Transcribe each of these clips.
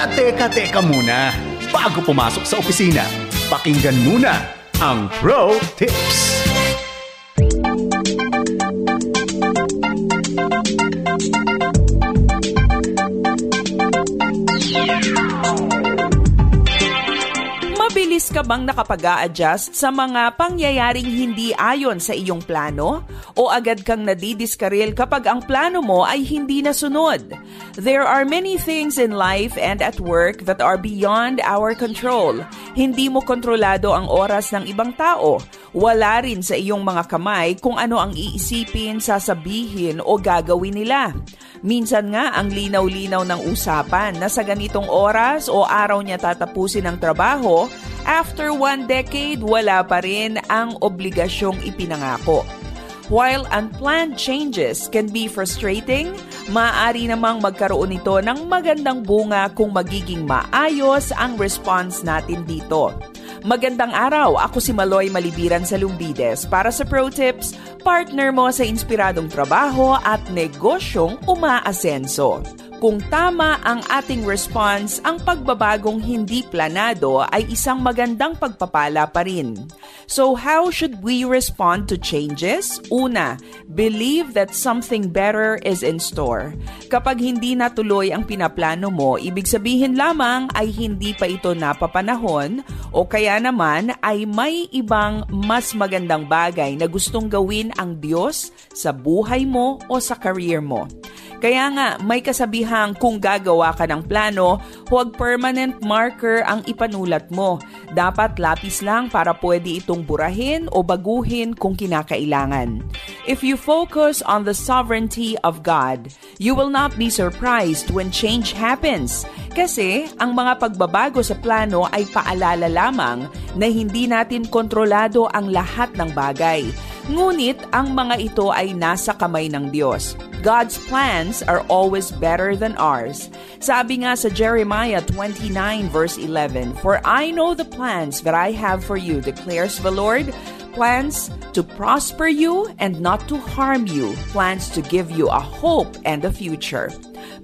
Teka muna. Bago pumasok sa opisina, pakinggan muna ang Pro Tips. Mabilis ka bang nakapag-a-adjust sa mga pangyayaring hindi ayon sa iyong plano? O agad kang nadidiskaril kapag ang plano mo ay hindi nasunod? There are many things in life and at work that are beyond our control. Hindi mo kontrolado ang oras ng ibang tao. Wala rin sa iyong mga kamay kung ano ang iisipin, sasabihin o gagawin nila. Minsan nga ang linaw-linaw ng usapan na sa ganitong oras o araw niya tatapusin ang trabaho, after 1 decade wala pa rin ang obligasyong ipinangako. While unplanned changes can be frustrating, maaari namang magkaroon ito ng magandang bunga kung magiging maayos ang response natin dito. Magandang araw, ako si Maloy Malibiran sa Lumbides para sa Pro Tips, partner mo sa inspiradong trabaho at negosyong umaasenso. Kung tama ang ating response, ang pagbabagong hindi planado ay isang magandang pagpapala pa rin. So how should we respond to changes? Una, believe that something better is in store. Kapag hindi natuloy ang pinaplano mo, ibig sabihin lamang ay hindi pa ito napapanahon o kaya naman ay may ibang mas magandang bagay na gustong gawin ang Diyos sa buhay mo o sa career mo. Kaya nga, may kasabihang kung gagawa ka ng plano, huwag permanent marker ang ipanulat mo. Dapat lapis lang para pwede itong burahin o baguhin kung kinakailangan. If you focus on the sovereignty of God, you will not be surprised when change happens. Kasi ang mga pagbabago sa plano ay paalala lamang na hindi natin kontrolado ang lahat ng bagay. Ngunit ang mga ito ay nasa kamay ng Diyos. God's plans are always better than ours. Sabi nga sa Jeremiah 29 verse 11, "For I know the plans that I have for you, declares the Lord, plans to prosper you and not to harm you, plans to give you a hope and a future."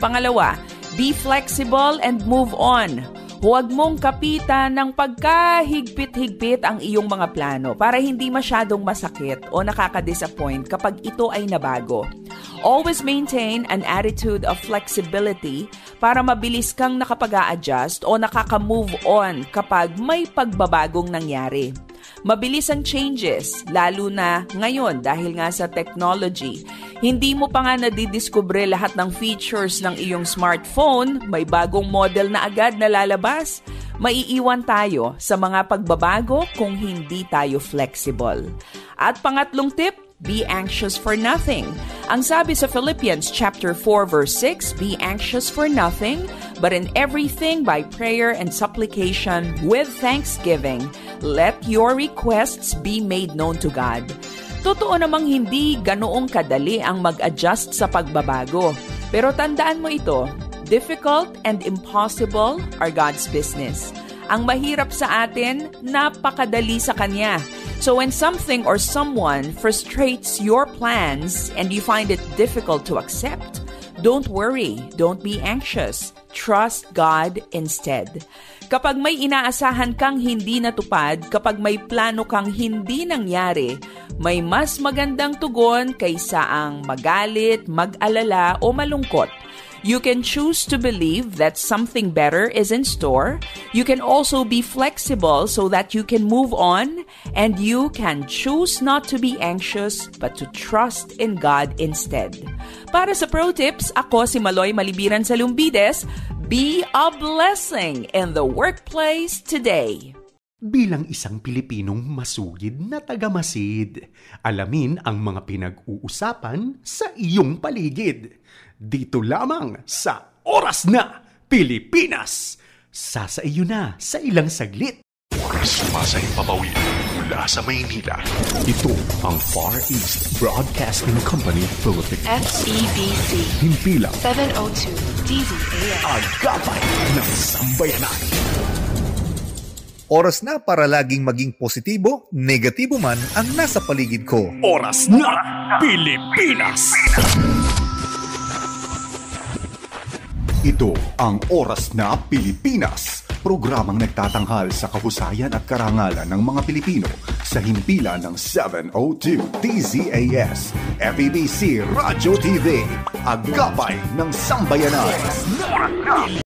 Pangalawa, be flexible and move on. Huwag mong kapitan ng pagkahigpit-higpit ang iyong mga plano para hindi masyadong masakit o nakaka-disappoint kapag ito ay nabago. Always maintain an attitude of flexibility para mabilis kang nakapag-a-adjust o nakaka-move on kapag may pagbabagong nangyari. Mabilis ang changes, lalo na ngayon dahil nga sa technology. Hindi mo pa nga nadidiskubre lahat ng features ng iyong smartphone, may bagong model na agad na lalabas. Maiiwan tayo sa mga pagbabago kung hindi tayo flexible. At pangatlong tip, be anxious for nothing. Ang sabi sa Philippians chapter 4 verse 6, "Be anxious for nothing, but in everything by prayer and supplication with thanksgiving, let your requests be made known to God." Totoo namang hindi ganoong kadali ang mag-adjust sa pagbabago. Pero tandaan mo ito, difficult and impossible are God's business. Ang mahirap sa atin, napakadali sa Kanya. So when something or someone frustrates your plans and you find it difficult to accept, don't worry, don't be anxious. Trust God instead. Kapag may inaasahan kang hindi natupad, kapag may plano kang hindi nangyari, may mas magandang tugon kaysa ang magalit, mag-alala o malungkot. You can choose to believe that something better is in store. You can also be flexible so that you can move on, and you can choose not to be anxious but to trust in God instead. Para sa Pro Tips, ako si Maloy Malibiran sa Lumbides. Be a blessing in the workplace today. Bilang isang Pilipinong masugid na tagamasid, alamin ang mga pinag-uusapan sa iyong paligid. Dito lamang sa Oras Na Pilipinas. Sasa iyo na sa ilang saglit. Sumasahing papawid mula sa Maynila. Ito ang Far East Broadcasting Company Philippines. FEBC. Himpilang 702 DZAM. Agapay ng Sambayanan. Oras na para laging maging positibo, negatibo man ang nasa paligid ko. Oras Na Pilipinas. Ito ang Oras na Pilipinas, programang nagtatanghal sa kahusayan at karangalan ng mga Pilipino sa himpilan ng 702 DZAS, FEBC Radio TV, Agapay ng Sambayanan. Oras na!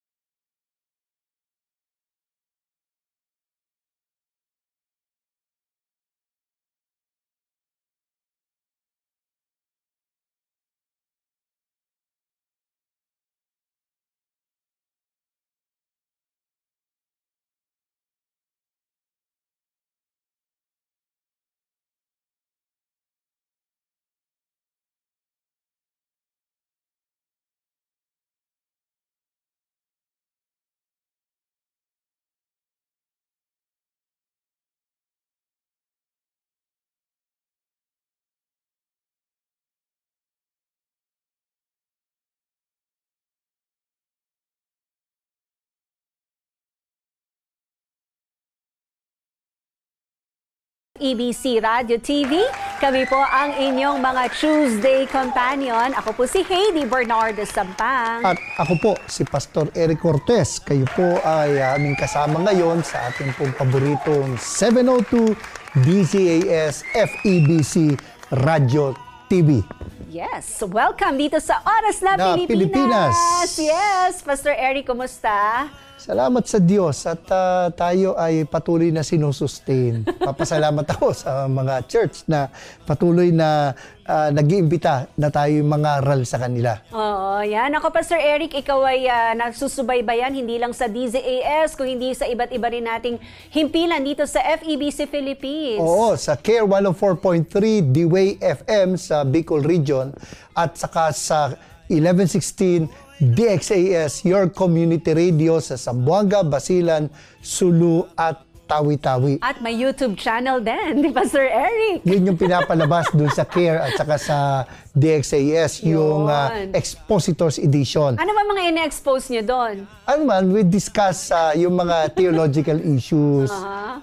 EBC Radio TV. Kami po ang inyong mga Tuesday companion. Ako po si Heidi Bernardo Sampang. At ako po si Pastor Eric Cortez. Kayo po ay aming kasama ngayon sa ating pong paboritong 702 DZAS FEBC Radio TV. Yes, welcome dito sa Oras na Pilipinas. Yes, Pastor Eric, kumusta? Salamat sa Diyos at tayo ay patuloy na sinusustain. Papasalamat ako sa mga church na patuloy na nag-iimbita na tayo mangaral sa kanila. Oo, yan. Ako, Pastor Eric, ikaw ay nagsusubaybayan hindi lang sa DZAS, kung hindi sa iba't iba rin nating himpilan dito sa FEBC Philippines. Oo, sa CARE 104.3 D-Way FM sa Bicol Region at saka sa 1116 DXAS, your community radio sa Zamboanga, Basilan, Sulu at Tawi-Tawi. At may YouTube channel din, di ba, Sir Eric? Yun yung pinapalabas dun sa CARE at saka sa DXAS, yung Expositors Edition. Ano ba mga ina-expose nyo doon? Ano man, we discuss yung mga theological issues.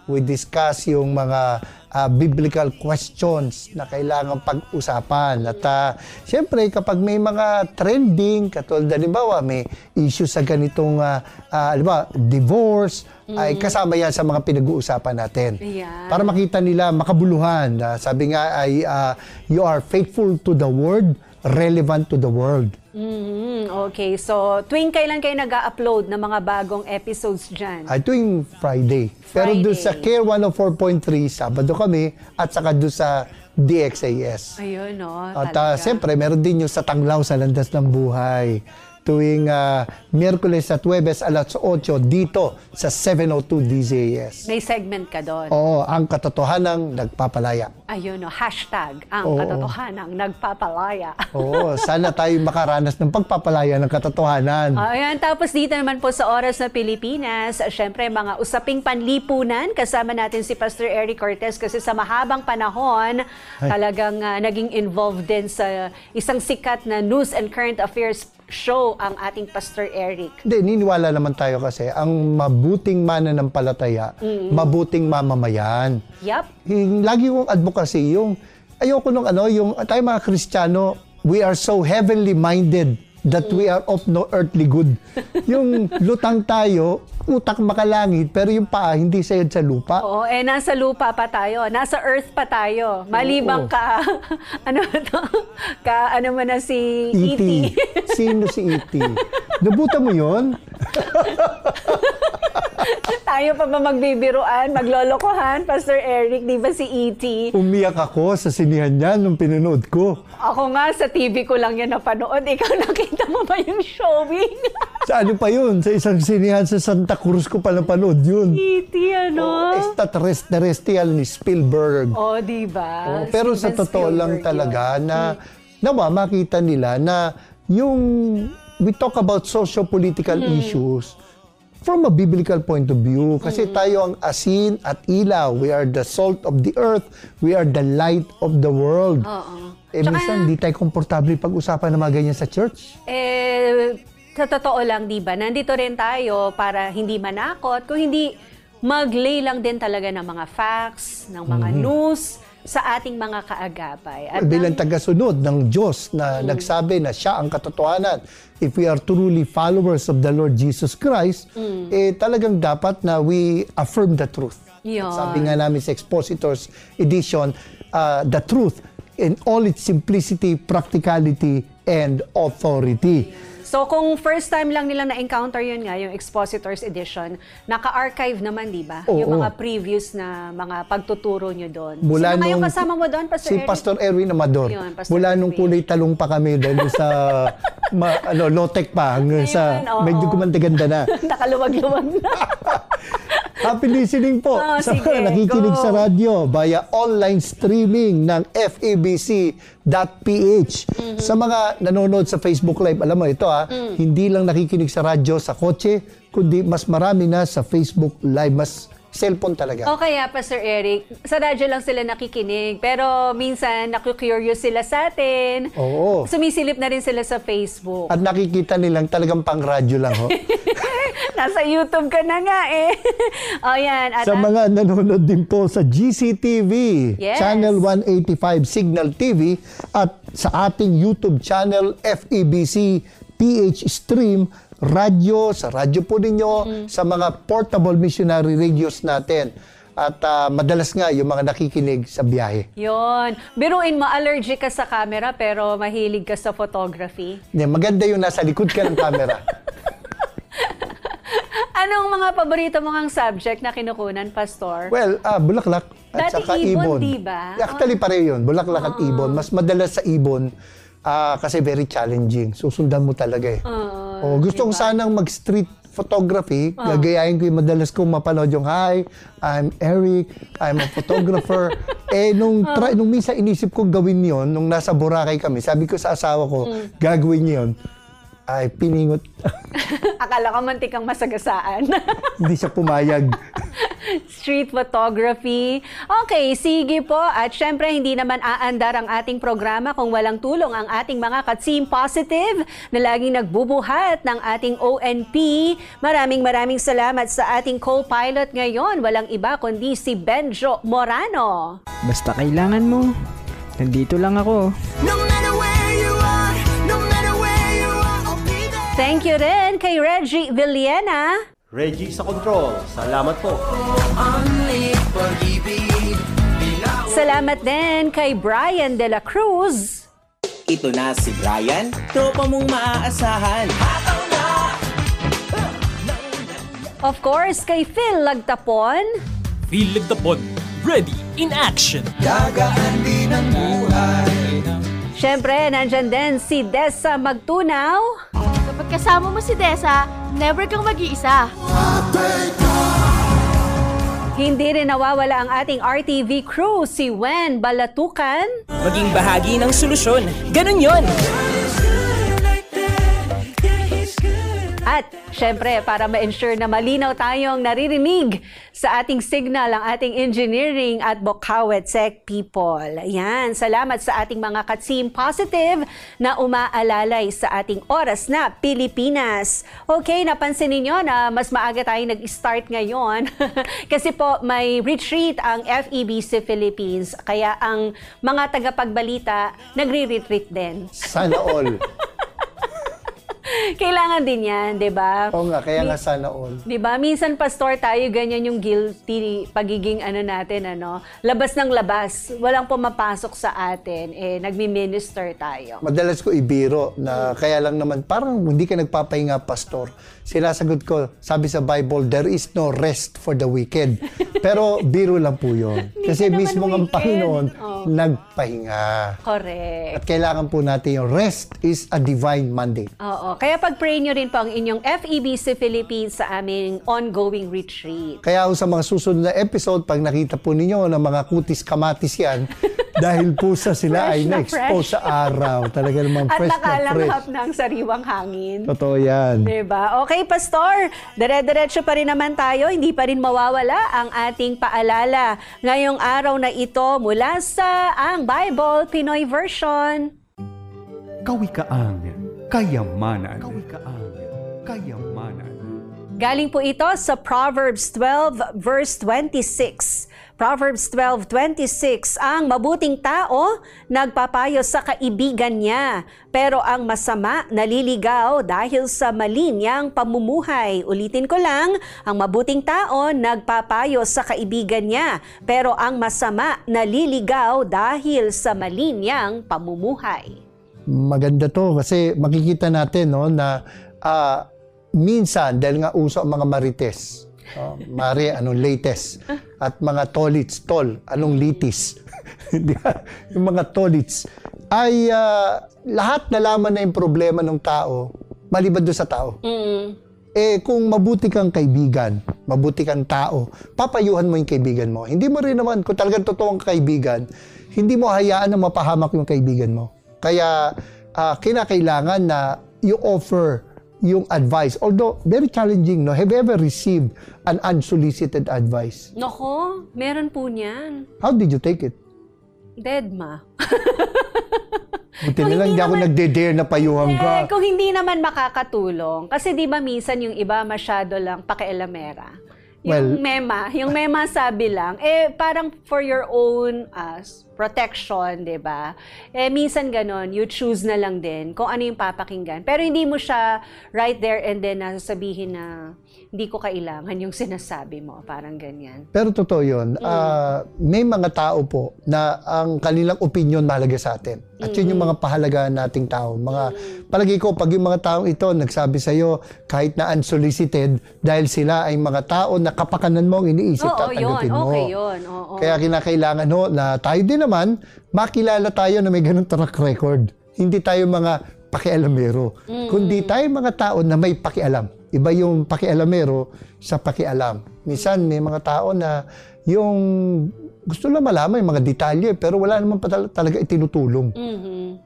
We discuss yung mga biblical questions na kailangan pag-usapan. At siyempre, kapag may mga trending, katulad halimbawa, may issue sa ganitong divorce, ay kasama yan sa mga pinag-uusapan natin. Yeah. Para makita nila makabuluhan. Sabi nga ay, you are faithful to the word, relevant to the world. Okay, so tuwing kailan kayo nag-upload ng mga bagong episodes dyan? Ay tuwing Friday. Pero doon sa CARE 104.3, Sabado kami, at saka doon sa DXAS. Ayun, no? At siyempre, meron din yung sa Tanglaw sa Landas ng Buhay. Tuwing Miyerkules at Huwebes, alas 8, dito sa 702 DZAS. May segment ka doon? Oo, ang katotohanang nagpapalaya. Ayun, no? Hashtag, ang katotohanang nagpapalaya. Oo, sana tayo makaranas ng pagpapalaya ng katotohanan. Ayan, tapos dito naman po sa Oras na Pilipinas, syempre mga usaping panlipunan, kasama natin si Pastor Eric Cortez kasi sa mahabang panahon, talagang naging involved din sa isang sikat na news and current affairs show ang ating Pastor Eric. Hindi, niniwala naman tayo kasi ang mabuting mananampalataya, mabuting mamamayan. Yup. Lagi kong advocacy, yung ayoko nung yung tayo mga Kristiyano, we are so heavenly minded that we are of no earthly good. Yung lutang tayo, utak makalangit, pero yung paa hindi sayad sa lupa. Oo, nasa lupa pa tayo, nasa earth pa tayo. Malibang ka, ano mo na si E.T. Sino si E.T.? Nabuta mo yun? Tayo pa ba magbibiruan, maglolokohan, Pastor Eric, di ba si E.T.? Umiyak ako sa sinihan niya nung pinanood ko. Ako nga, sa TV ko lang yan napanood. Ikaw, nakita mo ba yung showing? Sa ano pa yun? Sa isang sinihan sa Santa Cruz ko pala panood yun. E.T., ano? Extraterrestrial ni Spielberg. Di ba? Pero sa totoo lang talaga na makita nila na yung we talk about socio-political issues from a biblical point of view. Kasi tayo ang asin at ilaw. We are the salt of the earth. We are the light of the world. Minsan, di tayo komportable pag-usapan ng mga ganyan sa church. Sa totoo lang, di ba? Nandito rin tayo para hindi manakot, kung hindi mag-lay lang din talaga ng mga facts, ng mga news, sa ating mga kaagapay. At bilang tagasunod ng Diyos na nagsabi na siya ang katotohanan, if we are truly followers of the Lord Jesus Christ, talagang dapat na we affirm the truth. Yun. Sabi nga namin sa Expositors Edition, the truth in all its simplicity, practicality, and authority. So kung first time lang nila na-encounter yun nga, yung Expositors Edition, naka-archive naman, di ba? Oo. Yung mga previous na mga pagtuturo nyo doon. Mula Sino nga yung nung- kasama mo doon, Pastor Si Eric? Pastor Erwin Amador. Yun, Pastor Mula nung Erwin. kulay talong pa kami doon sa low-tech pa hanggang sa Ayun, oo. medyo gumanda-ganda na. Nakaluwag-luwag na. Happy listening po Oh, sa sige, mga nakikinig go. sa radyo via online streaming ng FEBC.ph. Sa mga nanonood sa Facebook Live, alam mo ito hindi lang nakikinig sa radyo sa kotse, kundi mas marami na sa Facebook Live, mas cellphone talaga. O kaya, Pastor Eric, sa radyo lang sila nakikinig, pero minsan naku-curious sila sa atin. Oo. Sumisilip na rin sila sa Facebook. At nakikita nilang talagang pang radyo lang ho. Nasa YouTube ka na nga eh. O yan. At Sa mga nanonood din po sa GCTV, Yes. Channel 185 Signal TV, at sa ating YouTube channel FEBC PH Stream, radyo, sa radyo po ninyo, sa mga portable missionary radios natin. At madalas nga yung mga nakikinig sa biyahe. Yun. Biruin mo, allergic ka sa camera pero mahilig ka sa photography. Maganda yung nasa likod ka ng camera. Anong mga paborito mong subject na kinukunan, Pastor? Well, bulaklak at Dati saka ibon, ibon. diba? Actually, pareho yun. Bulaklak at ibon. Mas madalas sa ibon kasi very challenging. Susundan mo talaga eh. Gusto ko sanang mag-street photography. Gagayahin ko yung madalas kong mapanood yung, "Hi, I'm Eric. I'm a photographer." Nung minsan inisip kong gawin yon nung nasa Boracay kami, sabi ko sa asawa ko, gagawin niyo yun. Ay, piningot. Akala ko mantikang masagasaan. Hindi siya pumayag. Street photography. Okay, sige po. At syempre, hindi naman aandar ang ating programa kung walang tulong ang ating mga ka-Team Positive na laging nagbubuhat ng ating ONP. Maraming salamat sa ating co-pilot ngayon. Walang iba kundi si Benjo Morano. Basta kailangan mo, nandito lang ako. Thank you rin kay Reggie Villena. Reggie sa control. Salamat po. Salamat din kay Brian De La Cruz. Ito na si Brian, tropa mong maaasahan. Of course, kay Phil Lagtapon. Phil Lagtapon, ready in action. Gagaan din ang buhay. Siyempre, nandyan din si Dessa Magtunaw. Kapag kasama mo si Dessa, never kang mag-iisa. Hindi rin nawawala ang ating RTV crew, si Wen Balatukan. Maging bahagi ng solusyon. Ganun yon. At syempre, para ma-ensure na malinaw tayong naririnig sa ating signal ang ating engineering at Bocaue Tech people. Yan, salamat sa ating mga ka-Team Positive na umaalalay sa ating oras na Pilipinas. Okay, napansin niyo na mas maaga tayo nag-start ngayon kasi po may retreat ang FEBC Philippines. Kaya ang mga tagapagbalita nagre-retreat din. Sana all. Kailangan din yan, di ba? Oo nga, kaya nga sana all. Di ba? Minsan, Pastor, tayo ganyan yung guilty pagiging natin, labas ng labas. Walang pumapasok sa atin. Nagmi-minister tayo. Madalas ko ibiro na kaya lang naman, parang hindi ka nagpapahinga, Pastor. Sinasagot ko, sabi sa Bible, there is no rest for the wicked. Pero biro lang po yun. Kasi mismo ang Panginoon, nagpahinga. Correct. At kailangan po natin yung rest is a divine mandate. Oo. Kaya pag-pray nyo rin po ang inyong FEBC Philippines sa aming ongoing retreat. Kaya sa mga susunod na episode, pag nakita po ninyo na mga kutis kamatis yan, dahil po sila ay na-expose sa araw. Talaga namang fresh na fresh. At nakalanghap ng sariwang hangin. Totoo yan. Diba? Okay, Pastor. Dire-diretso pa rin naman tayo. Hindi pa rin mawawala ang ating paalala ngayong araw na ito mula sa Ang Bible Pinoy Version. Kawikaang kayamanan. Kawikaang kayamanan. Galing po ito sa Proverbs 12 verse 26. Proverbs 12:26, ang mabuting tao nagpapayo sa kaibigan niya, pero ang masama naliligaw dahil sa mali niyang pamumuhay. Ulitin ko lang, ang mabuting tao nagpapayo sa kaibigan niya, pero ang masama naliligaw dahil sa mali niyang pamumuhay. Maganda to kasi makikita natin no, na minsan dahil nga uso ang mga marites. Mari, anong latest? At mga tolits, anong litis? Yung mga tolits ay lahat nalaman na yung problema ng tao, maliban doon sa tao. Kung mabuti kang kaibigan, mabuti kang tao, papayuhan mo yung kaibigan mo. Hindi mo rin naman, kung talagang totoong kaibigan, hindi mo hayaan na mapahamak yung kaibigan mo. Kaya kinakailangan na you offer yung advice. Although, very challenging, no? Have you ever received an unsolicited advice? Nako, meron po niyan. How did you take it? Deadma. Buti na lang, hindi ako nagde-dare na payuhan ka. Kung hindi naman makakatulong. Kasi di ba minsan yung iba masyado lang pakialamera. Yung mema sabi lang, parang for your own protection, di ba? Minsan ganon, you choose na lang din kung ano yung papakinggan. Pero hindi mo siya right there and then sasabihin na hindi ko kailangan yung sinasabi mo. Parang ganyan. Pero totoo yun. May mga tao po na ang kanilang opinion mahalaga sa atin. At yun yung mga pahalagaan nating tao. Palagi ko, pag yung mga taong ito nagsabi sa'yo, kahit na unsolicited, dahil sila ay mga tao na kapakanan mo ang iniisip at tanggapin mo. Okay, yun. Kaya kinakailangan na tayo din naman, makilala tayo na may ganun track record. Hindi tayo mga pakialamero. Kundi tayo mga tao na may pakialam. Iba yung pakialamero sa pakialam. Minsan may mga tao na yung gusto lang malaman yung mga detalye pero wala naman pa talaga itinutulong.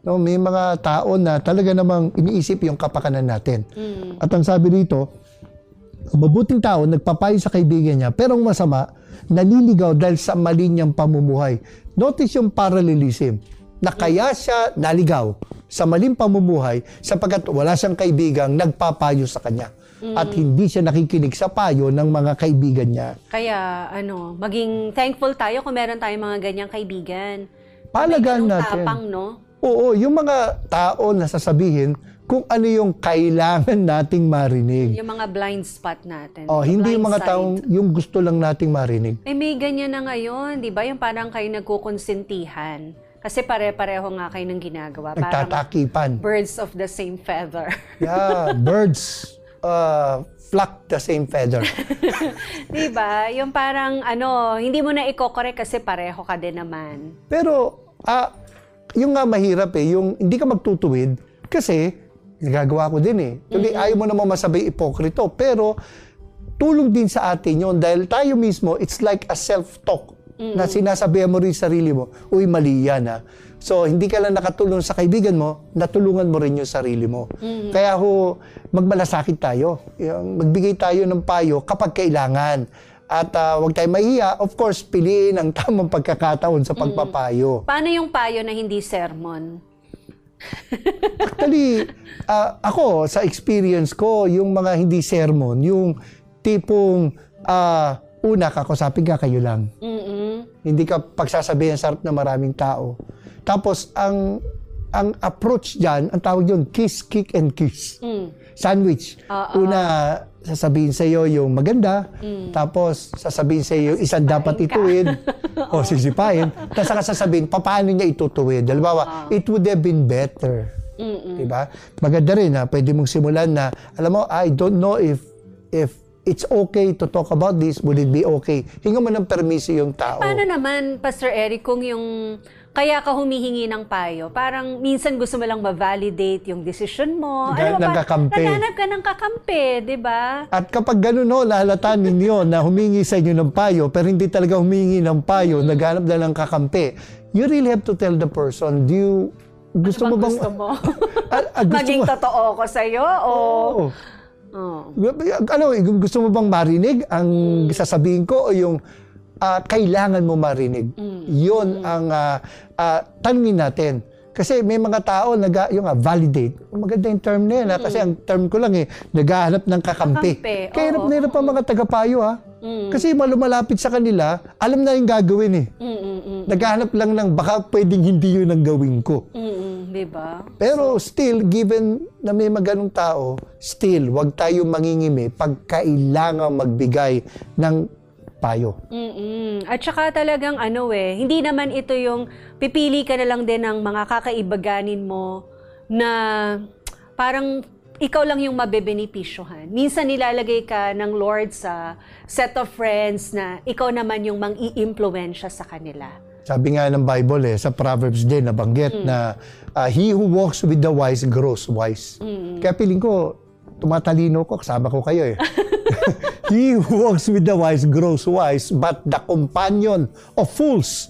No, may mga tao na talaga namang iniisip yung kapakanan natin. At ang sabi dito, mabuting tao nagpapayo sa kaibigan niya pero ang masama naliligaw dahil sa mali niyang pamumuhay. Notice yung parallelism na kaya siya naligaw sa maling pamumuhay sapagkat wala siyang kaibigang nagpapayo sa kanya. At hindi siya nakikinig sa payo ng mga kaibigan niya. Kaya maging thankful tayo kung meron tayong mga ganyang kaibigan. Palagaan natin. Tapang, no? Oo, yung mga tao na sasabihin kung ano yung kailangan nating marinig. Yung mga blind spot natin. Hindi yung mga taong yung gusto lang nating marinig. May ganyan na ngayon, di ba? Yung parang kayo nagkukonsentihan. Kasi pare-pareho nga kayo ng ginagawa. Nagtatakipan. Birds of the same feather. Yeah, birds flock the same feather. Diba? Yung parang hindi mo na i-correct kasi pareho ka din naman. Pero yung nga mahirap yung hindi ka magtutuwid kasi nagagawa ko din Tuloy ayaw mo naman masabay ipokrito pero tulong din sa atin yun dahil tayo mismo it's like a self-talk na sinasabihan mo rin sarili mo, uy mali yan So, hindi ka lang nakatulong sa kaibigan mo, natulungan mo rin yung sarili mo. Kaya magmalasakit tayo. Magbigay tayo ng payo kapag kailangan. At huwag tayo mahiya. Of course, piliin ang tamang pagkakataon sa pagpapayo. Paano yung payo na hindi sermon? Actually, ako, sa experience ko, yung mga hindi sermon, yung tipong, una, kakusapin ka kayo lang. Hindi ka pagsasabihan sa harap ng maraming tao. Tapos, ang approach dyan, ang tawag yun, kiss, kick, and kiss. Sandwich. Una, sasabihin sa iyo yung maganda. Tapos, sasabihin sa iyo yung isang dapat ituwid. O sisipain. Tapos, sasabihin, paano niya itutuwid? Halimbawa, it would have been better. Diba? Maganda rin pwede mong simulan na, alam mo, I don't know if it's okay to talk about this, would it be okay? Hinga mo ng permiso yung tao. Paano naman, Pastor Eric, kung yung kaya ka humihingi ng payo, parang minsan gusto mo lang ma-validate yung decision mo. Nagkakampi. Naghanap ka ng kakampi, di ba? At kapag gano'n, lalatan ninyo na humingi sa inyo ng payo, pero hindi talaga humingi ng payo, naghanap na ng kakampi, you really have to tell the person, gusto mo bang... Gusto mo? Maging totoo ko sa'yo? Gusto mo bang marinig ang sasabihin ko o yung kailangan mo marinig? Yun ang tanungin natin. Kasi may mga tao yung validate. Maganda yung term na yan kasi ang term ko lang naghahanap ng kakampi. Kaya hirap na hirap ang mga tagapayo Kasi lumalapit sa kanila, alam na yung gagawin eh. Naghahanap lang ng baka pwedeng hindi yun ang gawin ko. Diba? Pero still, given na may maganong tao, still, wag tayo mangingimi pag kailangan magbigay ng payo. At saka talagang hindi naman ito yung pipili ka na lang din ng mga kakaibaganin mo na parang ikaw lang yung mabebenepisyohan. Minsan nilalagay ka ng Lord sa set of friends na ikaw naman yung mang-i-impluwensya sa kanila. Sabi nga ng Bible sa Proverbs din, nabanggit na he who walks with the wise grows wise. Kaya piling ko, tumatalino ko, kasama ko kayo He who walks with the wise grows wise, but the companion of fools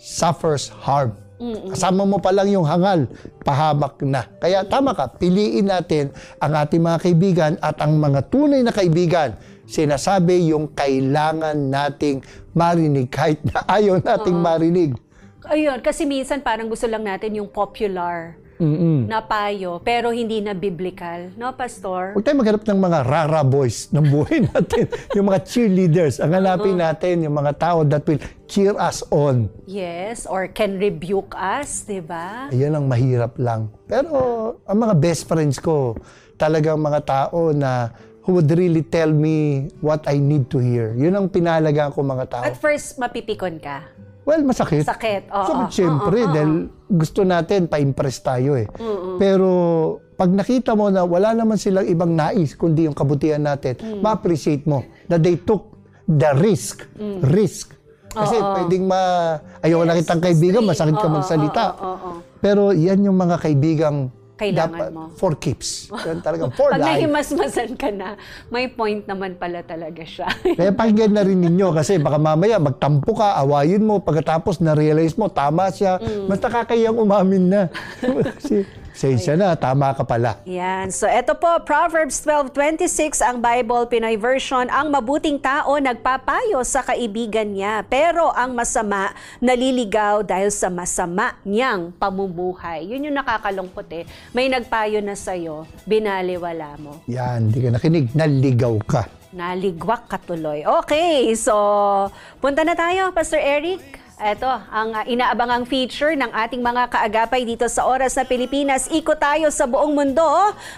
suffers harm. Kasama mo pa lang yung hangal, pahamak na. Kaya tama ka, piliin natin ang ating mga kaibigan at ang mga tunay na kaibigan. Sinasabi yung kailangan nating marinig kahit na ayaw nating marinig. Ayun, kasi minsan parang gusto lang natin yung popular na payo, pero hindi na biblical. No, Pastor? Huwag tayo maghanap ng mga rara boys ng buhay natin. Yung mga cheerleaders. Ang hanapin natin, yung mga tao that will cheer us on. Yes, or can rebuke us, di ba? Ayan ang mahirap lang. Pero ang mga best friends ko, talagang mga tao na who would really tell me what I need to hear. Yun ang pinahalagaan ko mga tao. At first, mapipikon ka. Well, masakit. Sakit. Siyempre, dahil gusto natin pa-impress tayo Pero pag nakita mo na wala naman silang ibang nais kundi yung kabutihan natin, ma-appreciate mo na they took the risk. Kasi pwedeng ayaw na kitang kaibigan, masakit ka magsalita. Pero yan yung mga kaibigang kailangan mo. For keeps. Yan talaga, for life. Pag nahimasmasan ka na, may point naman pala talaga siya. Kaya pakinggan na rin ninyo kasi baka mamaya magtampo ka, awayin mo, pagkatapos na-realize mo, tama siya. Mas nakakayang umamin na. Kasi, sensya na, tama ka pala. Yan. So, eto po, Proverbs 12:26, ang Bible Pinoy version. Ang mabuting tao nagpapayo sa kaibigan niya, pero ang masama naliligaw dahil sa masama niyang pamumuhay. Yun yung nakakalungkot May nagpayo na sa'yo, binaliwala mo. Yan, hindi ka nakinig, naligaw ka. Naligwak ka tuloy. Okay, so, punta na tayo, Pastor Eric. Ito, ang inaabangang feature ng ating mga kaagapay dito sa Oras na Pilipinas. Ikot tayo sa buong mundo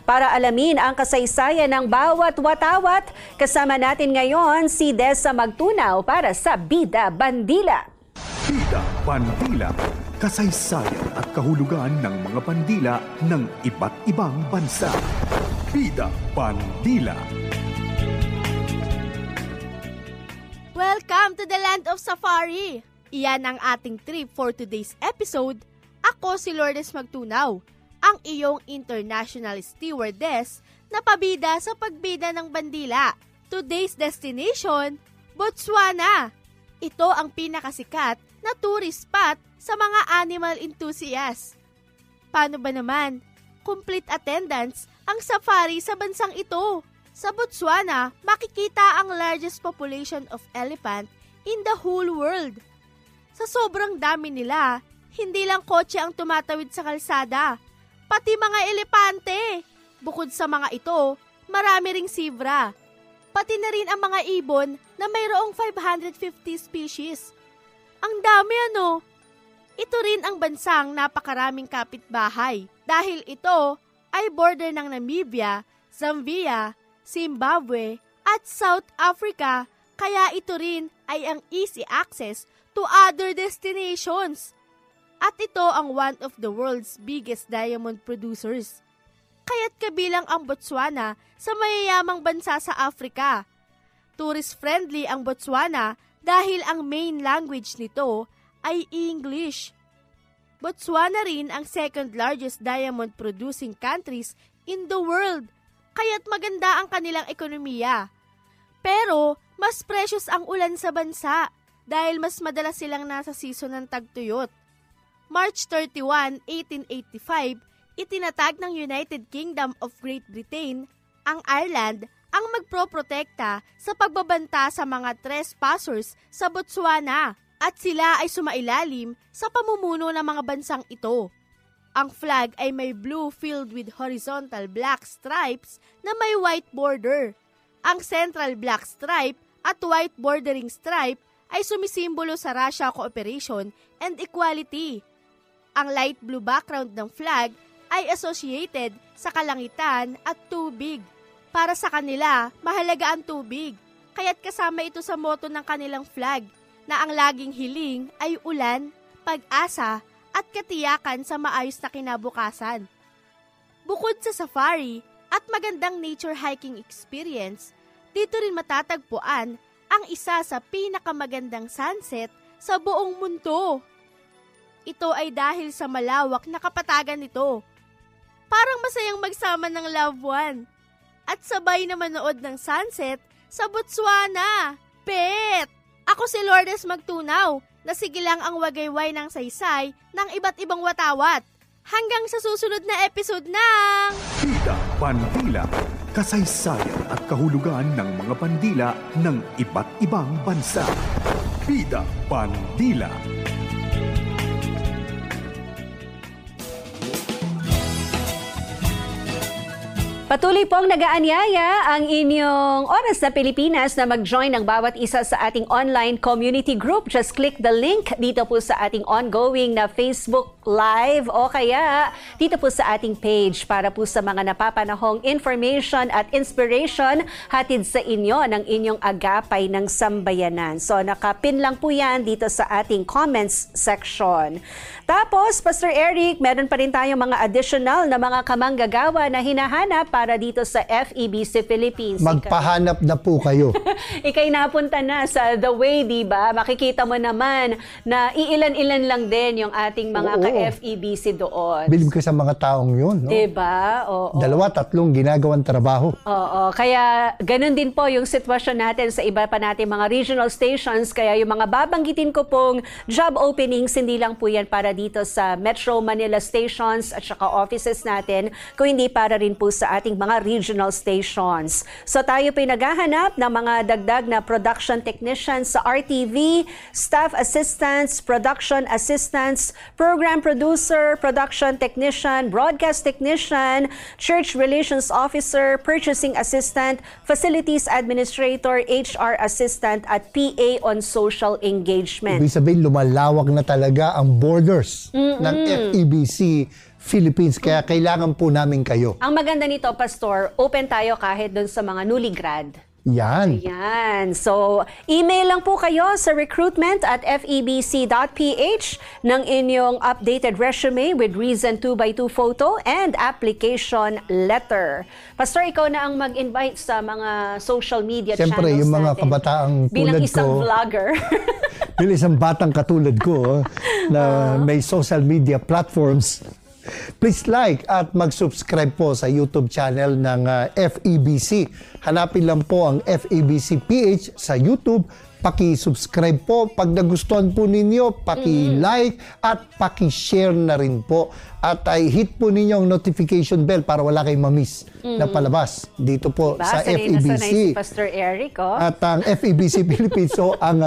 para alamin ang kasaysayan ng bawat watawat. Kasama natin ngayon si Desa Magtunaw para sa Bida Bandila. Bida Bandila, kasaysayan at kahulugan ng mga bandila ng iba't ibang bansa. Bida Bandila. Welcome to the land of safari! Iyan ang ating trip for today's episode. Ako si Lourdes Magtunaw, ang iyong international stewardess na pabida sa pagbida ng bandila. Today's destination, Botswana. Ito ang pinakasikat na tourist spot sa mga animal enthusiasts. Paano ba naman? Complete attendance ang safari sa bansang ito. Sa Botswana, makikita ang largest population of elephant in the whole world. Sa sobrang dami nila, hindi lang kotse ang tumatawid sa kalsada, pati mga elepante. Bukod sa mga ito, marami ring zebra. Pati na rin ang mga ibon na mayroong 550 species. Ang dami Ito rin ang bansang napakaraming kapitbahay dahil ito ay border ng Namibia, Zambia, Zimbabwe at South Africa, kaya ito rin ay ang easy access to other destinations. At ito ang one of the world's biggest diamond producers. Kaya't kabilang ang Botswana sa mayayamang bansa sa Africa. Tourist-friendly ang Botswana dahil ang main language nito ay English. Botswana rin ang second largest diamond producing countries in the world, kaya't maganda ang kanilang ekonomiya. Pero mas precious ang ulan sa bansa dahil mas madalas silang nasa season ng tagtuyot. March 31, 1885, itinatag ng United Kingdom of Great Britain ang Ireland ang magproprotekta sa pagbabanta sa mga trespassers sa Botswana at sila ay sumailalim sa pamumuno ng mga bansang ito. Ang flag ay may blue filled with horizontal black stripes na may white border. Ang central black stripe at white bordering stripe ay sumisimbolo sa Russia cooperation and equality. Ang light blue background ng flag ay associated sa kalangitan at tubig. Para sa kanila, mahalaga ang tubig, kaya't kasama ito sa motto ng kanilang flag na ang laging hiling ay ulan, pag-asa at katiyakan sa maayos na kinabukasan. Bukod sa safari at magandang nature hiking experience, dito rin matatagpuan ang isa sa pinakamagandang sunset sa buong mundo. Ito ay dahil sa malawak na kapatagan nito. Parang masayang magsama ng loved one at sabay na manood ng sunset sa Botswana. Pet! Ako si Lourdes Magtunaw, na sigilang ang wagayway ng saysay ng iba't ibang watawat. Hanggang sa susunod na episode ng Bida Bandila, kasaysayan at kahulugan ng mga bandila ng iba't ibang bansa. Bida Bandila. Patuloy pong nag-aanyaya ang inyong Oras na Pilipinas na mag-join ng bawat isa sa ating online community group. Just click the link dito po sa ating ongoing na Facebook Live o kaya dito po sa ating page para po sa mga napapanahong information at inspiration hatid sa inyo ng inyong agapay ng sambayanan. So nakapin lang po yan dito sa ating comments section. Tapos, Pastor Eric, meron pa rin tayong mga additional na mga kamanggagawa na hinahanap para dito sa FEBC Philippines. Magpahanap na po kayo. Ikay napunta na sa The Way, di ba? Makikita mo naman na iilan-ilan lang din yung ating mga ka-FEBC doon. Bilib ko sa mga taong yun. No? Di ba? Oo. 2-3 ginagawang trabaho. Oo. Kaya ganun din po yung sitwasyon natin sa iba pa nating mga regional stations. Kaya yung mga babanggitin ko pong job openings, hindi lang po yan para dito sa Metro Manila stations at saka offices natin, kung hindi para rin po sa ating mga regional stations. So tayo po'y naghahanap ng mga dagdag na production technicians sa RTV, staff assistants, production assistants, program producer, production technician, broadcast technician, church relations officer, purchasing assistant, facilities administrator, HR assistant, at PA on social engagement. Ibig sabihin, lumalawak na talaga ang borders ng FEBC Philippines. Kaya kailangan po namin kayo. Ang maganda nito, Pastor, open tayo kahit doon sa mga newly grad. Yan. Ayan. So, email lang po kayo sa recruitment@febc.ph ng inyong updated resume with Reason 2x2 photo and application letter. Pastor, ikaw na ang mag-invite sa mga social media Siyempre, channels yung mga natin. kabataang tulad ko. Bilang isang vlogger. Bilang isang batang katulad ko na may social media platforms. Please like at mag-subscribe po sa YouTube channel ng FEBC. Hanapin lang po ang FEBC PH sa YouTube. Paki-subscribe po. Pag nagustuhan po ninyo, paki-like at paki-share na rin po. At ay hit po ninyo ang notification bell para wala kayong mamiss na palabas dito po diba? sa Sanay FEBC. Si Pastor Eric, oh. At ang FEBC Philippines, so ang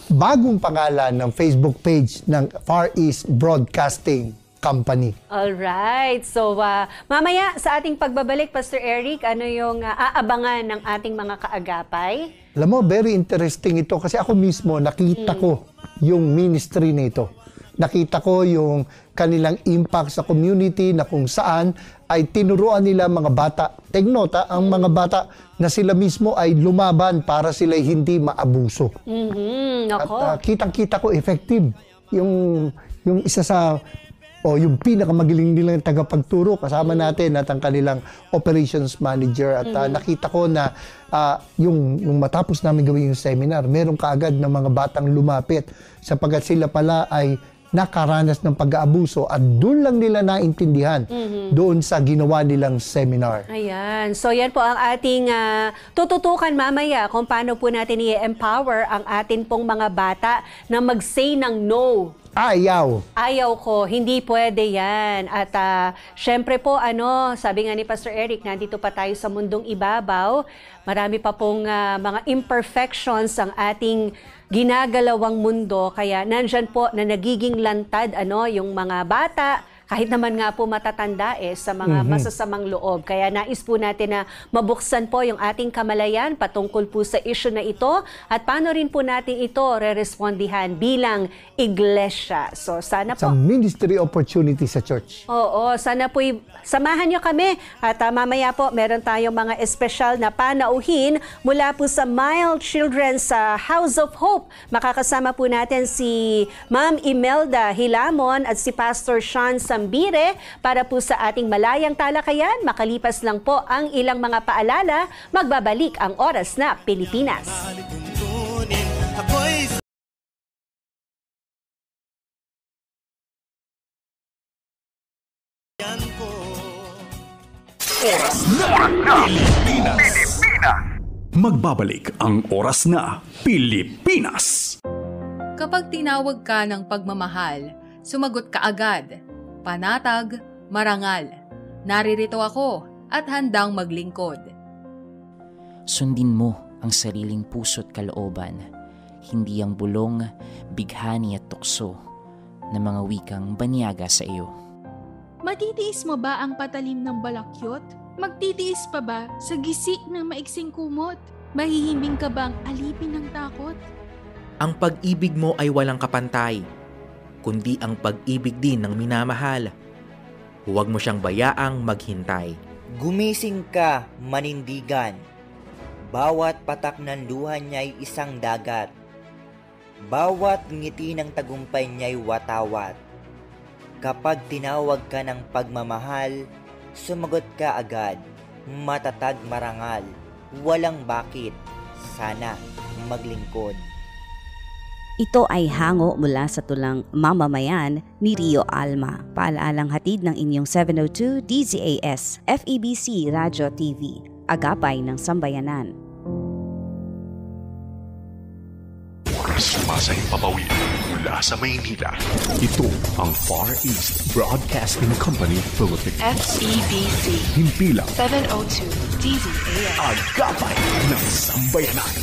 bagong pangalan ng Facebook page ng Far East Broadcasting Company. Alright. So, mamaya sa ating pagbabalik, Pastor Eric, ano yung aabangan ng ating mga kaagapay? Alam mo, very interesting ito kasi ako mismo nakita ko yung ministry nito. Nakita ko yung kanilang impact sa community na kung saan ay tinuruan nila mga bata. Take note, ang mga bata na sila mismo ay lumaban para sila hindi maabuso. At kitang-kita ko effective yung isa sa yung pinakamagaling nilang tagapagturo kasama natin at ang kanilang operations manager at nakita ko na yung matapos namin gawin yung seminar, meron kaagad ng mga batang lumapit sapagkat sila pala ay nakaranas ng pag-aabuso at doon lang nila naintindihan doon sa ginawa nilang seminar. Ayan. So yan po ang ating tututukan mamaya kung paano po natin i-empower ang atin pong mga bata na mag-say ng no. Ayaw ko, hindi pwede yan. At syempre po, sabi nga ni Pastor Eric, nandito pa tayo sa mundong ibabaw. Marami pa pong mga imperfections ang ating ginagalawang mundo. Kaya nandyan po na nagiging lantad yung mga bata, kahit naman nga po matatanda sa mga masasamang loob. Kaya nais po natin na mabuksan po yung ating kamalayan patungkol po sa issue na ito at paano rin po natin ito re-respondihan bilang iglesia. So sana po. Sa ministry opportunity sa church. Oo, sana po samahan nyo kami at mamaya po meron tayong mga espesyal na panauhin mula po sa Mild Children sa House of Hope. Makakasama po natin si Ma'am Imelda Hilamon at si Pastor Sean Sambire para po sa ating malayang talakayan. Makalipas lang po ang ilang mga paalala, magbabalik ang Oras na Pilipinas. Oras na Pilipinas. Magbabalik ang Oras na Pilipinas. Kapag tinawag ka ng pagmamahal, sumagot ka agad. Panatag, marangal. Naririto ako at handang maglingkod. Sundin mo ang sariling puso't kalooban, hindi ang bulong, bighani at tukso na mga wikang banyaga sa iyo. Matitiis mo ba ang patalim ng balakyot? Magtitiis pa ba sa gisik ng maiksing kumot? Mahihimbing ka bang alipin ng takot? Ang pag-ibig mo ay walang kapantay, kundi ang pag-ibig din ng minamahal. Huwag mo siyang bayaang maghintay. Gumising ka, manindigan. Bawat patak ng luha niya'y isang dagat. Bawat ngiti ng tagumpay niya'y watawat. Kapag tinawag ka ng pagmamahal, sumagot ka agad. Matatag marangal. Walang bakit. Sana maglingkod. Ito ay hango mula sa tulang Mamamayan ni Rio Alma. Paalaalang hatid ng inyong 702 DZAS, FEBC Radio TV, agapay ng sambayanan. Sumasayang papawid mula sa Maynila. Ito ang Far East Broadcasting Company Philippines. FEBC. Himpilang 702 DZAS. Agapay ng sambayanan.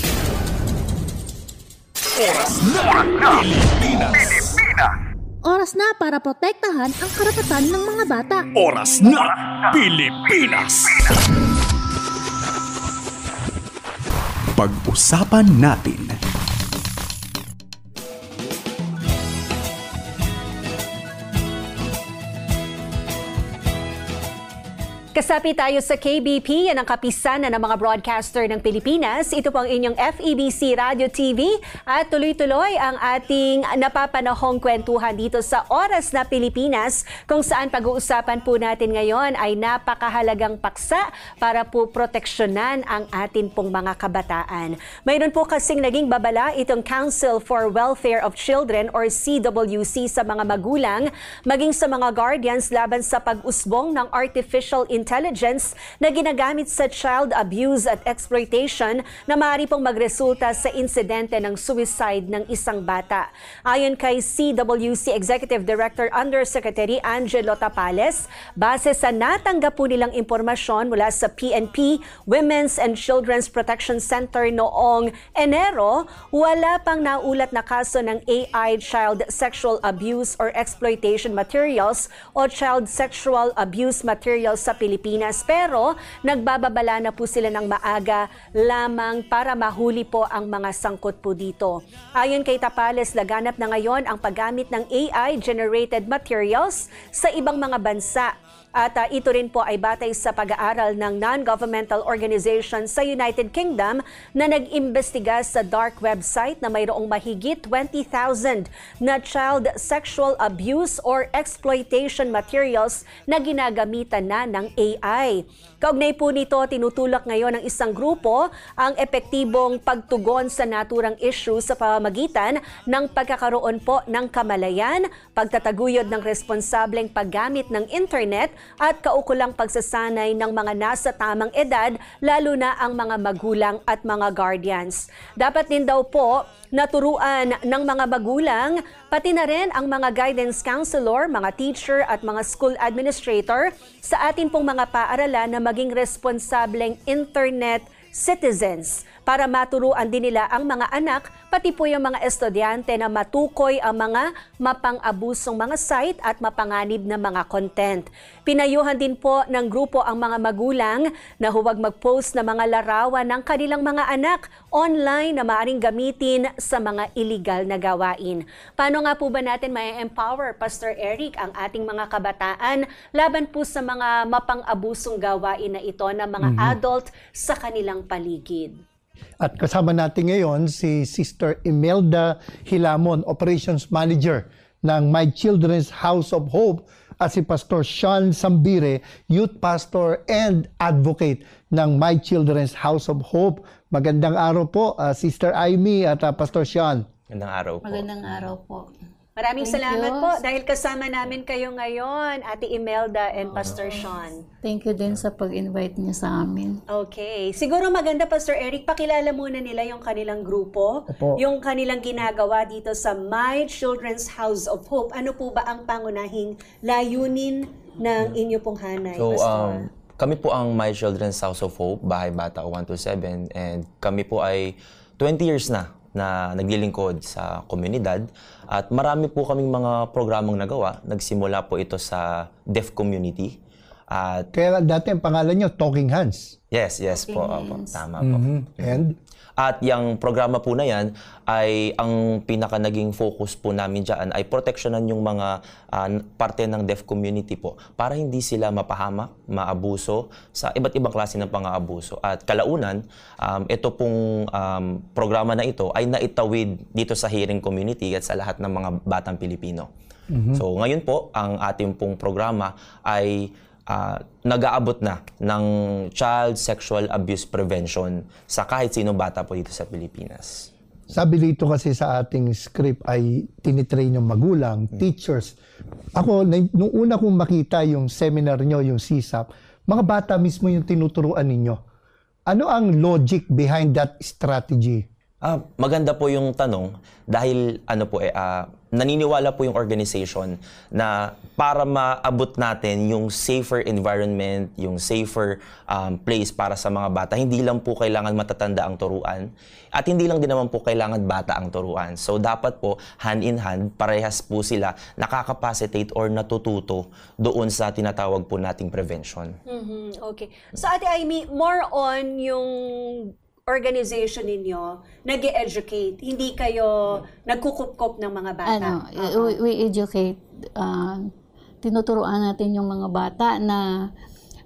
Oras na Pilipinas. Oras na para protektahan ang karapatan ng mga bata. Oras na Pilipinas. Pag-usapan natin. Kasapi tayo sa KBP, yan ang kapisanan ng mga broadcaster ng Pilipinas. Ito po ang inyong FEBC Radio TV at tuloy-tuloy ang ating napapanahong kwentuhan dito sa Oras na Pilipinas kung saan pag-uusapan po natin ngayon ay napakahalagang paksa para po proteksyonan ang atin pong mga kabataan. Mayroon po kasing naging babala itong Council for Welfare of Children or CWC sa mga magulang maging sa mga guardians laban sa pag-usbong ng artificial intelligence na ginagamit sa child abuse at exploitation na maaari pong magresulta sa insidente ng suicide ng isang bata. Ayon kay CWC Executive Director Undersecretary Angelo Tapales, base sa natanggap po nilang impormasyon mula sa PNP Women's and Children's Protection Center noong Enero, wala pang naulat na kaso ng AI child sexual abuse or exploitation materials o child sexual abuse materials sa Pilipinas, pero nagbababala na po sila ng maaga lamang para mahuli po ang mga sangkot po dito. Ayon kay Tapales, laganap na ngayon ang paggamit ng AI-generated materials sa ibang mga bansa. At ito rin po ay batay sa pag-aaral ng non-governmental organization sa United Kingdom na nag-imbestiga sa dark website na mayroong mahigit 20,000 na child sexual abuse or exploitation materials na ginagamitan na ng AI. Kaugnay po nito, tinutulak ngayon ng isang grupo ang epektibong pagtugon sa naturang issue sa pamamagitan ng pagkakaroon po ng kamalayan, pagtataguyod ng responsableng paggamit ng internet at kaukulang pagsasanay ng mga nasa tamang edad, lalo na ang mga magulang at mga guardians. Dapat din daw po naturuan ng mga magulang, pati na rin ang mga guidance counselor, mga teacher at mga school administrator sa atin pong mga paaralan na maging responsableng internet citizens. para maturuan din nila ang mga anak, pati po yung mga estudyante na matukoy ang mga mapang-abusong mga site at mapanganib na mga content. Pinayuhan din po ng grupo ang mga magulang na huwag mag-post na mga larawan ng kanilang mga anak online na maaaring gamitin sa mga illegal na gawain. Paano nga po ba natin ma-empower, Pastor Eric, ang ating mga kabataan laban po sa mga mapang-abusong gawain na ito ng mga adult sa kanilang paligid? At kasama natin ngayon si Sister Imelda Hilamon, Operations Manager ng My Children's House of Hope, at si Pastor Sean Sambire, Youth Pastor and Advocate ng My Children's House of Hope. Magandang araw po, Sister Amy at Pastor Sean. Magandang araw po. Magandang araw po. Maraming salamat po dahil kasama namin kayo ngayon, Ate Imelda and Pastor Sean. Thank you din sa pag-invite niyo sa amin. Okay. Siguro maganda, Pastor Eric, pakilala muna nila yung kanilang grupo, yung kanilang ginagawa dito sa My Children's House of Hope. Ano po ba ang pangunahing layunin ng inyo pong hanay, Pastor? Kami po ang My Children's House of Hope, Bahay Bata 127, and kami po ay 20 years na naglilingkod sa komunidad at marami po kaming mga programang nagawa. Nagsimula po ito sa deaf community. At kaya dati ang pangalan nyo, Talking Hands. Yes po. Tama po. And? At yung programa po na yan ay ang pinaka naging focus po namin dyan ay proteksyonan yung mga parte ng deaf community po para hindi sila mapahamak, maabuso sa iba't ibang klase ng pang-aabuso. At kalaunan, ito pong programa na ito ay naitawid dito sa hearing community at sa lahat ng mga batang Pilipino. So ngayon po, ang ating pong programa ay nag-aabot na ng child sexual abuse prevention sa kahit sino bata po dito sa Pilipinas. Sabi dito kasi sa ating script ay tinitrain yung magulang, teachers. Ako, nung una kong makita yung seminar nyo, yung CSAP, mga bata mismo yung tinuturuan ninyo. Ano ang logic behind that strategy? Maganda po yung tanong dahil naniniwala po yung organization na para maabot natin yung safer environment, yung safer place para sa mga bata, hindi lang po kailangan matatanda ang turuan at hindi lang din naman po kailangan bata ang turuan. So dapat po hand in hand, parehas po sila nakakapacitate or natututo doon sa tinatawag po nating prevention. Okay. So Ate Amy, more on yung organization ninyo nag-educate, hindi kayo nagkukup-kup ng mga bata? We educate. Tinuturuan natin yung mga bata na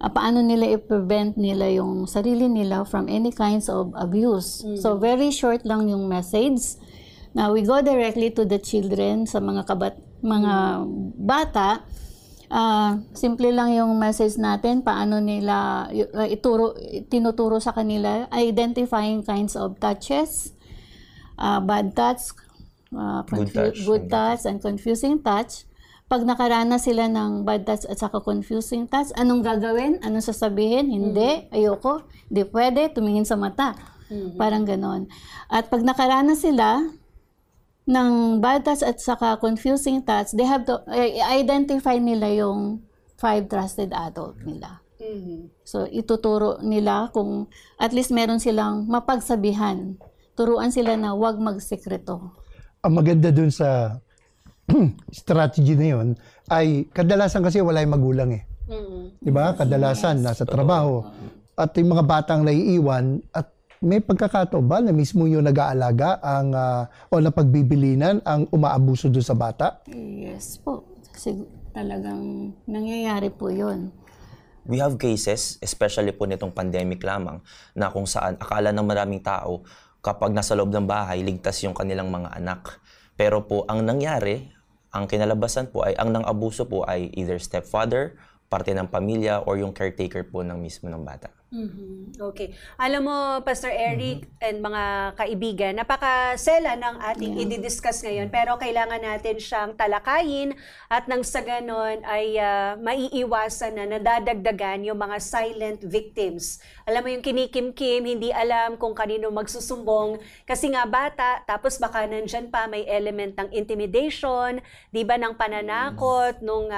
paano nila i-prevent nila yung sarili nila from any kinds of abuse. So very short lang yung message. Now we go directly to the children, sa mga bata. Simple lang yung message natin, paano nila tinuturo sa kanila, identifying kinds of touches, bad touch, good touch, and confusing touch. Pag nakaranas sila ng bad touch at saka confusing touch, anong gagawin? Anong sasabihin? Hindi, ayoko, hindi pwede, tumingin sa mata. Parang ganon. At pag nakaranas sila ng bad touch at saka confusing touch, they have to identify nila yung 5 trusted adult nila. So, ituturo nila kung at least meron silang mapagsabihan. Turuan sila na huwag magsekreto. Ang maganda dun sa strategy na yun ay kadalasan kasi wala yung magulang eh. Diba? Kadalasan nasa trabaho. At yung mga batang naiiwan at may pagkakataon ba na mismo yung nag-aalaga o napagbibilinan ang umaabuso doon sa bata? Yes po. Kasi talagang nangyayari po yun. We have cases, especially po nitong pandemic lamang, na kung saan akala ng maraming tao kapag nasa loob ng bahay, ligtas yung kanilang mga anak. Pero po ang nangyari, ang kinalabasan po ay ang nang-abuso po ay either stepfather, parte ng pamilya, or yung caretaker po ng mismo ng bata. Okay. Alam mo, Pastor Eric and mga kaibigan, napakasela ng ating i-discuss ngayon, pero kailangan natin siyang talakayin at nang sa ganon ay maiiwasan na nadadagdagan yung mga silent victims. Alam mo yung kinikim-kim, hindi alam kung kanino magsusumbong kasi nga bata, tapos baka nandyan pa may element ng intimidation, di ba, ng pananakot, nung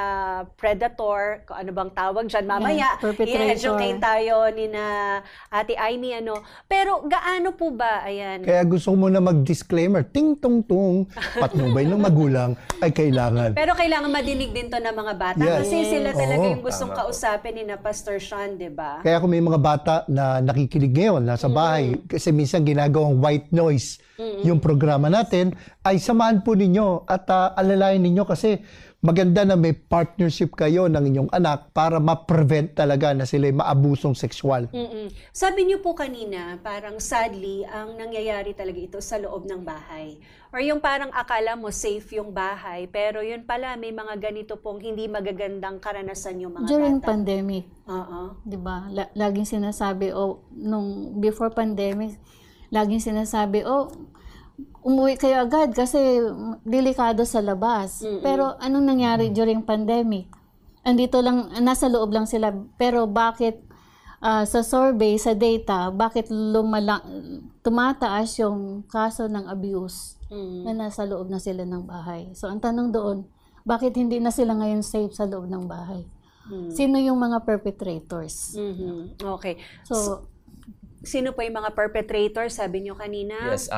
predator, kung ano bang tawag dyan, mamaya i-educate tayo ni na Ate Amy, Pero gaano po ba, ayan? Kaya gusto mo na mag-disclaimer, ting-tong-tong, patnubay ng magulang ay kailangan. Pero kailangan madinig din to ng mga bata. Yes. Kasi sila talaga yung gustong kausapin ni na Pastor Sean, di ba? Kaya kung may mga bata na nakikinig ngayon, nasa bahay, kasi minsan ginagawang white noise yung programa natin, ay samahan po ninyo at alalayan ninyo kasi maganda na may partnership kayo ng inyong anak para ma-prevent talaga na sila'y maabusong sexual. Sabi niyo po kanina, parang sadly, ang nangyayari talaga ito sa loob ng bahay. Or yung parang akala mo safe yung bahay, pero yun pala may mga ganito pong hindi magagandang karanasan yung mga During bata. pandemic. Diba? Laging sinasabi, nung before pandemic, laging sinasabi, umuwi kayo agad kasi delikado sa labas. Pero anong nangyari during pandemic? Andito lang, nasa loob lang sila. Pero bakit sa survey, sa data, bakit tumataas yung kaso ng abuse na nasa loob na sila ng bahay? So ang tanong doon, bakit hindi na sila ngayon safe sa loob ng bahay? Sino yung mga perpetrators? Okay. So sino po yung mga perpetrators, sabi nyo kanina? Yes,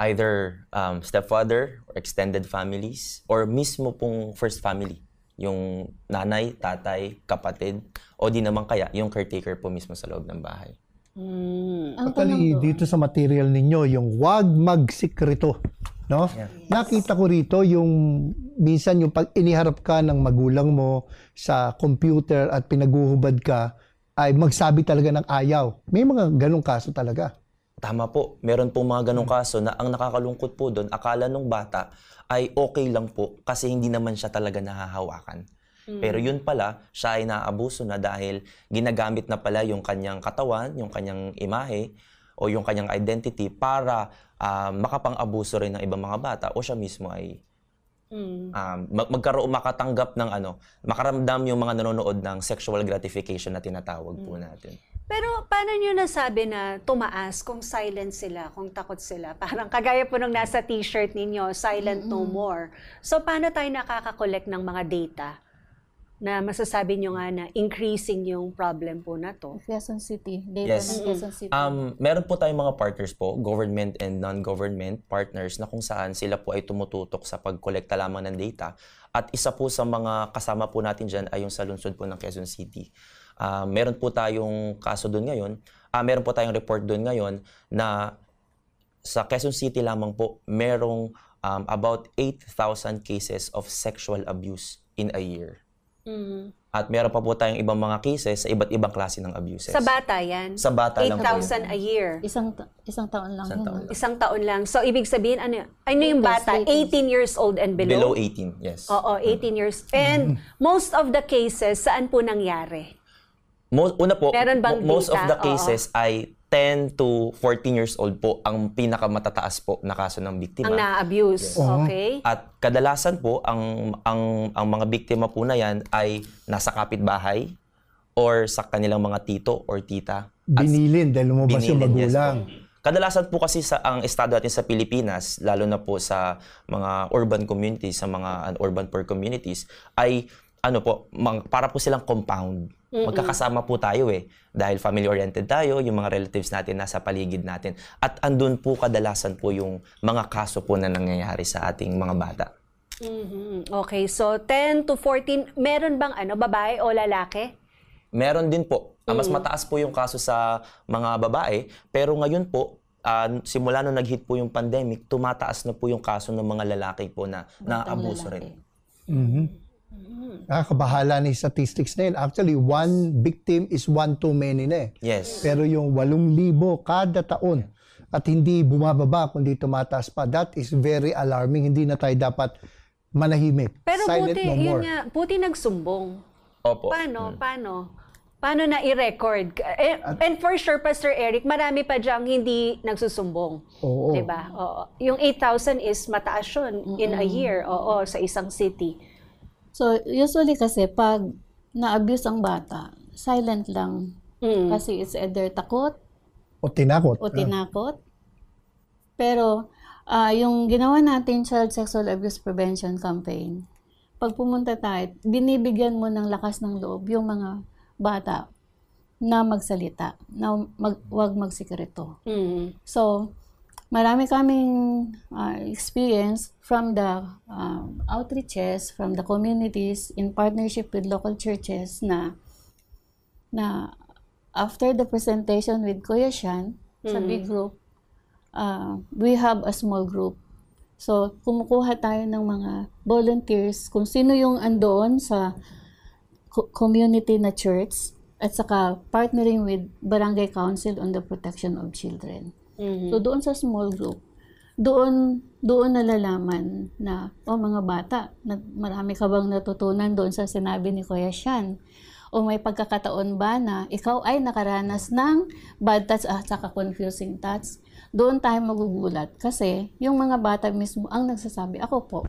either stepfather or extended families or mismo pong first family. Yung nanay, tatay, kapatid, o di naman kaya yung caretaker po mismo sa loob ng bahay. Actually, dito sa material ninyo, yung wag magsikreto. No? Yeah. Nakita ko rito yung minsan yung pag iniharap ka ng magulang mo sa computer at pinaguhubad ka, ay magsabi talaga ng ayaw. May mga ganong kaso talaga. Tama po. Meron pong mga ganong kaso na ang nakakalungkot po doon, akala nung bata ay okay lang po kasi hindi naman siya talaga nahahawakan. Pero yun pala, siya ay naabuso na dahil ginagamit na pala yung kanyang katawan, yung kanyang imahe, o yung kanyang identity para makapang-abuso rin ng ibang mga bata o siya mismo ay makatanggap ng makaramdam yung mga nanonood ng sexual gratification na tinatawag po natin. Pero paano nyo nasabi na tumaas kung silent sila, kung takot sila? Parang kagaya po nung nasa t-shirt ninyo, silent no more. So paano tayo nakaka-collect ng mga data na masasabi nyo nga na increasing yung problem po na to? Quezon City. Data ng Quezon City. Meron po tayong mga partners po, government and non-government partners na kung saan sila po ay tumututok sa pag-kolekta lamang ng data. At isa po sa mga kasama po natin dyan ay yung sa lungsod po ng Quezon City. Meron po tayong kaso doon ngayon. Meron po tayong report doon ngayon na sa Quezon City lamang po merong about 8,000 cases of sexual abuse in a year. At meron pa po tayong ibang mga cases sa iba't ibang klase ng abuses. Sa bata yan? Sa bata lang po. 8,000 a year? Isang taon lang. Isang taon lang. So, ibig sabihin, ano yung bata? 18 years old and below? Below 18, yes. Oo, 18 years. And most of the cases, saan po nangyari? Una po, most data? of the cases ay 10 to 14 years old po ang pinakamatataas po na kaso ng biktima. Ang na-abuse, okay. At kadalasan po, ang mga biktima po na yan ay nasa kapitbahay or sa kanilang mga tito or tita. Binilin dahil lumabas yung magulang. Yes, kadalasan po kasi ang estado natin sa Pilipinas, lalo na po sa mga urban communities, sa mga urban poor communities, ay para po silang compound. Magkakasama po tayo dahil family-oriented tayo, yung mga relatives natin nasa paligid natin. At andun po kadalasan po yung mga kaso po na nangyayari sa ating mga bata. Okay, so 10 to 14, meron bang babae o lalaki? Meron din po. Mas mataas po yung kaso sa mga babae, pero ngayon po, simula nung nag-hit po yung pandemic, tumataas na po yung kaso ng mga lalaki po na naabuso rin. Kabahala na yung statistics na yun. Actually, one victim is one too many na Yes. Pero yung 8,000 kada taon at hindi bumababa kundi tumataas pa, that is very alarming. Hindi na tayo dapat manahimik. Pero Silent buti, no more. yun nga, buti nagsumbong. Opo. Paano na-i-record? And for sure, Pastor Eric, marami pa dyang hindi nagsusumbong. Oo. Diba? Oo. Yung 8,000 is mataas yun in a year. Oo, sa isang city. So, usually kasi pag na-abuse ang bata, silent lang. Kasi it's either takot o tinakot. Pero, yung ginawa natin Child Sexual Abuse Prevention Campaign, pag pumunta tayo, binibigyan mo ng lakas ng loob yung mga bata na magsalita, na wag magsikreto. So, marami kaming experience from the outreaches, from the communities in partnership with local churches na after the presentation with Kuya Sean sa big group, we have a small group. So, kumukuha tayo ng mga volunteers, kung sino yung andoon sa community na church, at saka partnering with Barangay Council on the Protection of Children. So, doon sa small group, doon nalalaman na, mga bata, marami ka bang natutunan doon sa sinabi ni Kuya Sean? O may pagkakataon ba na ikaw ay nakaranas ng bad touch at saka confusing touch? Doon tayo magugulat kasi yung mga bata mismo ang nagsasabi, ako po.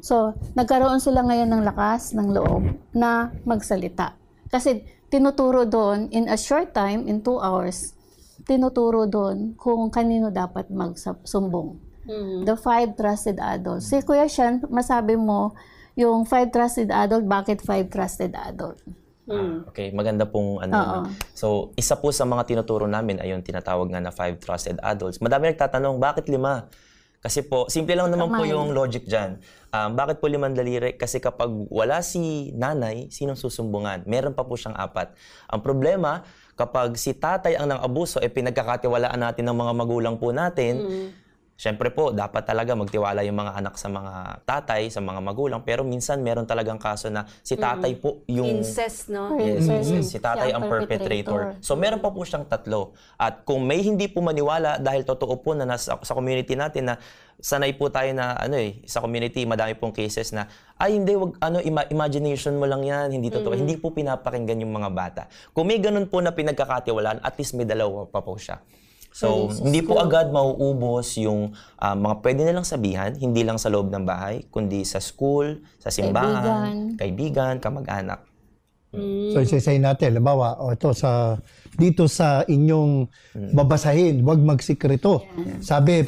So, nagkaroon sila ngayon ng lakas, ng loob na magsalita. Kasi tinuturo doon, in a short time, in 2 hours, tinuturo doon kung kanino dapat magsumbong. The 5 trusted adults. Si Kuya Sean, masabi mo, yung 5 trusted adult, bakit 5 trusted adult? Okay, maganda pong ano. So, isa po sa mga tinuturo namin ay yung tinatawag nga na 5 trusted adults. Madami nagtatanong, bakit 5? Kasi po, simple lang naman po yung logic dyan. Bakit po 5 daliri? Kasi kapag wala si nanay, sinong susumbungan? Meron pa po siyang 4. Ang problema, kapag si tatay ang nang-abuso, pinagkakatiwalaan natin ng mga magulang po natin, syempre po, dapat talaga magtiwala yung mga anak sa mga tatay, sa mga magulang. Pero minsan, meron talagang kaso na si tatay po yung... Incest, no? Yes, si tatay ang perpetrator. So, meron pa po siyang 3. At kung may hindi po maniwala, dahil totoo po na sa community natin na sanay po tayo na, sa community, madami pong cases na, hindi, imagination mo lang yan, hindi totoo. Hindi po pinapakinggan yung mga bata. Kung may ganun po na pinagkakatiwalaan, at least may dalawa pa po siya. So, hindi po agad mauubos yung mga pwede nilang sabihan, hindi lang sa loob ng bahay, kundi sa school, sa simbahan, kaibigan, kamag-anak. So, isa-isay natin, halimbawa, dito sa inyong babasahin, huwag magsikreto. Sabi,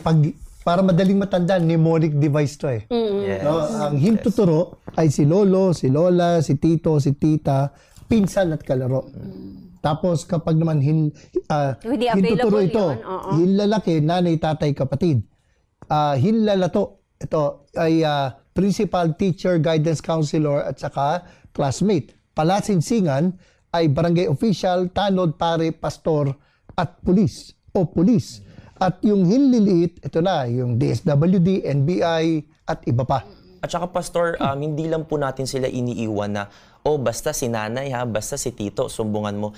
para madaling matandaan, mnemonic device to Ang hintuturo ay si lolo, si lola, si tito, si tita, pinsan at kalaro. Tapos kapag naman hintuturo ito, hinlalaki, nanay, tatay, kapatid. Hinlalato, ito ay principal, teacher, guidance counselor at saka classmate. Palasinsingan ay barangay official, tanod, pare, pastor at pulis o pulis. At yung hinliliit, ito na, yung DSWD, NBI at iba pa. At saka pastor, hindi lang po natin sila iniiwan na basta si nanay basta si tito, sumbungan mo.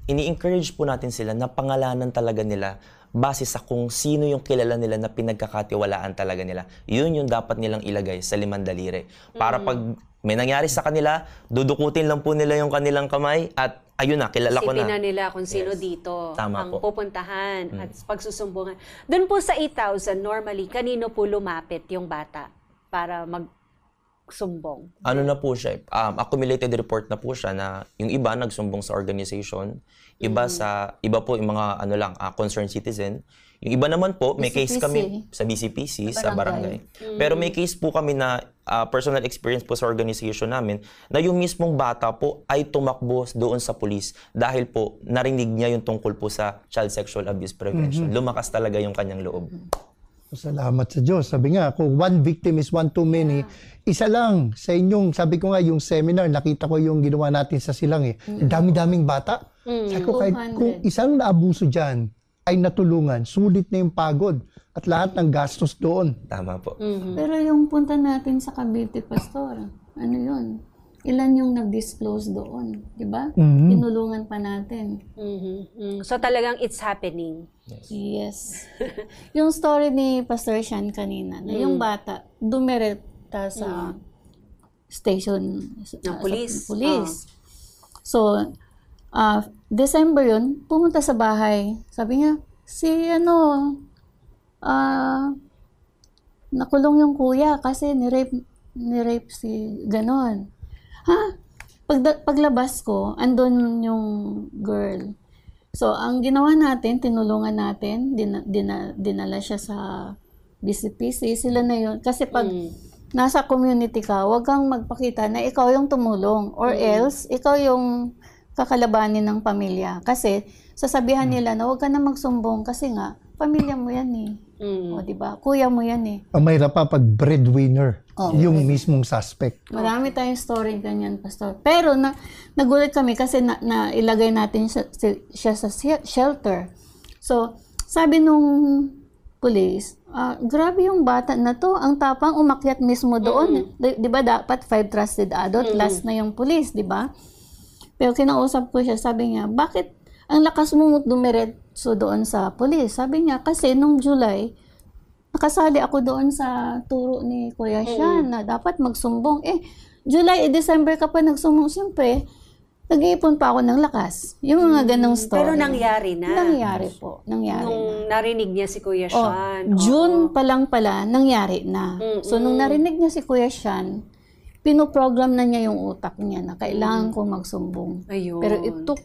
Ini-encourage po natin sila na pangalanan talaga nila base sa kung sino yung kilala nila na pinagkakatiwalaan talaga nila. Yun yung dapat nilang ilagay sa 5 daliri. Para pag may nangyari sa kanila, dudukutin lang po nila yung kanilang kamay at ayun na, kilala ko na. Isipin na nila kung sino dito ang po pupuntahan at pagsusumbungan. Doon po sa 8,000, normally, kanino po lumapit yung bata para magsumbong? Ano na po siya, accumulated report na po siya na yung iba nagsumbong sa organization, iba po yung mga concerned citizen. Yung iba naman po, may case kami sa BCPC, sa barangay. Pero may case po kami na personal experience po sa organization namin na yung mismong bata po ay tumakbo doon sa pulis dahil po narinig niya yung tungkol po sa child sexual abuse prevention. Lumakas talaga yung kanyang loob. Salamat sa Diyos. Sabi nga, kung one victim is one too many, isa lang sa inyong, sabi ko nga, yung seminar, nakita ko yung ginawa natin sa Silang Dami-daming bata. Sabi ko, kahit kung isang naabuso dyan, ay natulungan, sulit na yung pagod at lahat ng gastos doon. Tama po. Pero yung punta natin sa Cavite, Pastor, ano yun? Ilan yung nag-disclose doon, di ba? Tinulungan pa natin. So talagang it's happening. Yes. Yung story ni Pastor Sean kanina, na yung bata, dumireta sa station ng police. So, December yun, pumunta sa bahay. Sabi niya, nakulong yung kuya kasi ni-rape si ganon. Paglabas ko, andun yung girl. So, ang ginawa natin, tinulungan natin, dinala siya sa BCPC, sila na yun. Kasi pag nasa community ka, huwag kang magpakita na ikaw yung tumulong or else, ikaw yung kakalabanin ng pamilya. Kasi sasabihan nila na huwag ka na magsumbong kasi nga, pamilya mo yan eh. O, diba? Kuya mo yan eh. Ang mahirap pa pag breadwinner, yung mismong suspect. Marami tayong story ganyan, Pastor. Pero nagulat kami kasi ilagay natin siya sa shelter. So, sabi nung police, grabe yung bata na to, ang tapang umakyat mismo doon. Diba dapat 5 trusted adult, last na yung police, diba? Pero kinausap ko siya, sabi niya, bakit ang lakas mo dumiretso doon sa police? Sabi niya, kasi nung July, nakasali ako doon sa turo ni Kuya Sean na dapat magsumbong. July, December ka pa nagsumbong. Siyempre, nag-iipon pa ako ng lakas. Yung mga ganong story. Pero nangyari na. Nangyari po. Nangyari nung narinig niya si Kuya Sean. June pa lang pala, nangyari na. So, nung narinig niya si Kuya Sean, pinoprogram na niya yung utak niya na kailangan ko magsumbong. Ayun. Pero it took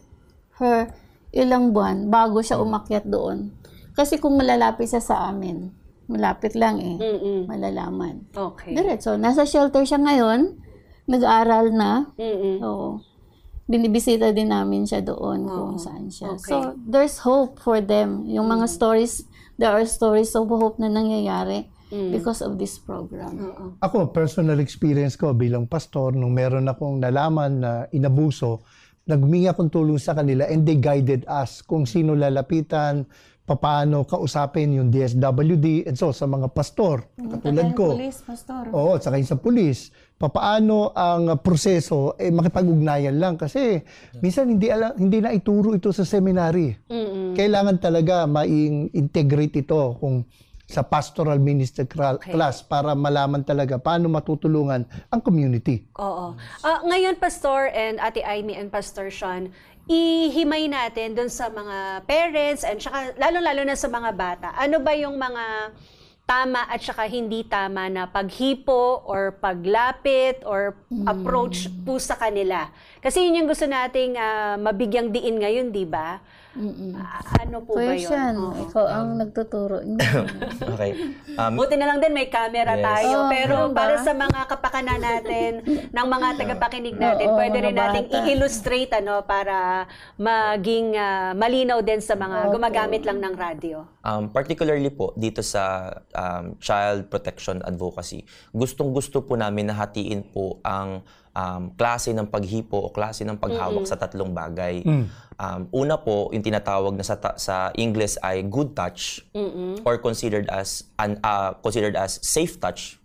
her ilang buwan bago siya umakyat doon. Kasi kung malalapit siya sa amin, malapit lang malalaman. Okay. Diretso, nasa shelter siya ngayon, nag-aaral na. So, binibisita din namin siya doon kung saan siya. Okay. So, there's hope for them. Yung mga stories, there are stories of hope na nangyayari because of this program. Ako, personal experience ko bilang pastor, nung meron akong nalaman na inabuso, nagmingi akong tulong sa kanila and they guided us kung sino lalapitan, paano kausapin yung DSWD, and so sa mga pastor, katulad ko. Police, pastor. Oo, saka sa pulis. Paano ang proseso, makipag-ugnayan lang. Kasi minsan hindi na ituro ito sa seminary. Kailangan talaga ma-integrate ito kung sa pastoral ministry class para malaman talaga paano matutulungan ang community. Oo. Ngayon, Pastor and Ate Amy and Pastor Sean, ihimay natin dun sa mga parents and saka lalo-lalo na sa mga bata. Ano ba yung mga tama at saka hindi tama na paghipo or paglapit or approach po sa kanila? Kasi yun yung gusto nating mabigyang diin ngayon, di ba? Ano po ba yun? Question. Ikaw ang nagtuturo. Okay. Buti na lang din may camera tayo. Pero diba? para sa mga kapakanan natin, ng mga tagapakinig natin, pwede rin nating i-illustrate para maging malinaw din sa mga gumagamit lang ng radyo. Particularly po dito sa child protection advocacy, gustong-gusto po namin na hatiin po ang klase ng paghipo o klase ng paghawak sa tatlong bagay. Una po, yung tinatawag na sa English ay good touch or considered as safe touch.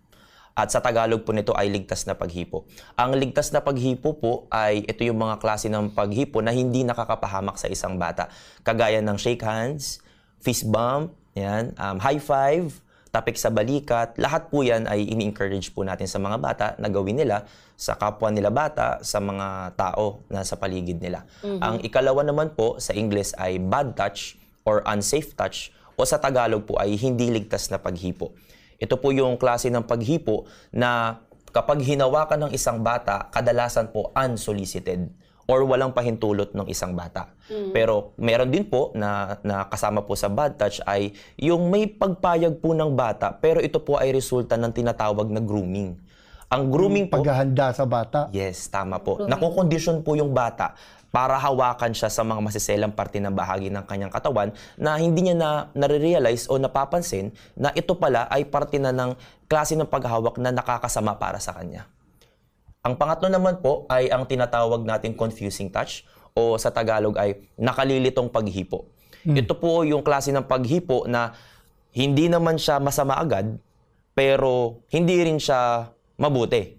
At sa Tagalog po nito ay ligtas na paghipo. Ang ligtas na paghipo po ay ito yung mga klase ng paghipo na hindi nakakapahamak sa isang bata. Kagaya ng shake hands, fist bump, yan, high five, tapik sa balikat, lahat po yan ay ini-encourage po natin sa mga bata na gawin nila sa kapwa nila bata, sa mga tao na sa paligid nila. Ang ikalawa naman po sa English ay bad touch or unsafe touch o sa Tagalog po ay hindi ligtas na paghipo. Ito po yung klase ng paghipo na kapag hinawakan ng isang bata, kadalasan po unsolicited or walang pahintulot ng isang bata. Pero meron din po na kasama po sa bad touch ay yung may pagpayag po ng bata pero ito po ay resulta ng tinatawag na grooming. Ang grooming po, paghahanda sa bata. Yes, tama po. Nakokondisyon po yung bata para hawakan siya sa mga masiselang parte ng bahagi ng kanyang katawan na hindi niya nare-realize o napapansin na ito pala ay parte na ng klase ng paghawak na nakakasama para sa kanya. Ang pangatlo naman po ay ang tinatawag nating confusing touch o sa Tagalog ay nakalilitong paghipo. Ito po yung klase ng paghipo na hindi naman siya masama agad pero hindi rin siya mabuti.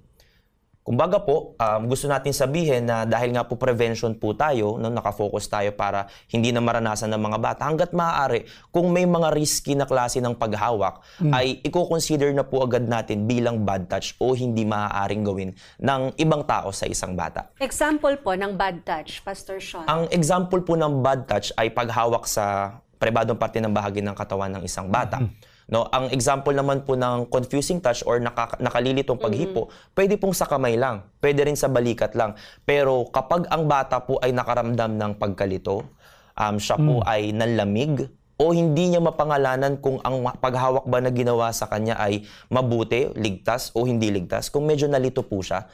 Kumbaga po, gusto natin sabihin na dahil nga po prevention po tayo, nakafocus tayo para hindi na maranasan ng mga bata, hanggat maaari, kung may mga risky na klase ng paghawak, ay i-consider na po agad natin bilang bad touch o hindi maaaring gawin ng ibang tao sa isang bata. Example po ng bad touch, Pastor Sean. Ang example po ng bad touch ay paghawak sa pribadong parte ng bahagi ng katawan ng isang bata. No, ang example naman po ng confusing touch or nakalilitong paghipo, pwede pong sa kamay lang, pwede rin sa balikat lang. Pero kapag ang bata po ay nakaramdam ng pagkalito, siya po ay nanlamig o hindi niya mapangalanan kung ang paghawak ba na ginawa sa kanya ay mabuti, ligtas o hindi ligtas, kung medyo nalito po siya,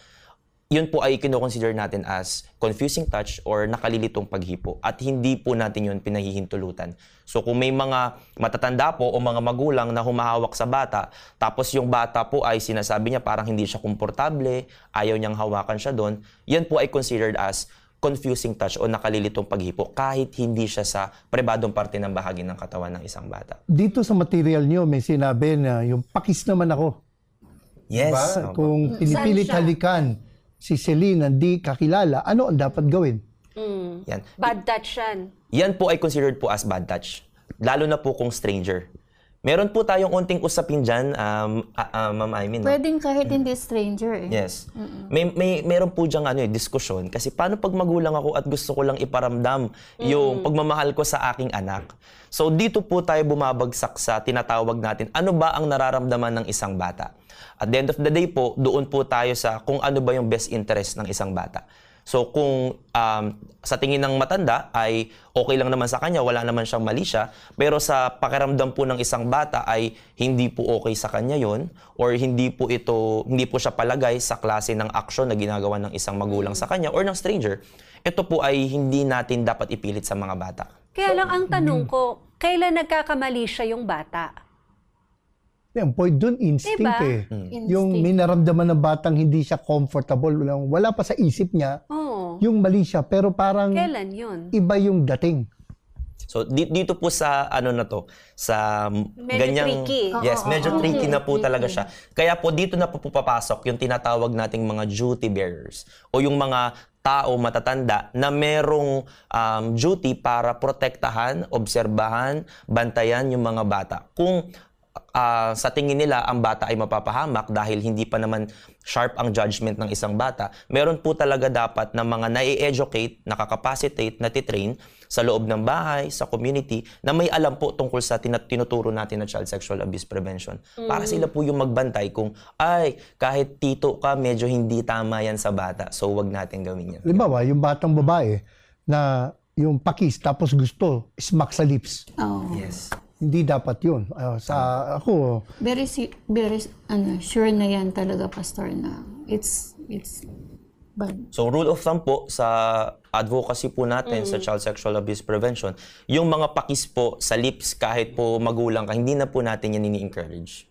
yun po ay kino-consider natin as confusing touch or nakalilitong paghipo at hindi po natin yun pinahihintulutan. So kung may mga matatanda po o mga magulang na humahawak sa bata, tapos yung bata po ay sinasabi niya parang hindi siya komportable, ayaw niyang hawakan siya doon, yan po ay considered as confusing touch o nakalilitong paghipo kahit hindi siya sa pribadong parte ng bahagi ng katawan ng isang bata. Dito sa material niyo may sinabi na yung pakis naman ako. Yes. Diba? Kung pinipilit halikan si Celine na di kakilala, ano ang dapat gawin? Yan. Bad touch yan. Yan po ay considered po as bad touch. Lalo na po kung stranger. Meron po tayong unting usapin dyan, Ma'am Aimin. Pwedeng kahit hindi stranger. Yes. Meron po dyan diskusyon. Kasi paano pag magulang ako at gusto ko lang iparamdam yung pagmamahal ko sa aking anak? So dito po tayo bumabagsak sa tinatawag natin, ano ba ang nararamdaman ng isang bata? At the end of the day po, doon po tayo sa kung ano ba yung best interest ng isang bata. So kung sa tingin ng matanda ay okay lang naman sa kanya, wala naman siyang mali siya, pero sa pakiramdam po ng isang bata ay hindi po okay sa kanya yon or hindi po siya palagay sa klase ng aksyon na ginagawa ng isang magulang sa kanya or ng stranger, ito po ay hindi natin dapat ipilit sa mga bata. Kaya lang ang tanong ko, kailan nagkakamali siya yung bata? Yan, point dun, instinct diba? Yung may naramdaman ng batang hindi siya comfortable, wala pa sa isip niya, yung mali siya, pero parang kailan yun? Iba yung dating. So dito po sa sa medyo ganyang tricky. Yes, medyo tricky na po talaga siya. Kaya po dito na po papasok yung tinatawag nating mga duty bearers o yung mga tao matatanda na merong duty para protektahan, obserbahan, bantayan yung mga bata. Kung sa tingin nila ang bata ay mapapahamak dahil hindi pa naman sharp ang judgment ng isang bata, meron po talaga dapat na mga nai-educate, nakakapacitate, natitrain sa loob ng bahay, sa community, na may alam po tungkol sa tinuturo natin na child sexual abuse prevention. Para sila po yung magbantay kung, ay, kahit tito ka, medyo hindi tama yan sa bata, so wag natin gawin yan. Halimbawa, yung batang babae na yung pakis tapos gusto, smack sa lips. Yes. Hindi dapat yun. Sa ako, very sure na yan talaga, Pastor, na it's bad. So rule of thumb po sa advocacy po natin sa child sexual abuse prevention, yung mga pakis po sa lips kahit po magulang ka, hindi na po natin yan ini-encourage.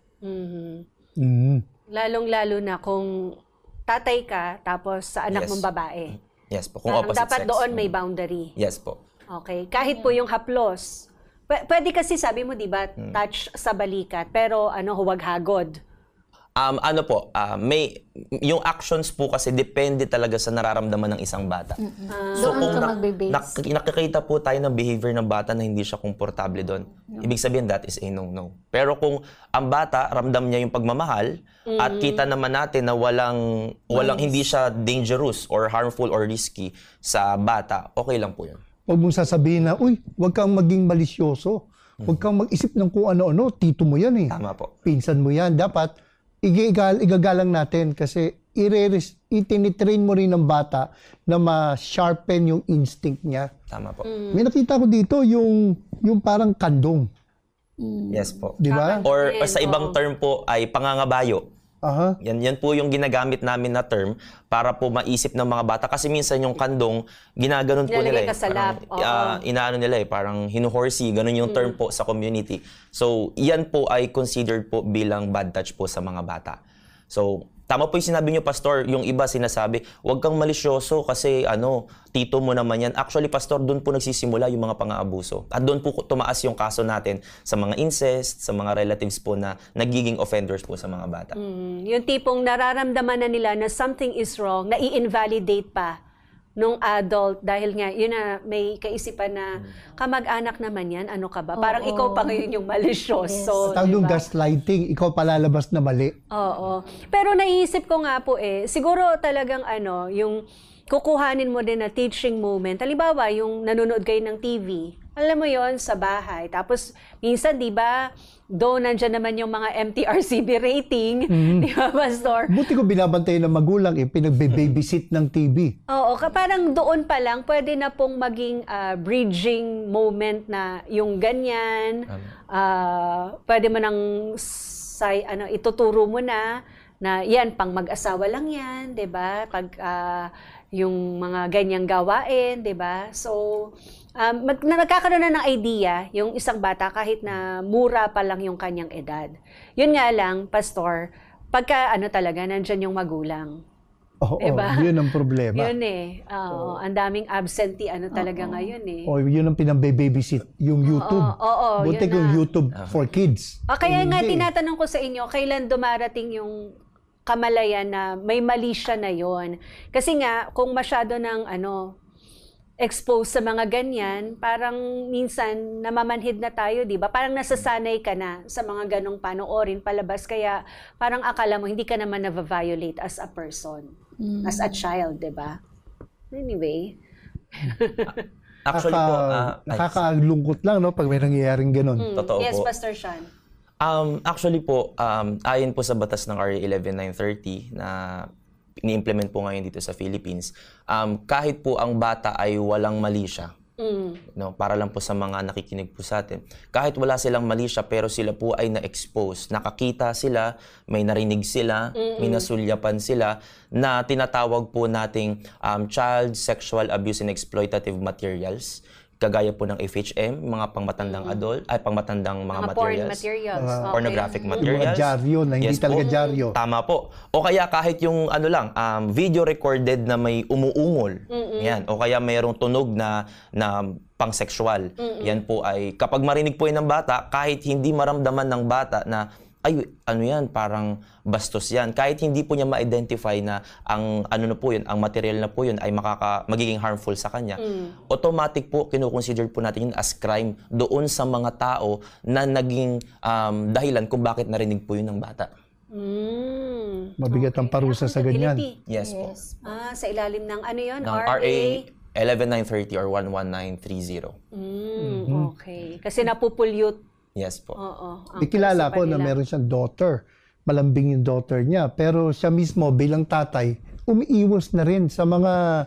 Lalong-lalo na kung tatay ka tapos sa anak mong babae. Yes po, kung opposite dapat sex. doon may boundary. Yes po. Okay, kahit po yung haplos. Pwede kasi sabi mo, di ba, touch sa balikat, pero huwag hagod. May yung actions po kasi depende talaga sa nararamdaman ng isang bata. So kung nakikita po tayo ng behavior ng bata na hindi siya komportable doon, ibig sabihin that is a no-no. Pero kung ang bata ramdam niya yung pagmamahal at kita naman natin na walang hindi siya dangerous or harmful or risky sa bata, okay lang po yun. Huwag mong sasabihin na, uy, huwag kang maging malisyoso. Huwag kang mag-isip ng kung ano-ano. Tito mo yan eh. Tama po. Pinsan mo yan. Dapat, igagalang natin kasi itinitrain mo rin ng bata na ma-sharpen yung instinct niya. Tama po. May nakita ko dito yung parang kandong. Yes po. Di ba? Or sa ibang term po ay pangangabayo. Yan po yung ginagamit namin na term para po maisip ng mga bata. Kasi minsan yung kandong, ginaganon po nila inaano nila parang hinuhorsey, ganun yung term po sa community. So, yan po ay considered po bilang bad touch po sa mga bata. So, tama po yung sinabi niyo, Pastor, yung iba sinasabi, huwag kang malisyoso kasi tito mo naman yan. Actually, Pastor, doon po nagsisimula yung mga pang-aabuso. At doon po tumaas yung kaso natin sa mga incest, sa mga relatives po na nagiging offenders po sa mga bata. Yung tipong nararamdaman na nila na something is wrong, na i-invalidate pa nung adult dahil nga, yun na, may kaisipan na kamag-anak naman yan, ano ka ba? Parang ikaw pa ngayon yung malisyoso. Tawag yung gaslighting, ikaw palalabas na mali. Oo. Pero naiisip ko nga po siguro talagang yung kukuhanin mo din na teaching moment. Halimbawa, yung nanonood kayo ng TV, alam mo yon sa bahay. Tapos, minsan, di ba, nandyan naman yung mga MTRCB rating, di ba, Pastor? Buti ko binabantay ng magulang pinagbe-babysit ng TV. Oo, parang doon pa lang, pwede na pong maging bridging moment na yung ganyan. Pwede mo nang ituturo mo na na yan, pang mag-asawa lang yan, 'di ba? Pag yung mga ganyang gawain, 'di ba? So, nagkakaroon na ng idea yung isang bata kahit na mura pa lang yung kanyang edad. Yun nga lang, Pastor, pagka talaga, nandyan yung magulang. Oo, diba? Yun ang problema. Yun ang daming absentee talaga ngayon Yun ang pinambabysit, yung YouTube. Buti yung YouTube for kids. Kaya nga tinatanong ko sa inyo, kailan dumarating yung kamalayan na may mali siya na yon? Kasi nga, kung masyado ng exposed sa mga ganyan, parang minsan namamanhid na tayo, di ba? Parang nasasanay ka na sa mga ganong panoorin palabas, kaya parang akala mo hindi ka naman na-violate as a person, as a child, di ba? Anyway. Actually po, nakakalungkot lang, no, pag may nangyayaring ganon. Totoo yes, po. Pastor Sean. Actually po, ayon po sa batas ng RA 11930 na ini-implement po ngayon dito sa Philippines, kahit po ang bata ay walang mali siya, no, para lang po sa mga nakikinig po sa atin, kahit wala silang mali siya pero sila po ay na-expose, nakakita sila, may narinig sila, may nasulyapan sila, na tinatawag po nating child sexual abuse and exploitative materials, kagaya po ng FHM, mga pangmatandang pangmatandang mga materials. Pornographic materials. Mga dyaryo na hindi talaga dyaryo. Tama po. O kaya kahit yung video recorded na may umuungol. Yan. O kaya mayroong tunog na pang-sexual. Yan po ay, kapag marinig po yan ng bata, kahit hindi maramdaman ng bata na yan, parang bastos yan. Kahit hindi po niya ma-identify na ang ang material na po yun ay magiging harmful sa kanya, automatic po kinukonsider po natin yun as crime doon sa mga tao na naging dahilan kung bakit narinig po yun ng bata. Mabigat ang parusa sa ganyan. Yes po. Sa ilalim ng ng RA 11930 or 11930. Okay. Kasi napupulyot. Yes po. Kilala ko na meron siyang daughter. Malambing yung daughter niya. Pero siya mismo bilang tatay, umiiwas na rin sa mga,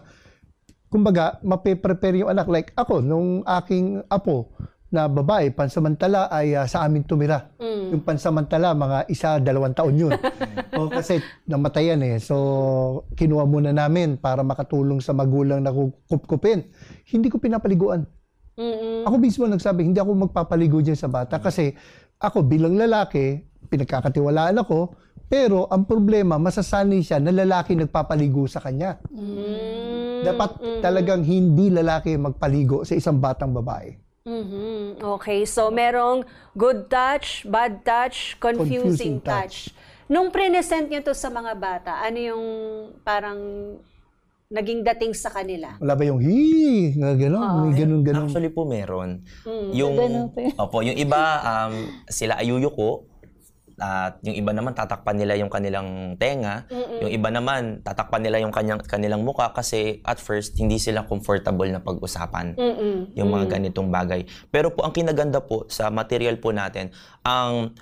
kumbaga, mape-prepare yung anak. Like ako, nung aking apo na babae, pansamantala ay sa amin tumira. Yung pansamantala, mga 1-2 taon yun. Kasi namatayan So, kinuha muna namin para makatulong sa magulang na kupkupin. Hindi ko pinapaliguan. Ako mismo nagsabi, hindi ako magpapaligo dyan sa bata kasi ako bilang lalaki, pinagkakatiwalaan ako, pero ang problema, masasanay siya na lalaki nagpapaligo sa kanya. Dapat talagang hindi lalaki magpaligo sa isang batang babae. Okay, so merong good touch, bad touch, confusing touch. Nung present niyo to sa mga bata, ano yung parang naging dating sa kanila? Wala ba yung gano'n? Gano'n. Actually po meron. Yung iba, sila ayuyuko. At yung iba naman tatakpan nila yung kanilang tenga. Yung iba naman tatakpan nila yung kanilang muka kasi at first hindi sila comfortable na pag-usapan yung mga ganitong bagay. Pero po ang kinaganda po sa material po natin, ang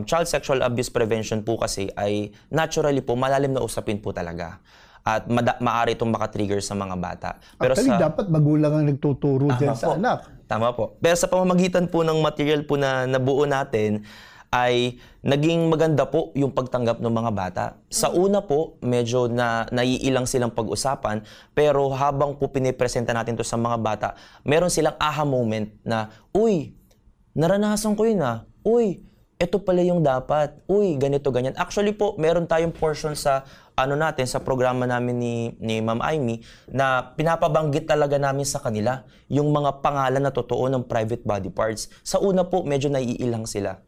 child sexual abuse prevention po kasi ay naturally po malalim na usapin po talaga. At maaari itong makatrigger sa mga bata. Pero dapat magulang ang nagtuturo dyan sa anak. Tama po. Pero sa pamamagitan po ng material po na nabuo natin, ay naging maganda po yung pagtanggap ng mga bata. Sa una po, medyo naiilang silang pag-usapan, pero habang po pinipresenta natin to sa mga bata, meron silang aha moment na, uy, naranasan ko yun uy, ito pala yung dapat. Uy, ganito, ganyan. Actually po, meron tayong portion sa sa programa namin ni Ma'am Amy na pinapabanggit talaga namin sa kanila yung mga pangalan na totoo ng private body parts. Sa una po, medyo naiilang sila.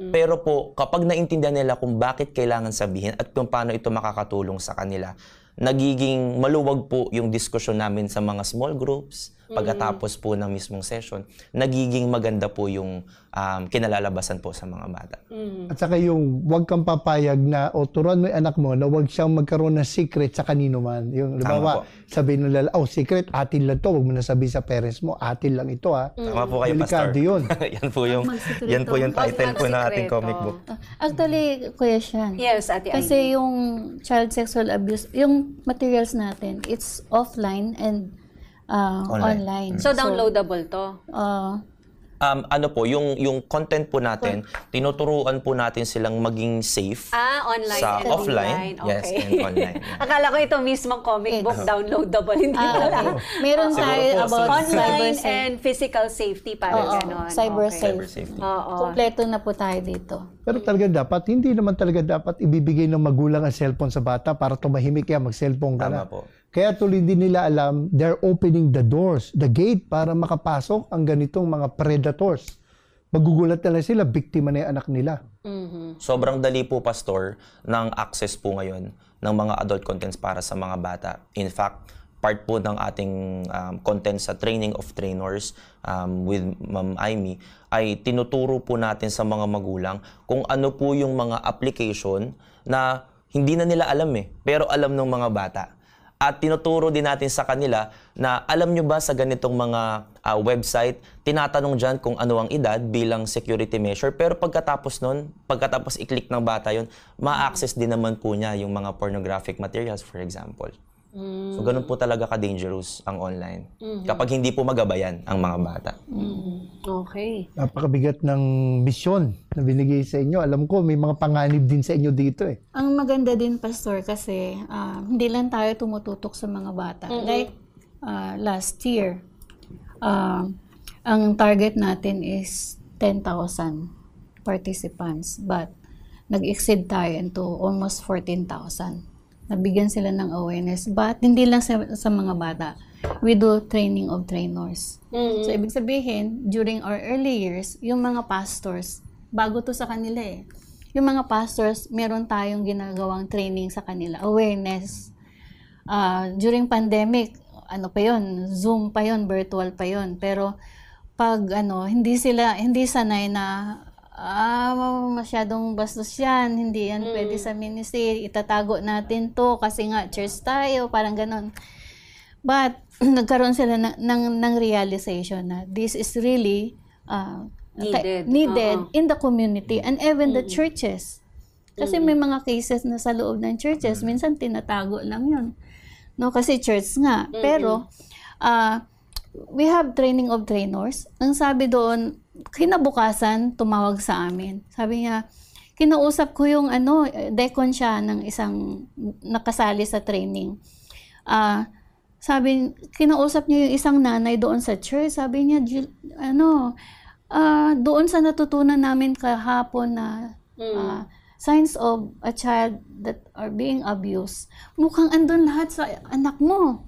Pero po, kapag naintindihan nila kung bakit kailangan sabihin at kung paano ito makakatulong sa kanila, nagiging maluwag po yung diskusyon namin sa mga small groups. Pagkatapos po ng mismong session, nagiging maganda po yung kinalalabasan po sa mga bata. At saka yung huwag kang papayag na turuan mo yung anak mo na huwag siyang magkaroon ng secret sa kanino man. Yung halimbawa, sabihin ng lala, secret, atin lang to, huwag mo na sabihin sa parents mo, atin lang ito Tama po kayo, Pastor. Yun. yan po yung title po ng ating comic book. Actually, Kuya Sean. Yes, Ate Amy. Kasi yung child sexual abuse, yung materials natin, it's offline and online. So, downloadable to? Ano po, yung content po natin, tinuturuan po natin silang maging safe online sa and offline. online. Yes, Okay. and online. Akala ko ito mismong comic book, downloadable. Hindi pala. Meron tayo about online cyber and physical safety, parang ganon. Cyber Okay. safety. Oo. Kompleto na po tayo dito. Pero talaga dapat, hindi naman talaga dapat ibibigay ng magulang ang cellphone sa bata para tumahimik yan, mag-cellphone ka na. Tama po. Kaya tuloy din nila alam, they're opening the doors, the gate para makapasok ang ganitong mga predators. Magugulat na lang sila, biktima na yung anak nila. Sobrang dali po, Pastor, ng access po ngayon ng mga adult contents para sa mga bata. In fact, part po ng ating content sa Training of Trainers with Ma'am Amy ay tinuturo po natin sa mga magulang kung ano po yung mga application na hindi na nila alam pero alam ng mga bata. At tinuturo din natin sa kanila na alam nyo ba sa ganitong mga website, tinatanong dyan kung ano ang edad bilang security measure. Pero pagkatapos nun, pagkatapos i-click ng bata yun, ma-access din naman po niya yung mga pornographic materials, for example. So, ganun po talaga ka-dangerous ang online. Kapag hindi po magabayan ang mga bata. Okay. Napakabigat ng misyon na binigay sa inyo. Alam ko, may mga panganib din sa inyo dito Ang maganda din, Pastor, kasi hindi lang tayo tumututok sa mga bata. Like last year, ang target natin is 10,000 participants. But nag-exceed tayo into almost 14,000. Nabigyan sila ng awareness. But hindi lang sa mga bata. We do training of trainers. So, ibig sabihin, during our early years, yung mga pastors, bago to sa kanila Yung mga pastors, meron tayong ginagawang training sa kanila. Awareness. During pandemic, ano pa yun? Zoom pa yun, virtual pa yun. Pero, pag hindi sanay na masyadong bastos yan, hindi yan pwede sa ministry, itatago natin to kasi nga church tayo, parang ganon. But nagkaroon sila ng realization na this is really needed in the community and even the churches. Kasi may mga cases na sa loob ng churches, minsan tinatago lang yun. No, kasi church nga. Pero we have training of trainers. Ang sabi doon, kinabukasan, tumawag sa amin. Sabi niya, kinausap ko yung deacon siya ng isang nakasali sa training. Sabi, kinausap niya yung isang nanay doon sa church. Sabi niya, doon sa natutunan namin kahapon na signs of a child that are being abused. Mukhang andun lahat sa anak mo.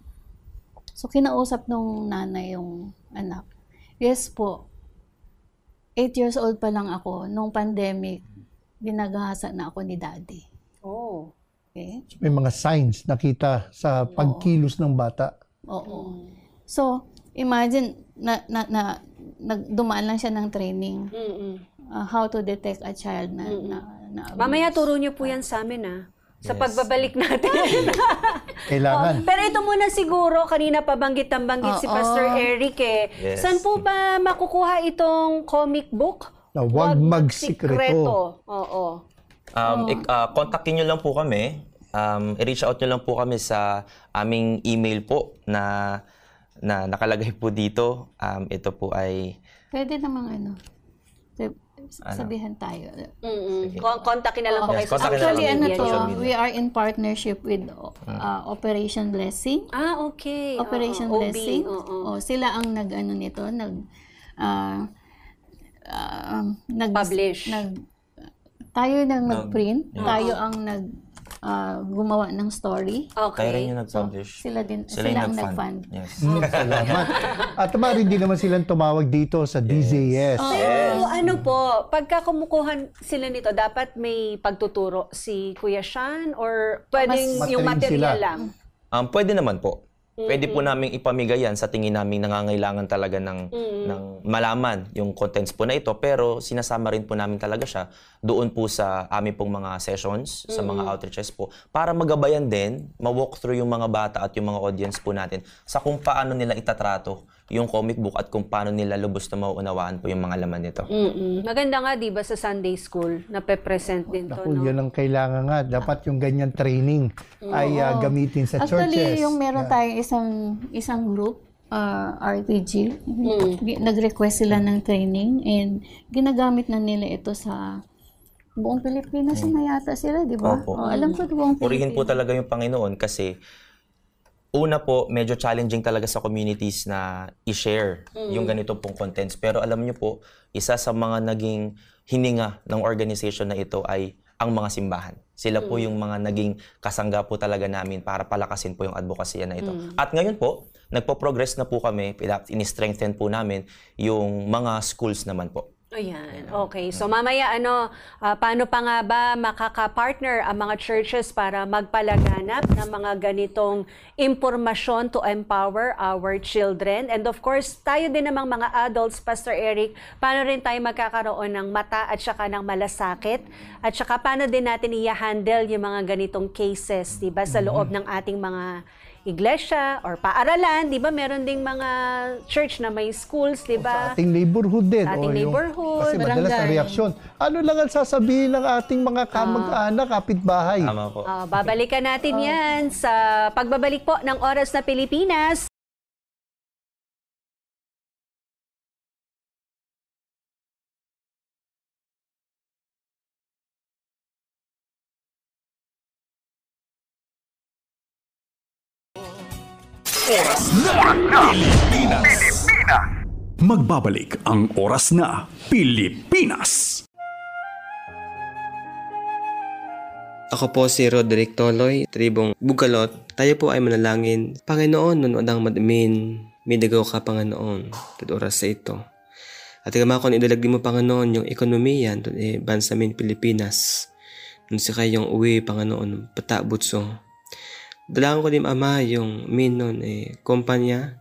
So, kinausap nung nanay yung anak. Yes po. 8 years old pa lang ako. Nung pandemic, binagahasa na ako ni daddy. Oh. Okay? May mga signs nakita sa pagkilos ng bata. Oo. So, imagine, dumaan lang siya ng training. How to detect a child na Mamaya turo niyo po yan sa amin sa pagbabalik natin. Kailangan. Pero ito muna siguro, kanina pa banggit si Pastor Eric Yes. Saan po ba makukuha itong comic book? Na Huwag Magsikreto. Oo. Kontakin nyo lang po kami. I-reach out nyo lang po kami sa aming email po na nakalagay po dito. Ito po ay... Pwede namang sabihan tayo. Kontakin na lang po kayo. Actually, we are in partnership with Operation Blessing. Okay. Operation Blessing. Sila ang nito, publish. Tayo nang nag-print, tayo ang gumawa ng story. Okay. Tayo rin yung nag-publish. Sila ang nag-fund. Yes. Salamat. At maaaring din naman silang tumawag dito sa DZS. Pero pagka kumukuha sila nito, dapat may pagtuturo si Kuya Sean or pwedeng yung material lang? Pwede naman po. Pwede po namin ipamigay yan sa tingin namin nangangailangan talaga ng malaman yung contents po na ito. Pero sinasama rin po namin talaga siya doon po sa aming pong mga sessions, sa mga outreaches po. Para magabayan din, ma-walk through yung mga bata at yung mga audience po natin sa kung paano nila itatrato yung comic book at kung paano nila lubos na mauunawaan po yung mga laman nito. Maganda nga, di ba, sa Sunday School, nape-present din to, no? Yan ang kailangan nga. Dapat yung ganyan training ay gamitin sa churches. Actually, yung meron tayong isang group, RPG. Nag-request sila ng training and ginagamit na nila ito sa buong Pilipinas na yata sila, di ba? Alam ko buong Pilipinas. Purihin po talaga yung Panginoon kasi una po, medyo challenging talaga sa communities na i-share yung ganito pong contents. Pero alam niyo po, isa sa mga naging hininga ng organization na ito ay ang mga simbahan. Sila po yung mga naging kasangga po talaga namin para palakasin po yung advokasya na ito. At ngayon po, nagpo-progress na po kami, ini-strengthen po namin yung mga schools naman po. Ayan, okay. So mamaya paano pa nga ba makaka-partner ang mga churches para magpalaganap ng mga ganitong impormasyon to empower our children? And of course, tayo din namang mga adults, Pastor Eric, paano rin tayo magkakaroon ng mata at saka ng malasakit? At saka paano din natin i-handle yung mga ganitong cases, di ba, sa loob ng ating mga iglesia or paaralan, di ba? Meron ding mga church na may schools, di ba? Sa ating neighborhood din. Sa ating neighborhood, kasi madalas na reaksyon. Ano lang ang sasabihin ng ating mga kamag-anak, kapitbahay? Tama po. Babalikan natin yan sa pagbabalik po ng Oras na Pilipinas. Oras na Pilipinas. Magbabalik ang Oras na Pilipinas. Ako po si Roderick Toloy, tribong Bugalot. Tayo po ay manalangin. Panginoon, nunod ang madamin, midagaw ka, Panginoon, tud oras sa ito. At ikaw kung idalag mo, Panginoon, yung ekonomiya doon bansa min Pilipinas. Nung si kayong uwi, Panginoon, patabot so. Dalangan ko din, Ama, yung nun kumpanya,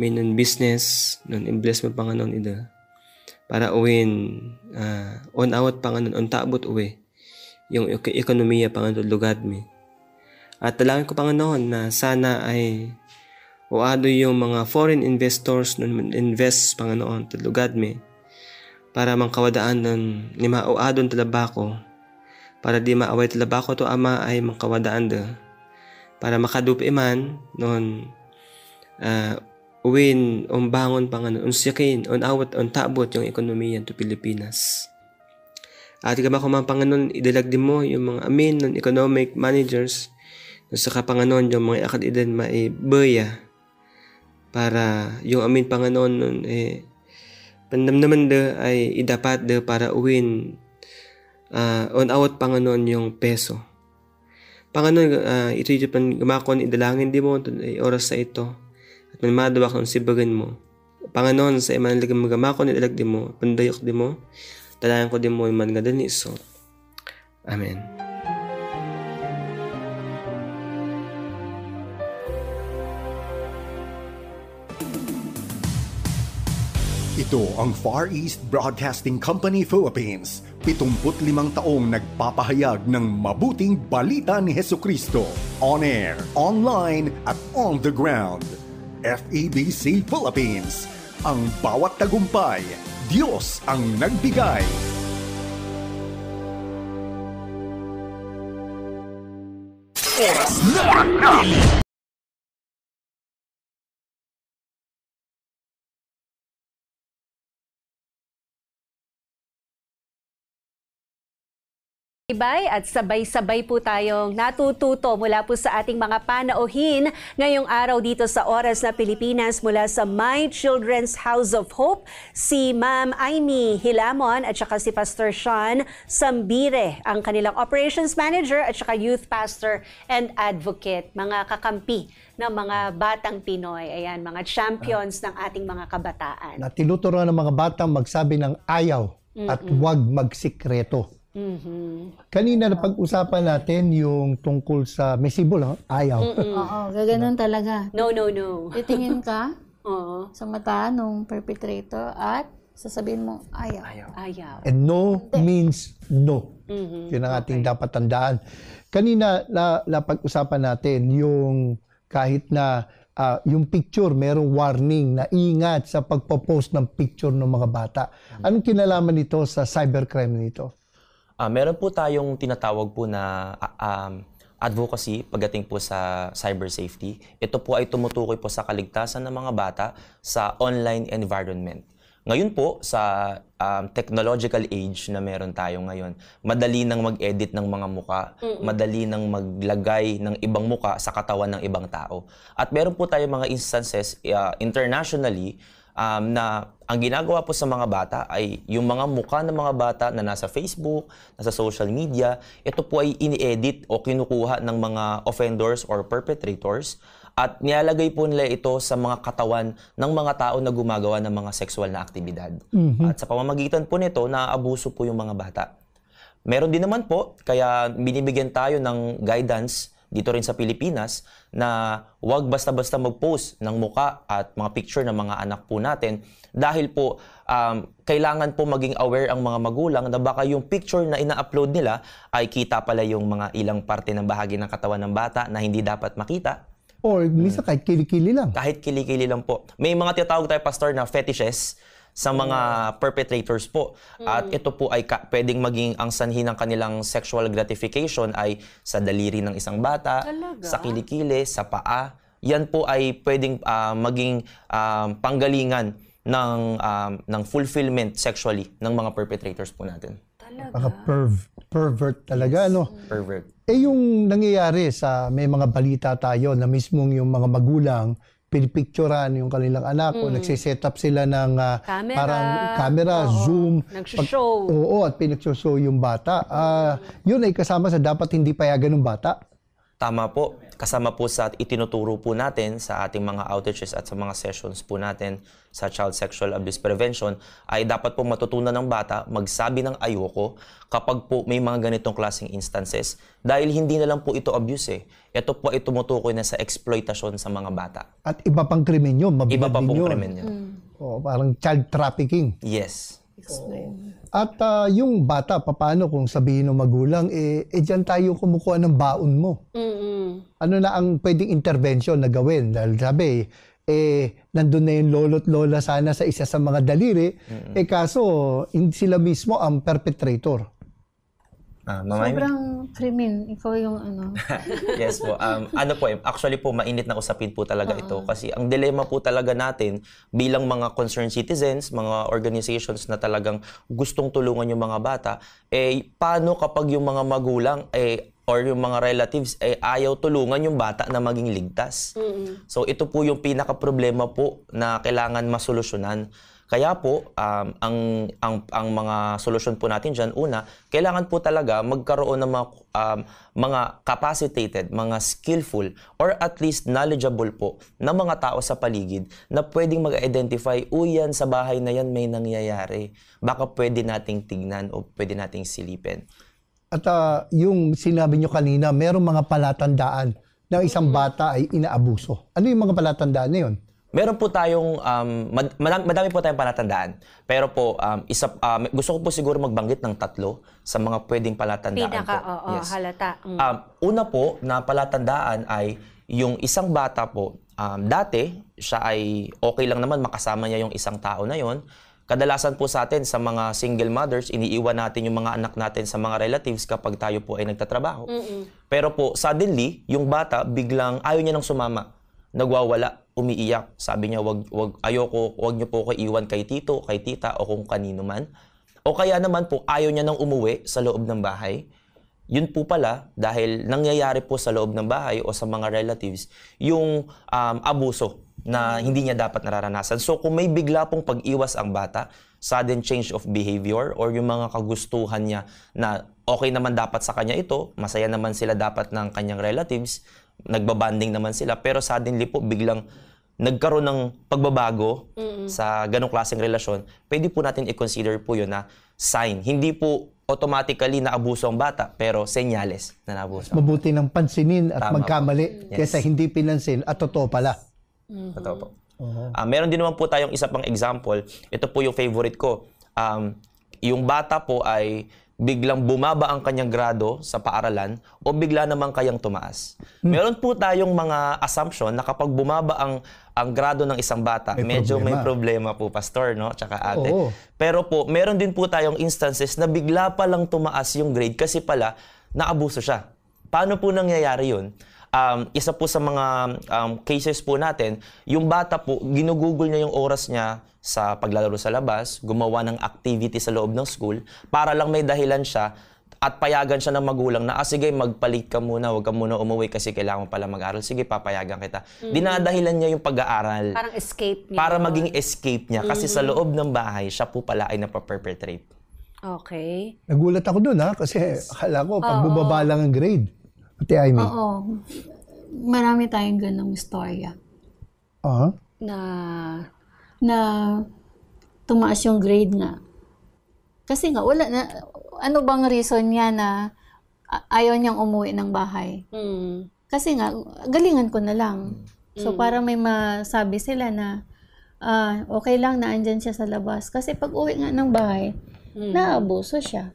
nun business, nun i-bless mo, Panginoon, ida. Para uwin, on out, Panginoon, on tabot uwi, yung ekonomiya, Panginoon, lugad mi. At dalangin ko, Panginoon, na sana ay uado yung mga foreign investors nun invest, Panginoon, lugad mi. Para mangkawadaan nun, ni mauadon talabako, para di maaway talabako to, Ama, ay mangkawadaan da. Para makadupi man noon uwin bangon Panginoon unsiyakin awat tabot yung ekonomiya to Pilipinas. At ikaw ko mga Panginoon idalag din mo yung mga amin ng economic managers sa Panginoon yung mga akad-idan maibeya para yung amin Panginoon nun pandamdaman da ay idapat da para uwin awat Panginoon yung peso. Panginoon, ito yung gumakon, idalangin di mo ay oras sa ito at manmadawak ng sibagan mo. Panginoon, sa imanalagang magamakon, idalag di mo, pandayok di mo, talayan ko di mo yung mangadan ni Iso. Amen. Ito ang Far East Broadcasting Company Philippines. 75 taong nagpapahayag ng mabuting balita ni Hesukristo. On air, online, at on the ground. FEBC Philippines. Ang bawat tagumpay, Diyos ang nagbigay. Oras na! At sabay-sabay po tayong natututo mula po sa ating mga panauhin ngayong araw dito sa Oras na Pilipinas mula sa My Children's House of Hope, si Ma'am Amy Hilamon at saka si Pastor Sean Sambire, ang kanilang Operations Manager at saka Youth Pastor and Advocate, mga kakampi ng mga batang Pinoy. Ayan, mga champions ng ating mga kabataan. Na tinuturuan ng mga batang magsabi ng ayaw at huwag magsikreto. Kanina na pag-usapan natin yung tungkol sa mesibol, ayaw. Oo, gaganon talaga. No, no, no. Titingin ka sa mata nung perpetrator at sasabihin mo, ayaw. Ayaw. And no means no. Yun ang ating dapat tandaan. Kanina na pag-usapan natin yung kahit na yung picture, merong warning na ingat sa pagpo-post ng picture ng mga bata. Anong kinalaman nito sa cybercrime nito? Meron po tayong tinatawag po na advocacy pagdating po sa cyber safety. Ito po ay tumutukoy po sa kaligtasan ng mga bata sa online environment. Ngayon po, sa technological age na meron tayo ngayon, madali nang mag-edit ng mga muka, madali nang maglagay ng ibang muka sa katawan ng ibang tao. At meron po tayo mga instances internationally na ang ginagawa po sa mga bata ay yung mga muka ng mga bata na nasa Facebook, nasa social media, ito po ay ini-edit o kinukuha ng mga offenders or perpetrators at nilalagay po nila ito sa mga katawan ng mga tao na gumagawa ng mga sexual na aktibidad. At sa pamamagitan po nito, naaabuso po yung mga bata. Meron din naman po, kaya binibigyan tayo ng guidance dito rin sa Pilipinas na huwag basta-basta mag-post ng muka at mga picture ng mga anak po natin dahil po kailangan po maging aware ang mga magulang na baka yung picture na ina-upload nila ay kita pala yung mga ilang parte ng bahagi ng katawan ng bata na hindi dapat makita. Or minsan kahit kilikili lang. Kahit kilikili lang po. May mga tinatawag tayo, Pastor, na fetishes sa mga perpetrators po. At ito po ay pwedeng maging ang sanhi ng kanilang sexual gratification ay sa daliri ng isang bata, sa kilikili, sa paa. Yan po ay pwedeng maging panggalingan ng fulfillment sexually ng mga perpetrators po natin. Pervert talaga, no? Pervert. Yung nangyayari sa may mga balita tayo na mismong yung mga magulang pinipicturean yung kanilang anak o nagsiset up sila ng parang camera, zoom. Nagsushow. At pinagsushow yung bata. Yun ay kasama sa dapat hindi payagan ng bata. Tama po. Kasama po sa itinuturo po natin sa ating mga outages at sa mga sessions po natin sa Child Sexual Abuse Prevention ay dapat po matutunan ng bata magsabi ng ayoko kapag po may mga ganitong klaseng instances dahil hindi na lang po ito abuse eh. Ito po ay tumutukoy na sa exploitasyon sa mga bata. At iba pang krimen yun, mabigat iba pa din pong yun. krimen yun. Parang child trafficking. Yes. At yung bata, paano kung sabihin ng magulang, dyan tayo kumukuha ng baon mo. Ano na ang pwedeng intervention na gawin? Dahil sabi, nandun na yung lolo't lola sana sa isa sa mga daliri, kaso hindi sila mismo ang perpetrator. Sobrang krimen. Ikaw yung ano. Yes po. Actually po, mainit na usapin po talaga ito. Kasi ang dilema po talaga natin bilang mga concerned citizens, mga organizations na talagang gustong tulungan yung mga bata, paano kapag yung mga magulang or yung mga relatives ayaw tulungan yung bata na maging ligtas? So ito po yung pinaka-problema po na kailangan masolusyonan. Kaya po, ang mga solusyon po natin dyan, una, kailangan po talaga magkaroon ng mga capacitated, mga skillful, or at least knowledgeable po na mga tao sa paligid na pwedeng mag-identify, yan sa bahay na yan may nangyayari. Baka pwede nating tignan o pwede nating silipin. At yung sinabi nyo kanina, merong mga palatandaan na isang bata ay inaabuso. Ano yung mga palatandaan na yun? Meron po tayong, madami po tayong palatandaan. Pero po, gusto ko po siguro magbanggit ng 3 sa mga pwedeng palatandaan po. Yes. Halata. Una po na palatandaan ay yung isang bata po, dati, siya ay okay lang naman makasama niya yung isang tao na yon. Kadalasan po sa atin, sa mga single mothers, iniiwan natin yung mga anak natin sa mga relatives kapag tayo po ay nagtatrabaho. Pero po, suddenly, yung bata biglang ayaw niya nang sumama. Nagwawala, umiiyak. Sabi niya, wag niyo po ko iwan kay tito, kay tita, o kung kanino man. O kaya naman po, ayaw niya nang umuwi sa loob ng bahay. Yun po pala, dahil nangyayari po sa loob ng bahay o sa mga relatives, yung abuso na hindi niya dapat nararanasan. So kung may bigla pong pag-iwas ang bata, sudden change of behavior, or yung mga kagustuhan niya na okay naman dapat sa kanya ito, masaya naman sila dapat ng kanyang relatives, nagbabanding naman sila, pero suddenly po biglang nagkaroon ng pagbabago sa ganong klaseng relasyon, pwede po natin i-consider po yun na sign. Hindi po automatically na abuso ang bata, pero senyales na naabuso. Mabuti ng pansinin at magkamali kaysa hindi pinansin at totoo pala. Totoo po. Meron din naman po tayong isa pang example. Ito po yung favorite ko. Yung bata po ay biglang bumaba ang kanyang grado sa paaralan o bigla naman kayang tumaas. Meron po tayong mga assumption na kapag bumaba ang grado ng isang bata, may problema po, Pastor, no? Tsaka ate. Pero po, meron din po tayong instances na bigla pa lang tumaas yung grade kasi pala naabuso siya. Paano po nangyayari yun? Isa po sa mga cases po natin, yung bata po, ginugugol niya yung oras niya sa paglalaro sa labas, gumawa ng activity sa loob ng school, para lang may dahilan siya at payagan siya ng magulang na, sige, magpalit ka muna, huwag ka muna umuwi kasi kailangan mo pala mag-aral. Sige, papayagan kita. Dinadahilan niya yung pag-aaral. Parang escape niya. Para maging escape niya. Kasi sa loob ng bahay, siya po pala ay napaperpetrate. Okay. Nagulat ako doon kasi akala ko pagbubaba lang ang grade. Ate Amy. Oo. Marami tayong ganong istorya. Na tumaas yung grade nga. Kasi nga, wala na, ano bang reason niya na ayaw niyang umuwi ng bahay? Kasi nga, galingan ko na lang. So, para may masabi sila na okay lang na andyan siya sa labas. Kasi pag uwi nga ng bahay, naabuso siya.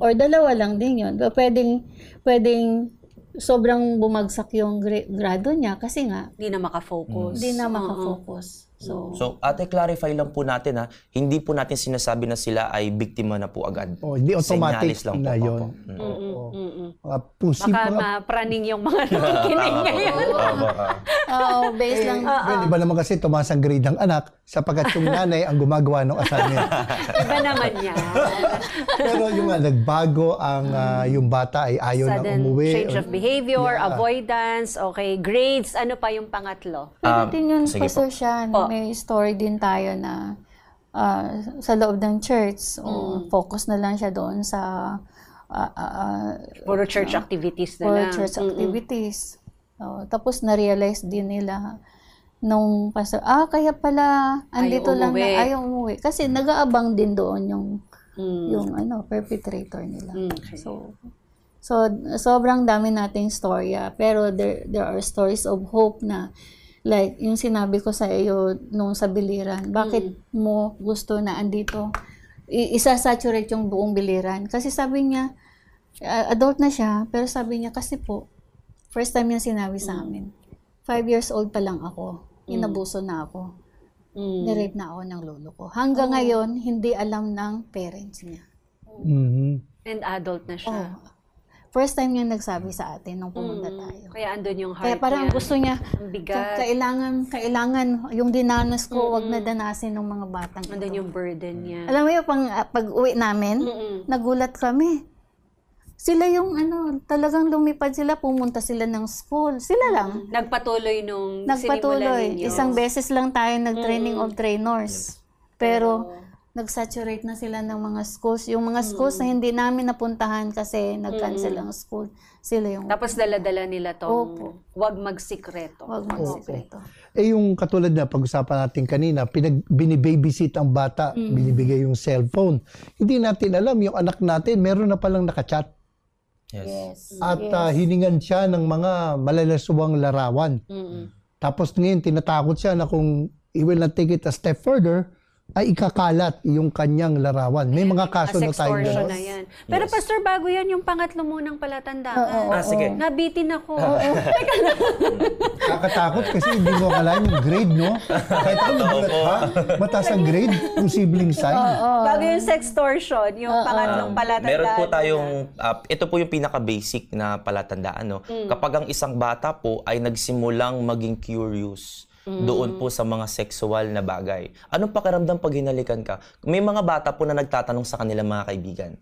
Or dalawa lang din yun. Pwedeng sobrang bumagsak yung grado niya kasi nga hindi na makafocus. Hindi na makafocus. So, ate, clarify lang po natin hindi po natin sinasabi na sila ay biktima na po agad. Hindi automatic Senyalis lang na po, yun. Baka mapraning yung mga nakikinig ngayon. Based lang. Well, iba naman kasi tumaas ang grade ng anak sapagkat yung nanay ang gumagawa ng assignment. Iba naman yan. Pero yung nagbago ang yung bata ay ayaw na umuwi. Change of behavior, avoidance, okay, grades, ano pa yung pangatlo? Pwede din yun, Pastor Sean. May story din tayo na sa loob ng church, focus na lang siya doon sa puro church activities na lang. Church activities. Tapos na-realize din nila nung pastor, kaya pala andito lang na ayaw umuwi. Kasi nag-aabang din doon yung perpetrator nila. So sobrang dami nating storya. Pero there are stories of hope na like yung sinabi ko sa iyo nung sa biliran. Bakit mo gusto na andito? Isa-saturate yung buong biliran. Kasi sabi niya, adult na siya, pero sabi niya kasi po, first time niya sinabi sa amin, 5 years old pa lang ako, inabuso na ako. Nirape na ako ng lolo ko. Hanggang ngayon, hindi alam ng parents niya. And adult na siya. First time niya nagsabi sa atin nung pumunta tayo. Kaya andun yung heart niya. Kaya parang gusto niya, bigat. Kailangan yung dinanas ko, wag na danasin ng mga batang ito. Andun yung burden niya. Alam mo yung pag uwi namin, nagulat kami. Sila yung talagang lumipad sila, pumunta sila ng school. Sila lang. Nagpatuloy nung sinimulan ninyo. Isang beses lang tayo nag-training of trainers. Pero nag-saturate na sila ng mga schools. Yung mga schools na hindi namin napuntahan kasi nag-cancel ang school. Sila yung... Tapos dala-dala nila tong wag magsikreto. Wag magsikreto. Yung katulad na pag-usapan natin kanina, binibabysit ang bata, binibigay yung cellphone. Hindi natin alam, yung anak natin, meron na palang nakachat. Yes. At hiningan siya ng mga malalaswang larawan. Tapos ngayon, tinatakot siya na kung he will not take it a step further, ay ikakalat yung kanyang larawan. May mga kaso na tayo na yan. Pero Pastor, bago yan, yung pangatlo munang palatandaan. Sige. Nabitin ako. Kakatakot kasi hindi mo akalain yung grade, no? Kahit ako nagulat, mataas ang grade, yung sibling sign. Bago yung sextortion, yung pangatlong palatandaan. Meron po tayong, ito po yung pinaka-basic na palatandaan, no? Kapag ang isang bata po ay nagsimulang maging curious doon po sa mga sexual na bagay. Anong pakiramdam pag hinalikan ka? May mga bata po na nagtatanong sa kanilang mga kaibigan.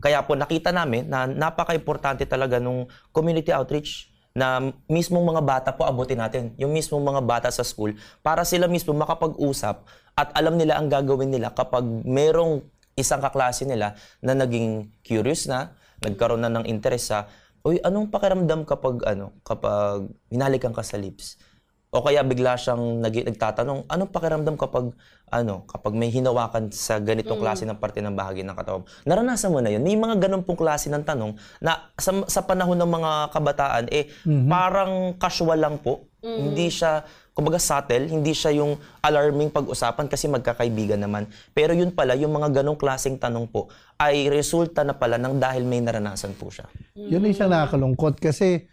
Kaya po nakita namin na napaka-importante talaga nung community outreach na mismong mga bata po abutin natin. Yung mismong mga bata sa school para sila mismo makapag-usap at alam nila ang gagawin nila kapag merong isang kaklase nila na naging curious na, nagkaroon na ng interest sa, anong pakiramdam kapag hinalikan ka sa lips? O kaya bigla siyang nagtatanong, anong pakiramdam kapag may hinawakan sa ganitong klase ng parte ng bahagi ng katawan? Naranasan mo na yun. May mga ganun pong klase ng tanong na sa panahon ng mga kabataan, parang casual lang po. Hindi siya, kumbaga subtle, hindi siya yung alarming pag-usapan kasi magkakaibigan naman. Pero yun pala, yung mga ganong klaseng tanong po, ay resulta na pala ng dahil may naranasan po siya. Yun ay isang nakakalungkot kasi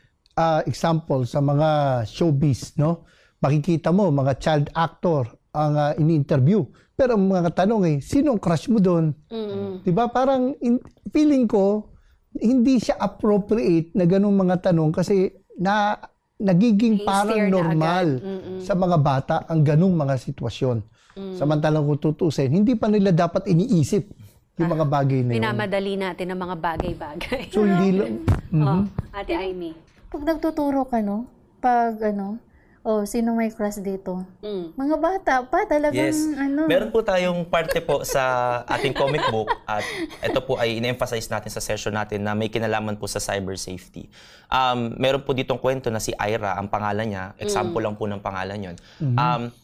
example sa mga showbiz, no? Makikita mo mga child actor ang ini-interview. Pero ang mga tanong sino ang crush mo doon? 'Di ba? Parang feeling ko hindi siya appropriate na ganung mga tanong kasi nagiging parang normal sa mga bata ang ganung mga sitwasyon. Samantalang kung tutusin, hindi pa nila dapat iniisip yung mga bagay na yun. Minamadali natin ang mga bagay-bagay. So, hindi lang. Ate Amy. Pag nagtuturo ka, no? Pag sino may crush dito? Mga bata pa talagang Yes. Meron po tayong parte po sa ating comic book at ito po ay ine-emphasize natin sa session natin na may kinalaman po sa cyber safety. Meron po ditong kwento na si Ira, ang pangalan niya, example lang po ng pangalan yun.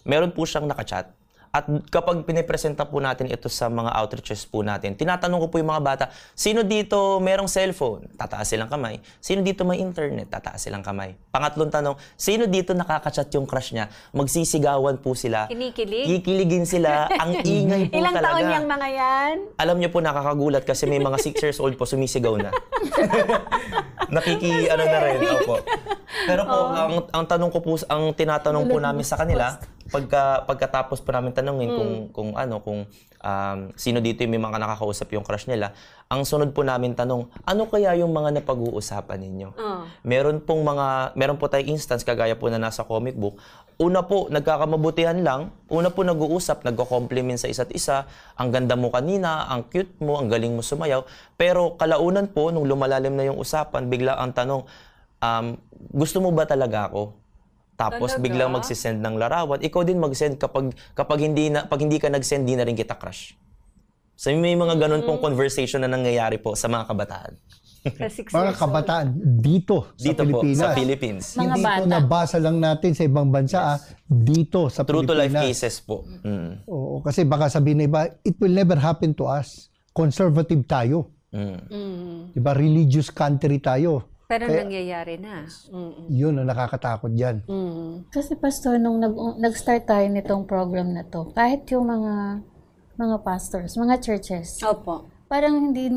Meron po siyang nakachat. At kapag pinipresenta po natin ito sa mga outreaches po natin, tinatanong ko po yung mga bata, sino dito merong cellphone? Tataas silang kamay. Sino dito may internet? Tataas silang kamay. Pangatlong tanong, sino dito nakakachat yung crush niya? Magsisigawan po sila. Kinikilig? Kikiligin sila. Ang ingay po Ilang talaga. taon yung mga yan? Alam niyo po, nakakagulat kasi may mga 6 years old po sumisigaw na. Na rin. Opo. Pero po, ang tanong ko po, ang tinatanong po namin sa kanila, pagkatapos po namin tanongin kung sino dito yung may mga nakakausap yung crush nila, ang sunod po namin tanong, ano kaya yung mga napag-uusapan ninyo? Meron po tayong instance, kagaya po na nasa comic book, una po, nagkakamabutihan lang, una po nag-uusap, nagko-compliment sa isa't isa, ang ganda mo kanina, ang cute mo, ang galing mo sumayaw, pero kalaunan po, nung lumalalim na yung usapan, bigla ang tanong, gusto mo ba talaga ako? Tapos biglang magsisend ng larawan. Ikaw din mag-send kapag hindi ka nag-send, di na rin kita crush. So may mga ganun pong conversation na nangyayari po sa mga kabataan. Mga kabataan dito sa Pilipinas. Po, sa Philippines. Hindi po nabasa lang natin sa ibang bansa, dito sa True Pilipinas. True to life cases po. Oo, kasi baka sabihin na iba, it will never happen to us. Conservative tayo. Diba? Religious country tayo. Pero nangyayari na. Yun ang nakakatakot dyan. Kasi Pastor, nung nag-start tayo nitong program na to, kahit yung mga pastors, mga churches, parang hindi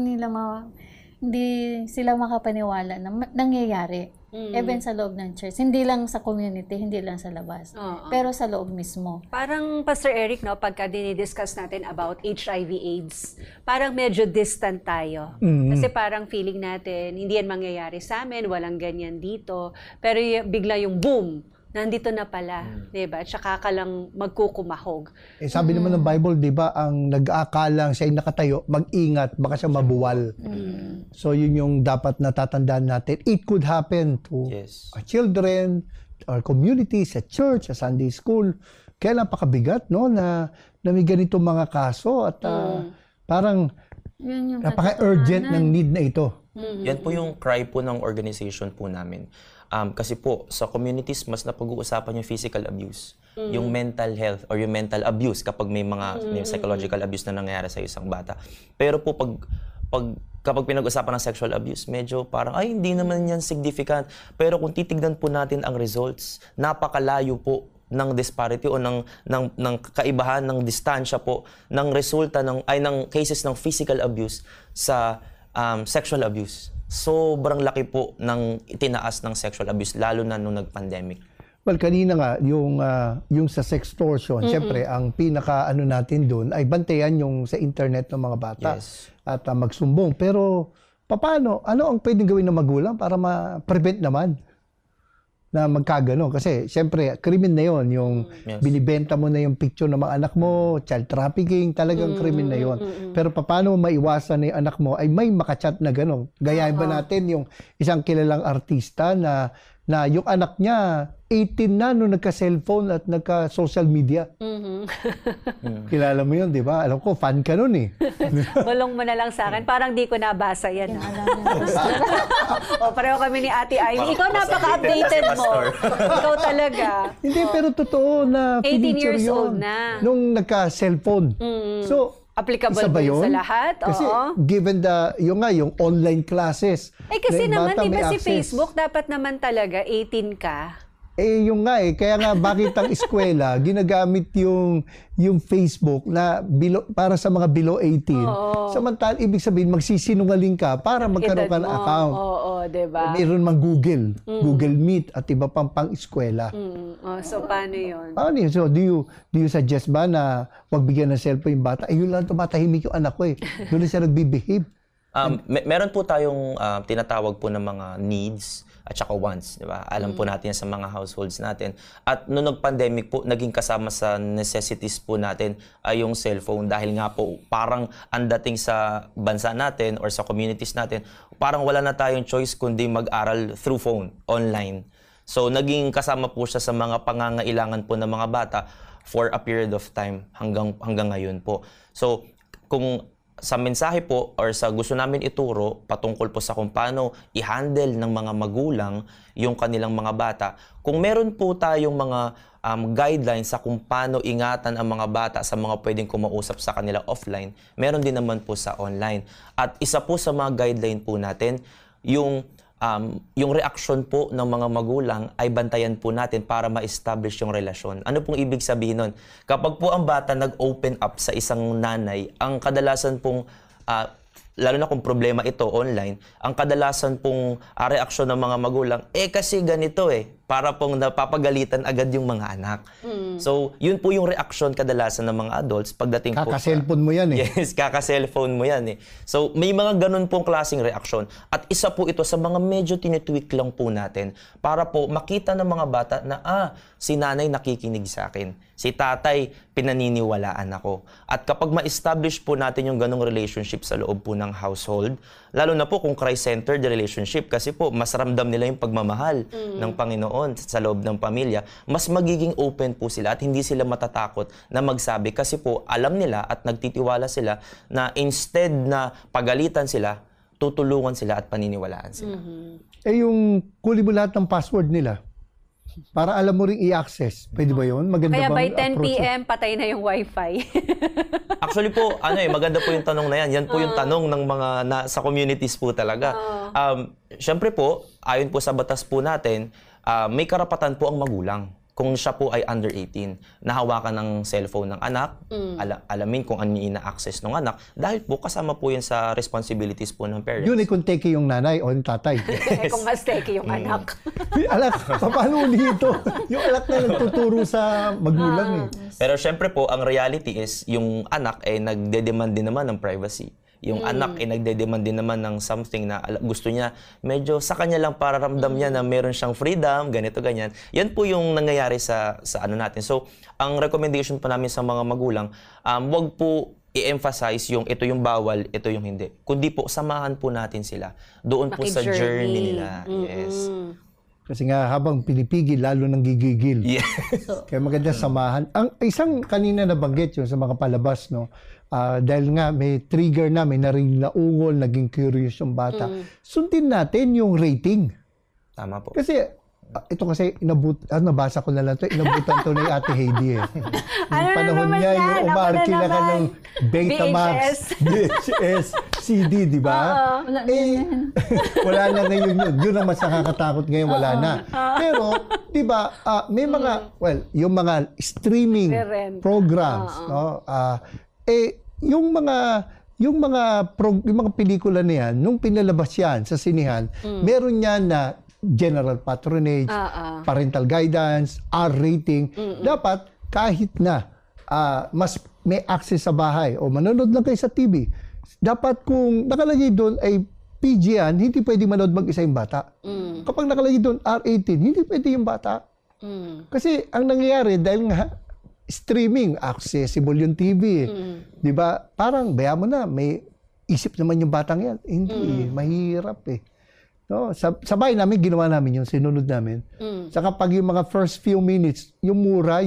sila makapaniwala na nangyayari. Even sa loob ng church. Hindi lang sa community, hindi lang sa labas. Pero sa loob mismo. Parang Pastor Eric, no, pagka dinidiscuss natin about HIV/AIDS, parang medyo distant tayo. Kasi parang feeling natin, hindi yan mangyayari sa amin, walang ganyan dito. Pero bigla yung boom, nandito na pala, 'di ba? Tsaka ka lang magkukumahog. Sabi naman ng Bible, 'di ba, ang nag-aakalang siya ay nakatayo, mag-ingat baka siya mabuwal. So yun yung dapat natatandaan natin. It could happen to our children, our community, sa church, sa Sunday school. Kaya napakabigat, no, na may ganito mga kaso at parang napaka-urgent ng need na ito. Yan po yung cry po ng organization po namin. Kasi po, sa communities, mas napag-uusapan yung physical abuse, yung mental health or yung mental abuse kapag may may psychological abuse na nangyayari sa isang bata. Pero po, kapag pinag-usapan ng sexual abuse, medyo parang, hindi naman yan significant. Pero kung titignan po natin ang results, napakalayo po ng disparity o ng kaibahan, ng distansya po, ng resulta ng cases ng physical abuse sa sexual abuse. Sobrang laki po ng itinaas ng sexual abuse, lalo na nung nag-pandemic. Well, kanina nga, yung sa sextortion, syempre, ang pinaka-ano natin doon ay bantayan yung sa internet ng mga bata at magsumbong. Pero, paano? Ano ang pwedeng gawin ng magulang para ma-prevent naman na magkagano? Kasi, syempre, krimen na yon, yung binibenta mo na yung picture ng mga anak mo, child trafficking, talagang krimen na yon. Pero paano maiwasan na yung anak mo ay may makachat na gano'n? Gayahin ba natin yung isang kilalang artista na yung anak niya 18 na nung nagka-cellphone at nagka-social media. Kilala mo yun, di ba? Alam ko, fan ka nun eh. Bulong mo na lang sa akin. Parang di ko nabasa yan. Pareho kami ni Ate Ivy. Ikaw napaka-updated mo. Ikaw talaga. Hindi, pero totoo na 18 years old na. Nung nagka-cellphone. So, applicable ba yun sa lahat? Kasi given yung online classes. Kasi naman, di ba si Facebook, dapat naman talaga 18 ka? Yung kaya nga bakit ang eskwela ginagamit yung Facebook na para sa mga below 18. Samantala, ibig sabihin magsisinungaling ka para magkaroon ka ng account. Diba? Mayroon mang Google Meet at iba pang pang-eskwela. So paano yun? So do you suggest ba na wag bigyan ng cellphone yung bata? Yun lang tumatahimik yung anak ko eh. Doon na siya nagbibehave. Meron po tayong tinatawag po ng mga needs at saka wants, di ba? Alam po natin yan sa mga households natin. At noong nag-pandemic po, naging kasama sa necessities po natin ay yung cellphone dahil nga po parang ang dating sa bansa natin or sa communities natin, parang wala na tayong choice kundi mag-aral through phone, online. So naging kasama po siya sa mga pangangailangan po ng mga bata for a period of time hanggang ngayon po. So kung sa mensahe po or sa gusto namin ituro patungkol po sa kung paano i-handle ng mga magulang yung kanilang mga bata. Kung meron po tayong mga guidelines sa kung paano ingatan ang mga bata sa mga pwedeng kumausap sa kanila offline, meron din naman po sa online. At isa po sa mga guideline po natin, yung reaksyon po ng mga magulang ay bantayan po natin para ma-establish yung relasyon. Ano pong ibig sabihin nun? Kapag po ang bata nag-open up sa isang nanay, ang kadalasan pong, lalo na kung problema ito online, ang kadalasan pong reaksyon ng mga magulang, kasi ganito para pong napapagalitan agad yung mga anak. So, yun po yung reaksyon kadalasan ng mga adults pagdating po Kaka-cellphone mo yan Yes, kaka-cellphone mo yan So, may mga ganun pong klaseng reaksyon. At isa po ito sa mga medyo tinitweak lang po natin para po makita ng mga bata na, si nanay nakikinig sa akin. Si tatay, pinaniniwalaan ako. At kapag ma-establish po natin yung ganung relationship sa loob po ng household, lalo na po kung Christ-centered relationship, kasi po mas ramdam nila yung pagmamahal ng Panginoon sa loob ng pamilya, mas magiging open po sila at hindi sila matatakot na magsabi kasi po alam nila at nagtitiwala sila na instead na pagalitan sila, tutulungan sila at paniniwalaan sila. Yung kunin mo lahat ng password nila para alam mo rin i-access. Pwede ba yun? Maganda Kaya by bang 10 p.m. patay na yung wifi. Actually po, maganda po yung tanong na yan. Yan po yung tanong ng mga sa communities po talaga. Siyempre po, ayon po sa batas po natin, may karapatan po ang magulang kung siya po ay under 18, nahawakan ng cellphone ng anak, alamin kung ano yung ina-access ng anak, dahil po kasama po yun sa responsibilities po ng parents. Yun kung teke yung nanay o yung tatay. Kung mas teke yung anak. Alak, paano dito? Yung alak na nagtuturo sa magulang Pero syempre po, ang reality is, yung anak ay nagde-demand din naman ng privacy. Yung anak ay nagde-demand din naman ng something na gusto niya, medyo sa kanya lang para ramdam niya na meron siyang freedom, ganito, ganyan. Yan po yung nangyayari sa ano natin. So, ang recommendation po namin sa mga magulang, wag po i-emphasize yung ito yung bawal, ito yung hindi. Kundi po, samahan po natin sila. Doon po sa journey nila. Yes. Kasi nga, habang pinipigil, lalo nang gigigil. Yes. Kaya maganda samahan. Ang isang kanina nabanggit yun sa mga palabas, no? Dahil nga may trigger na, may naungol, naging curious yung bata. Sundin natin yung rating. Tama po. Kasi, ito kasi, nabasa ko na lang ito, inabutan to ni Ate Heidi Yung panahon niya, yung umarkila ka ng Betamax, VHS, CD, di ba? Wala na ngayon yun. Yun ang mas nakakatakot ngayon, wala na. Pero, di ba, may mga, yung mga streaming programs, no? Yung mga pelikula na yan, nung pinalabas yan sa sinihan, meron yan na general patronage, parental guidance, R rating. Dapat kahit na mas may access sa bahay o manonood lang kayo sa TV, dapat kung nakalagay doon ay PG yan, hindi pwede manood mag-isa yung bata. Kapag nakalagay doon R18, hindi pwede yung bata. Kasi ang nangyayari, dahil nga streaming, accessible yung TV. Di ba? Parang, baya mo na, may isip naman yung batang yan. Hindi, mahirap No? Sa bahay namin, ginawa namin yung sinunod namin. Saka pag yung mga first few minutes, yung mura,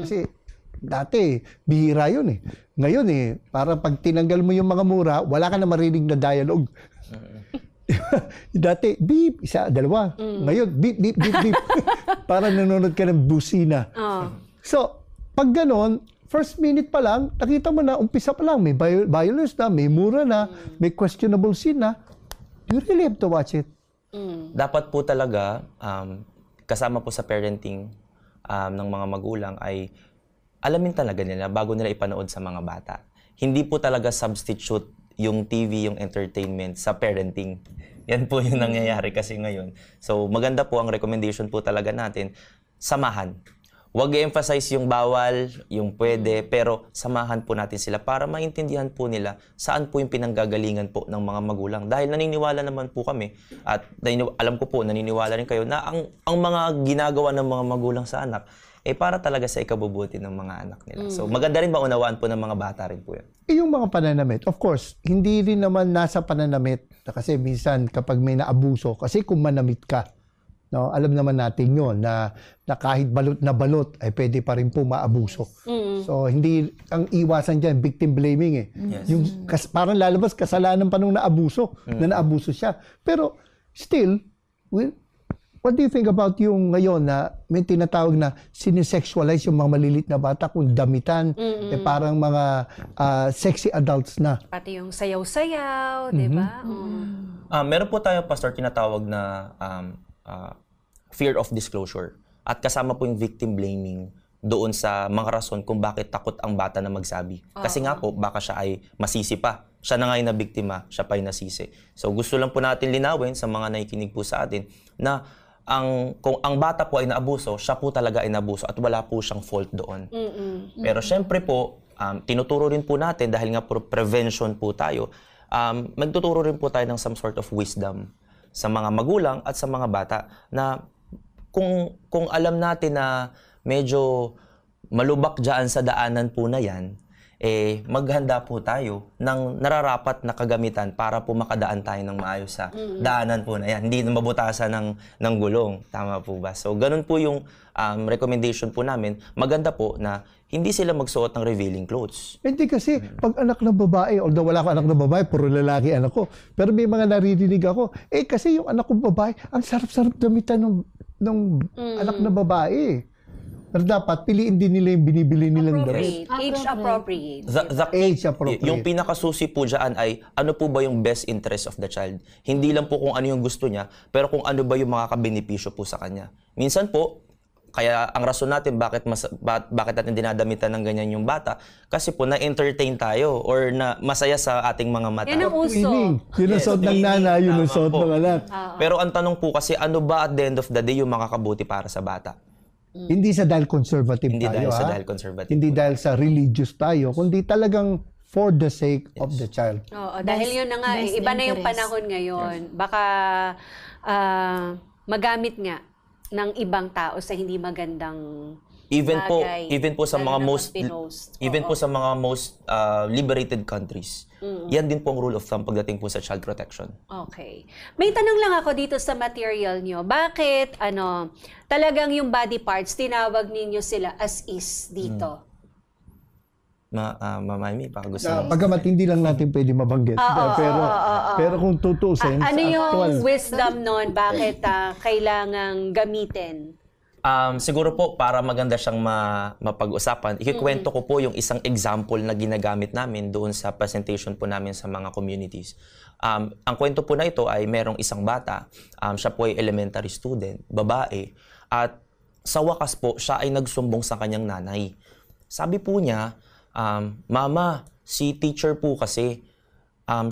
kasi dati, bihira yun Ngayon para pag tinanggal mo yung mga mura, wala ka na marinig na dialogue. Dati, beep, isa, dalawa. Ngayon, beep, beep, beep, beep. Para nanonood ka ng busina. So, pag ganon, first minute pa lang, nakita mo na, umpisa pa lang, may violence na, may mura na, may questionable scene na. You really have to watch it. Dapat po talaga, kasama po sa parenting ng mga magulang ay alamin talaga nila bago nila ipanood sa mga bata. Hindi po talaga substitute yung TV, yung entertainment sa parenting. Yan po yung nangyayari kasi ngayon. So maganda po ang recommendation po talaga natin, samahan. Huwag i-emphasize yung bawal, yung pwede, pero samahan po natin sila para maintindihan po nila saan po yung pinanggagalingan po ng mga magulang. Dahil naniniwala naman po kami, at alam ko po, naniniwala rin kayo, na ang mga ginagawa ng mga magulang sa anak, para talaga sa ikabubuti ng mga anak nila. So maganda rin maunawaan po ng mga bata rin po yan. Yung mga pananamit, of course, hindi rin naman nasa pananamit, kasi minsan kapag may naabuso, kasi kung manamit ka, no, alam naman natin yun na kahit balot na balot ay pwede pa rin po maabuso. So hindi ang iwasan diyan victim blaming Yes. Yung parang lalabas kasalanan pa nung naabuso, na naabuso siya. Pero still, what do you think about yung ngayon na may tinatawag na sinisexualize yung mga malilit na bata kung damitan, parang mga sexy adults na. Pati yung sayaw-sayaw, di ba? Meron po tayo, Pastor, tinatawag na fear of disclosure. At kasama po yung victim blaming doon sa mga rason kung bakit takot ang bata na magsabi. Kasi nga po, baka siya ay masisi pa. Siya na nga yung nabiktima, siya pa yung nasisi. So gusto lang po natin linawin sa mga nakikinig po sa atin na kung ang bata po ay naabuso, siya po talaga ay naabuso at wala po siyang fault doon. Pero syempre po, tinuturo rin po natin dahil nga po prevention po tayo, magtuturo rin po tayo ng some sort of wisdom sa mga magulang at sa mga bata na kung alam natin na medyo malubak dyan sa daanan po na yan, maghanda po tayo ng nararapat na kagamitan para po makadaan tayo ng maayos sa daanan po na yan. Hindi na mabutasan ng gulong. Tama po ba? So, ganun po yung recommendation po namin. Maganda po na hindi sila magsuot ng revealing clothes. Hindi kasi, pag anak ng babae, although wala ko anak ng babae, puro lalaki anak ko, pero may mga naririnig ako, kasi yung anak kong babae, ang sarap-sarap gamitan ng anak na babae. Pero dapat, piliin din nila yung binibili nilang damit. Age appropriate. Age appropriate. Yung pinakasusi po dyan ay, ano po ba yung best interest of the child? Hindi lang po kung ano yung gusto niya, pero kung ano ba yung makakabenepisyo po sa kanya. Minsan po, kaya ang rason natin bakit natin dinadamitan ng ganyan yung bata, kasi po na-entertain tayo or na masaya sa ating mga mata. Yan ang uso. Yun ang suot ng nana, yun ang suot ng anak. Pero ang tanong po kasi, ano ba at the end of the day yung makakabuti para sa bata? Hindi sa dahil conservative Hindi tayo, dahil sa dahil conservative. Hindi dahil sa religious tayo, kundi talagang for the sake of the child. Oo, dahil yun na nga, iba na yung panahon ngayon. Baka magamit nga ng ibang tao sa hindi magandang bagay. Even po sa mga most liberated countries. Yan din po ang rule of thumb pagdating po sa child protection. Okay. May tanong lang ako dito sa material nyo. Bakit talagang yung body parts tinawag ninyo sila as is dito? Mamay, baka gusto mo. Bagamat hindi lang natin pwede mabanggit. Pero kung tutusin, ano yung wisdom nun? Bakit kailangang gamitin? Siguro po, para maganda siyang mapag-usapan, ikikwento ko po yung isang example na ginagamit namin doon sa presentation po namin sa mga communities. Ang kwento po na ito ay merong isang bata, siya po ay elementary student, babae, at sa wakas po, siya ay nagsumbong sa kanyang nanay. Sabi po niya, Mama, si teacher po kasi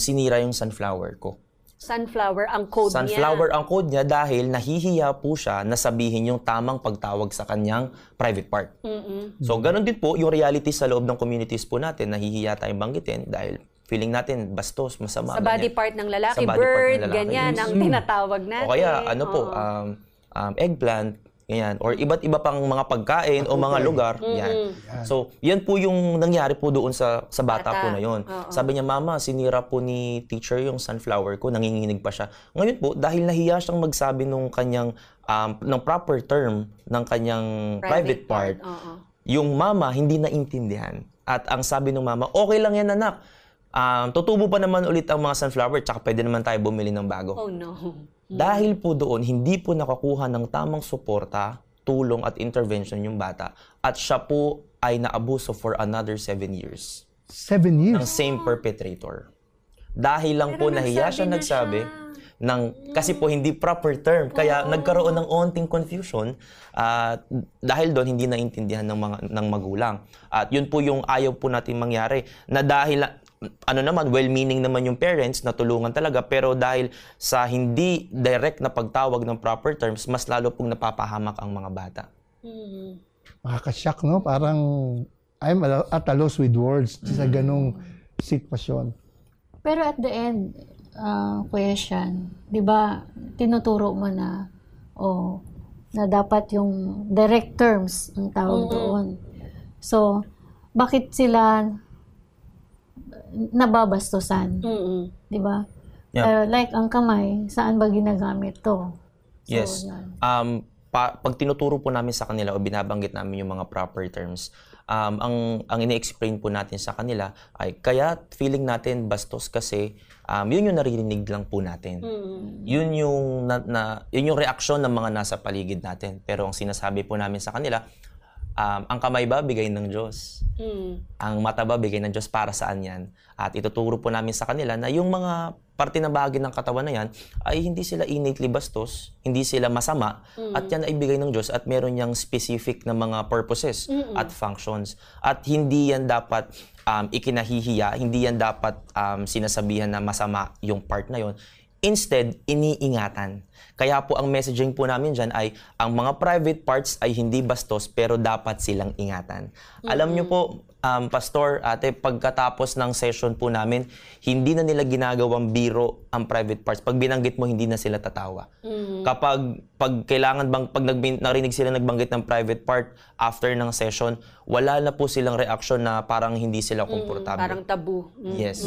sinira yung sunflower ko. Sunflower ang code niya. Sunflower ang code niya dahil nahihiya po siya na sabihin yung tamang pagtawag sa kanyang private part. So, ganun din po yung reality sa loob ng communities po natin. Nahihiya tayong banggitin dahil feeling natin bastos, masama. Sa body part ng lalaki, bird, ganyan ang tinatawag natin. O kaya, eggplant, ganyan. Or iba't iba pang mga pagkain o mga lugar. Yan. So, yan po yung nangyari po doon sa bata po na yun. Sabi niya, Mama, sinira po ni teacher yung sunflower ko, nanginginig pa siya. Ngayon po, dahil nahiya siyang magsabi nung kanyang, ng proper term ng kanyang private part, yung mama hindi naintindihan. At ang sabi ng mama, okay lang yan anak. Tutubo pa naman ulit ang mga sunflower, tsaka pwede naman tayo bumili ng bago. Oh no. Dahil po doon, hindi po nakakuha ng tamang suporta, tulong at intervention yung bata. At siya po ay naabuso for another 7 years. 7 years? Ng same perpetrator. Dahil lang po nahiya siya nagsabi, kasi po hindi proper term. Kaya nagkaroon ng onting confusion dahil doon hindi naintindihan ng magulang. At yun po yung ayaw po natin mangyari. Na dahil well-meaning naman yung parents na tulungan talaga, pero dahil sa hindi direct na pagtawag ng proper terms, mas lalo pong napapahamak ang mga bata. Makakashock, no? Parang I'm at a loss with words sa ganong sitwasyon. Pero at the end, Kuya Sean, di ba, tinuturo mo na, na dapat yung direct terms ang tawag doon. So, bakit sila nababastusan? Di ba? Yeah. Like ang kamay, saan ba ginagamit to? So, Yes. Pag tinuturo po namin sa kanila o binabanggit namin yung mga proper terms, ang ini-explain po natin sa kanila ay kaya feeling natin bastos kasi yun yung naririnig lang po natin. Yun yung yun yung reaksyon ng mga nasa paligid natin. Pero ang sinasabi po namin sa kanila, ang kamay ba bigay ng Diyos? Ang mata ba bigay ng Diyos? Para saan yan? At ituturo po namin sa kanila na yung mga parte na bahagi ng katawan na yan ay hindi sila innately bastos, hindi sila masama, at yan ay bigay ng Diyos at meron niyang specific na mga purposes at functions. At hindi yan dapat ikinahihiya, hindi yan dapat sinasabihan na masama yung part na yon. Instead, iniingatan. Kaya po ang messaging po namin dyan ay ang mga private parts ay hindi bastos pero dapat silang ingatan. Alam nyo po, Pastor, ate, pagkatapos ng session po namin, hindi na nila ginagawang biro ang private parts. Pag binanggit mo, hindi na sila tatawa. Pag kailangan pag narinig sila nagbanggit ng private part after ng session, wala na po silang reaction na parang hindi sila komportable. Parang tabu. Yes.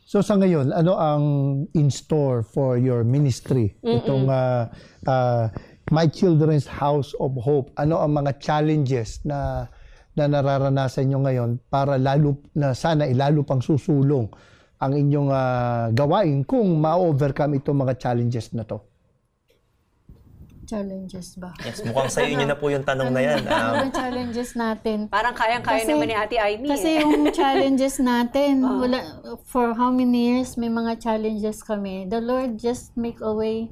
So sa ngayon, ano ang in store for your ministry? Itong My Children's House of Hope. Ano ang mga challenges na nararanasan nyo ngayon para sana lalo pang susulong ang inyong gawain kung ma-overcome itong mga challenges na to? Challenges ba? Yes, mukhang sa inyo na po yung tanong na yan. Ano challenges natin? Parang kayang-kaya naman ni Ate Amy. Kasi yung challenges natin, for how many years may mga challenges kami. The Lord just make a way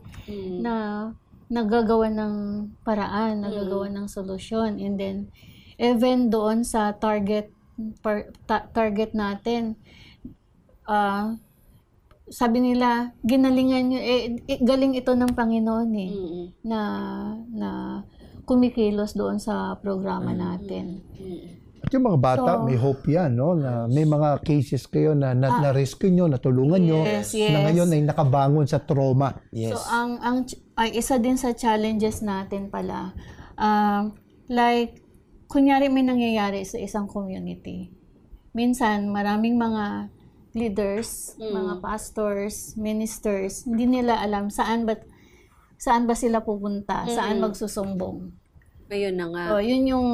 na nagagawa ng paraan, nagagawa ng solusyon. And then, even doon sa target natin, sabi nila, ginalingan nyo, galing ito ng Panginoon na kumikilos doon sa programa natin. At yung mga bata, may hope yan, no? Na may mga cases kayo na na-rescue nyo, natulungan nyo, na ngayon ay nakabangon sa trauma. Yes. So, isa din sa challenges natin pala, like, kunyari may nangyayari sa isang community. Minsan, maraming mga leaders, mga pastors, ministers, hindi nila alam saan ba sila pupunta, saan magsusumbong. Ayun na nga. Yun yung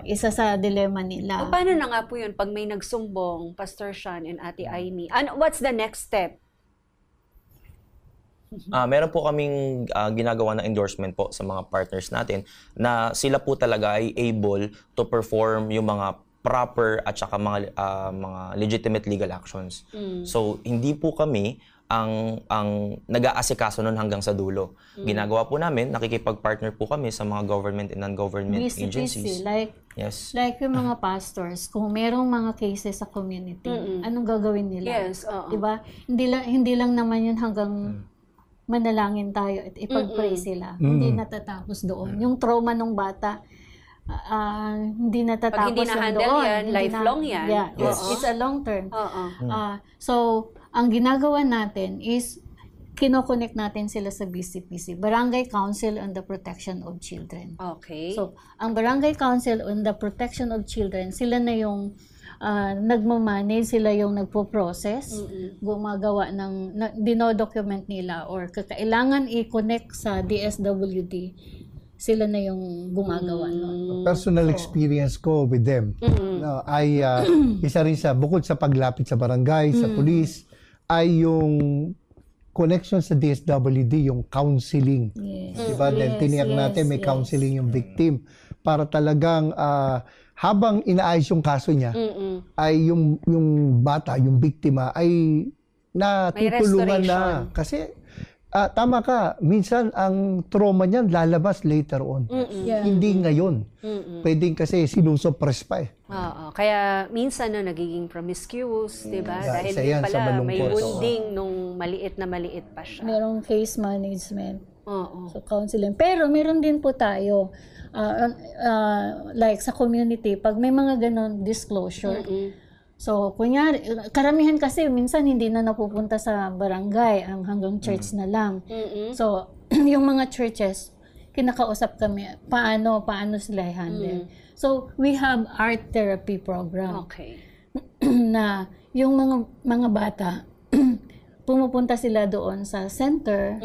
isa sa dilemma nila. Paano na nga po yun pag may nagsumbong, Pastor Sean and Ate Amy? What's the next step? Meron po kaming ginagawa na endorsement po sa mga partners natin na sila po talaga ay able to perform yung mga proper at saka mga legitimate legal actions. So, hindi po kami ang nag-aasikaso nun hanggang sa dulo. Ginagawa po namin, nakikipag-partner po kami sa mga government and non-government agencies. Like yung mga pastors, kung merong mga cases sa community, anong gagawin nila? Yes, diba? Hindi lang naman yun hanggang manalangin tayo at ipag-pray sila. Hindi natatapos doon. Yung trauma ng bata, hindi natatapos hindi na-handle doon. yan, lifelong yan. Yeah, it's a long term. So, ang ginagawa natin is kino-connect natin sila sa BCPC, Barangay Council on the Protection of Children. Okay. So, ang Barangay Council on the Protection of Children, sila na yung nagmamanage, sila yung nagpo-process, gumagawa ng, dinodocument nila or kakailangan i-connect sa DSWD, sila na yung gumagawa. Personal experience ko with them ay isa rin sa, bukod sa paglapit sa barangay, sa police, ay yung connection sa DSWD, yung counseling. Diba? Then tiniyak natin may counseling yung victim para talagang habang inaayos yung kaso niya, ay yung bata, yung biktima ay natutulungan na. Kasi tama ka, minsan ang trauma niyan lalabas later on. Hindi ngayon. Pwedeng kasi sinusuppress pa eh. Kaya minsan nagiging promiscuous, di ba? Dahil pala may wounding nung maliit pa siya. Merong case management. So, counseling. Pero meron din po tayo, like sa community, pag may mga ganon disclosure. So, kunyari, karamihan kasi minsan hindi na napupunta sa barangay, hanggang church na lang. So, yung mga churches, kinakausap kami, paano sila i-handle. So, we have art therapy program. Na yung mga bata, pumupunta sila doon sa center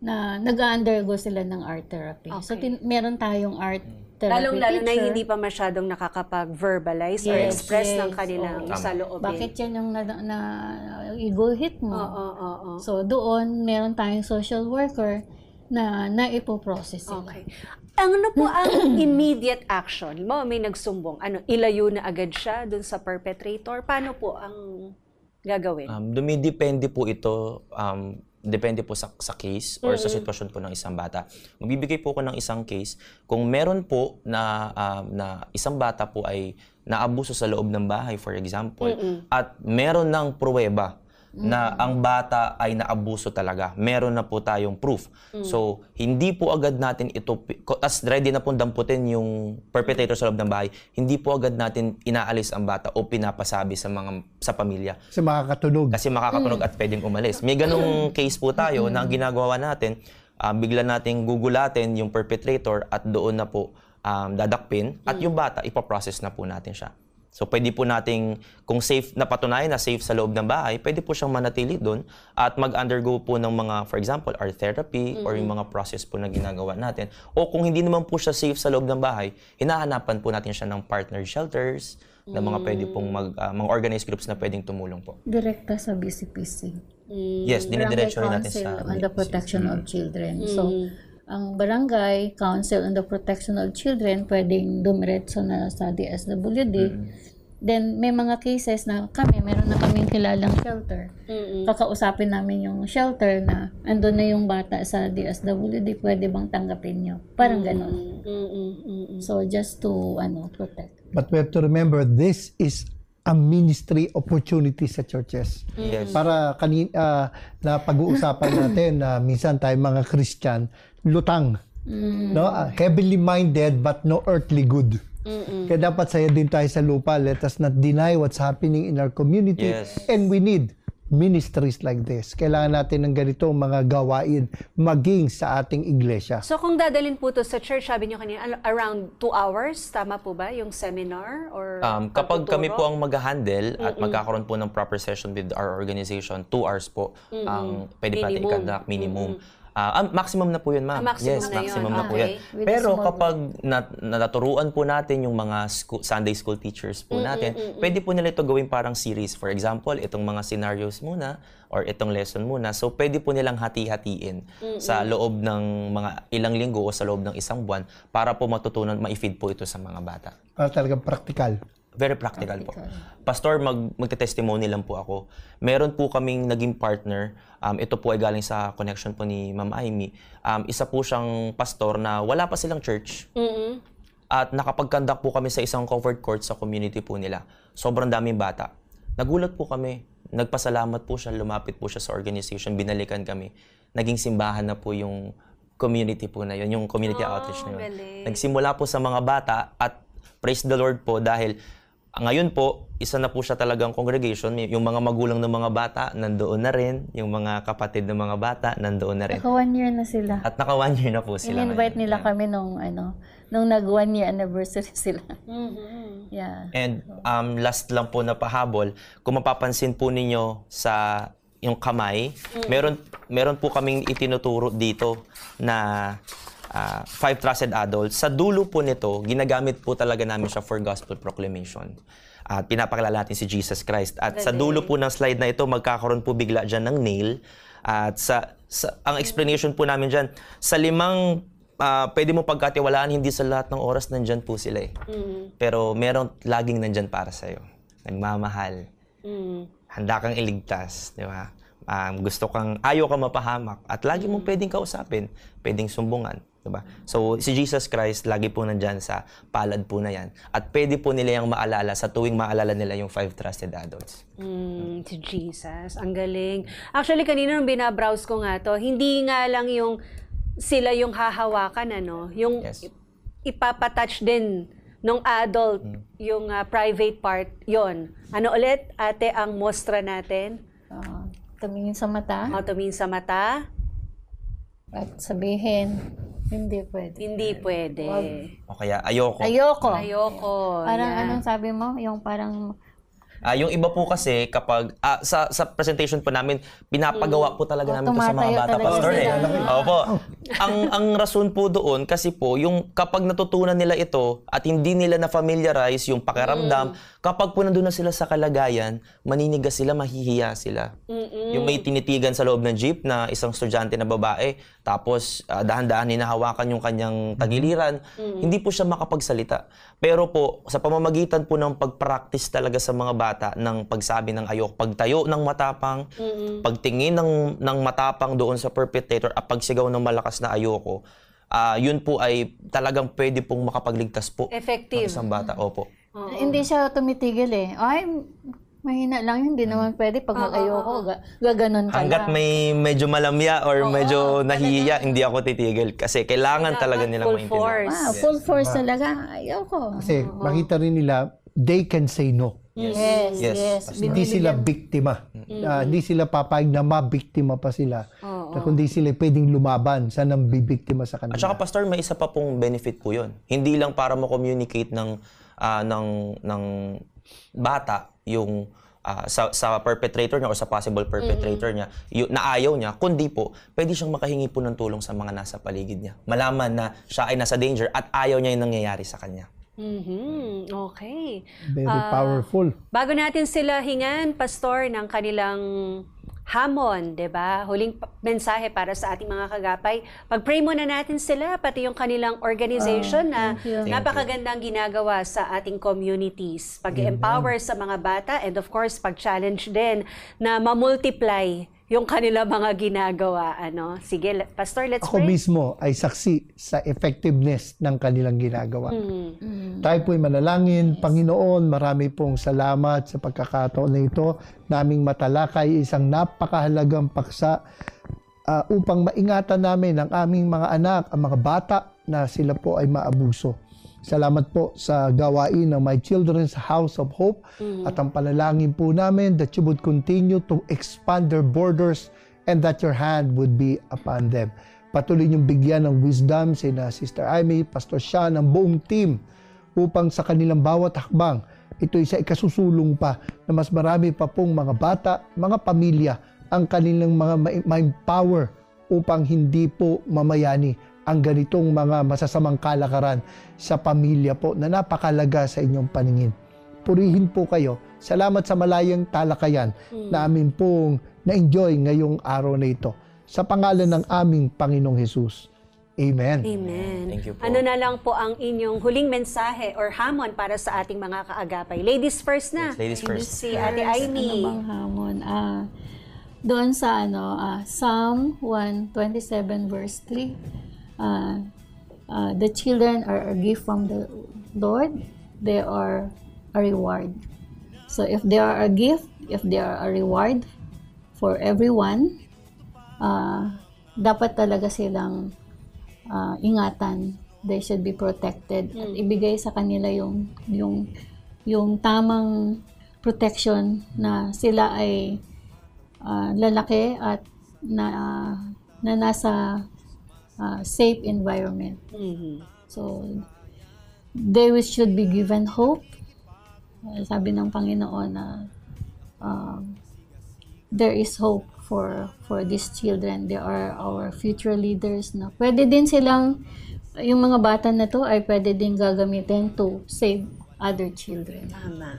na nag-undergo sila ng art therapy. So, meron tayong art therapy Lalong-lalo na teacher. hindi pa masyadong nakakapag-verbalize or express ng kanilang saloobin. Bakit yan yung iguhit mo? So, doon, meron tayong social worker na naipoprocess sila. Ano po ang immediate action? May nagsumbong. Ilayo na agad siya dun sa perpetrator? Paano po ang gagawin? Dumidepende po ito, depende po sa case or sa sitwasyon po ng isang bata. Magbibigay po ako ng isang case. Kung meron po na isang bata po ay naabuso sa loob ng bahay, for example, at meron ng pruweba na ang bata ay naabuso talaga. Meron na po tayong proof. So, hindi po agad natin ito, as ready na po damputin yung perpetrator sa loob ng bahay, hindi po agad natin inaalis ang bata o pinapasabi sa pamilya. Kasi makakatunog. Kasi makakatunog at pwedeng umalis. May ganung case po tayo na ang ginagawa natin, bigla nating gugulatin yung perpetrator at doon na po dadakpin at yung bata, ipaprocess na po natin siya. So, pwede po nating, kung safe, napatunayan na safe sa loob ng bahay, pwede po siyang manatili doon at mag-undergo po ng mga, for example, art therapy or yung mga process po na ginagawa natin. O kung hindi naman po siya safe sa loob ng bahay, hinahanapan po natin siya ng partner shelters, na mga pwede pong mga organized groups na pwedeng tumulong po. Direkta sa BCPC. Yes, dinidiretso rin natin sa on the Protection of Children. So, ang Barangay Council on the Protection of Children pwedeng dumiretso na sa DSWD. Then, may mga cases na meron na kaming kilalang shelter. Kakausapin namin yung shelter na andun na yung bata sa DSWD, pwede bang tanggapin nyo? Parang ganon. So, just to protect. But we have to remember, this is a ministry opportunity sa churches. Yes. Para na pag-uusapan natin na minsan tayo mga Christian, lutang. No? Heavenly minded but no earthly good. Kaya dapat saya din tayo sa lupa. Let us not deny what's happening in our community. Yes. And we need ministries like this. Kailangan natin ng ganito mga gawain maging sa ating iglesia. So kung dadalhin po to sa church, sabi niyo kanina, around 2 hours, tama po ba yung seminar? Or kapag kami po ang mag-handle at magkakaroon po ng proper session with our organization, 2 hours po ang pwede pa natin i-conduct minimum. Maximum na po yun, ma'am. Maximum na po yun. Pero kapag naturuan po natin yung mga Sunday school teachers po natin, pwede po nila ito gawing parang series. For example, itong mga scenarios muna or itong lesson muna. So, pwede po nilang hati-hatiin sa loob ng mga ilang linggo o sa loob ng isang buwan para po matutunan, ma-feed po ito sa mga bata. Para talagang practical. Very practical po. Pastor, magte-testimony lang po ako. Meron po kaming naging partner. Ito po ay galing sa connection po ni Ma'am Amy. Isa po siyang pastor na wala pa silang church. At nakapag-conduct po kami sa isang covered court sa community po nila. Sobrang daming bata. Nagulat po kami. Nagpasalamat po siya. Lumapit po siya sa organization. Binalikan kami. Naging simbahan na po yung community po na yun. Yung community outreach na yun. Nagsimula po sa mga bata at praise the Lord po dahil ngayon po, isa na po siya talagang congregation. Yung mga magulang ng mga bata, nandoon na rin. Yung mga kapatid ng mga bata, nandoon na rin. Naka 1 year na sila. At naka 1 year na po sila. In-invite nila kami nung nag 1 year anniversary sila. Yeah. And last lang po na pahabol, kung mapapansin po ninyo sa yung kamay, meron po kaming itinuturo dito na 5 trusted adults. Sa dulo po nito, ginagamit po talaga namin siya for gospel proclamation. At pinapakilala natin si Jesus Christ. At sa dulo po ng slide na ito, magkakaroon po bigla dyan ng nail. At ang explanation po namin dyan, sa 5 pwede mo pagkatiwalaan, hindi sa lahat ng oras nandyan po sila eh. Pero meron laging nandyan para sa'yo. Nagmamahal. Handa kang iligtas. Di ba? Ayaw ka mapahamak. At lagi mong pwedeng kausapin, pwedeng sumbungan. Diba? So, si Jesus Christ, lagi po nandyan sa palad po na yan. At pwede po nila yung maalala sa tuwing maalala nila yung 5 trusted adults. Si Jesus, ang galing. Actually, kanina nung binabrowse ko nga to, hindi nga lang yung sila yung hahawakan, ano? Yung ipapatouch din nung adult, yung private part, yon. Ano ulit, ate, ang mostra natin? Tumingin sa mata. Tumingin sa mata. At sabihin, hindi pwede. Hindi pwede. O kaya, ayoko. Ayoko. Parang Yan. anong sabi mo? Yung parang... Yung iba po kasi kapag sa presentation po namin, pinapagawa po talaga namin ito sa mga bata, Pastor. Opo. Ang rason po doon kasi po, yung kapag natutunan nila ito at hindi nila na-familiarize yung pakiramdam, kapag po nandun na sila sa kalagayan, maninigas sila, mahihiya sila. Yung may tinitigan sa loob ng jeep na isang estudyante na babae, tapos dahan-dahan hinahawakan yung kanyang tagiliran, hindi po siya makapagsalita. Pero po, sa pamamagitan po ng pag-practice talaga sa mga bata ng pagsabi ng ayoko, pagtayo ng matapang, pagtingin ng matapang doon sa perpetrator at pagsigaw ng malakas na ayoko, yun po ay talagang pwede pong makapagligtas po effective ng isang bata. Opo. Hindi siya tumitigil eh. Ay, mahina lang yun. Hindi naman pwede pag mag-ayoko. Gaganon ka Hanggat may medyo malamya or medyo nahihiya, hindi ako titigil. Kasi kailangan talaga nilang maintindihan. Full force talaga. Ayoko. Kasi makita rin nila, they can say no. Yes. Hindi sila biktima. Hindi sila papayag na mabiktima pa sila. Kundi sila pwedeng lumaban sa nang bibiktima sa kanila. At saka, Pastor, may isa pa pong benefit po yun. Hindi lang para mo-communicate ng bata yung sa perpetrator niya o sa possible perpetrator niya, na ayaw niya, kundi po, pwede siyang makahingi po ng tulong sa mga nasa paligid niya. Malaman na siya ay nasa danger at ayaw niya yung nangyayari sa kanya. Okay. Very powerful. Bago natin sila hingan, Pastor, ng kanilang hamon, 'di ba? Huling mensahe para sa ating mga kagapay. Pag-pray muna natin sila, pati yung kanilang organization na napakagandang ginagawa sa ating communities. Pag-empower sa mga bata and of course, pag-challenge din na ma-multiply yung kanila mga ginagawa. Sige, Pastor, let's Ako pray. mismo ay saksi sa effectiveness ng kanilang ginagawa. Tayo po'y manalangin. Panginoon, marami pong salamat sa pagkakataon na ito. Naming matalakay isang napakahalagang paksa upang maingatan namin ang aming mga anak, ang mga bata na sila po ay maabuso. Salamat po sa gawain ng My Children's House of Hope at ang panalangin po namin that you would continue to expand their borders and that your hand would be upon them. Patuloy niyong bigyan ng wisdom sina Sister Amy, Pastor Sean, ang buong team upang sa kanilang bawat hakbang, ito ay sa ikasusulong pa na mas marami pa pong mga bata, mga pamilya ang kanilang mga ma-empower upang hindi po mamayani ang ganitong mga masasamang kalakaran sa pamilya po na napakalaga sa inyong paningin. Purihin po kayo. Salamat sa malayang talakayan na amin pong na-enjoy ngayong araw na ito. Sa pangalan ng aming Panginoong Hesus. Amen. Amen. Thank you po. Ano na lang po ang inyong huling mensahe or hamon para sa ating mga kaagapay? Ladies first na. Yes, ladies first. Si Ate Amy. Ano bang hamon? Doon sa Psalm 127 verse 3, the children are a gift from the Lord. They are a reward. So if they are a gift, if they are a reward for everyone, dapat talaga silang ingatan. They should be protected at ibigay sa kanila yung tamang protection na sila ay lalaki at na nasa safe environment. So they should be given hope. Sabi ng Panginoon na there is hope for these children. They are our future leaders na pwede din silang, yung mga bata na to ay pwede din gagamitin to save other children. Tama.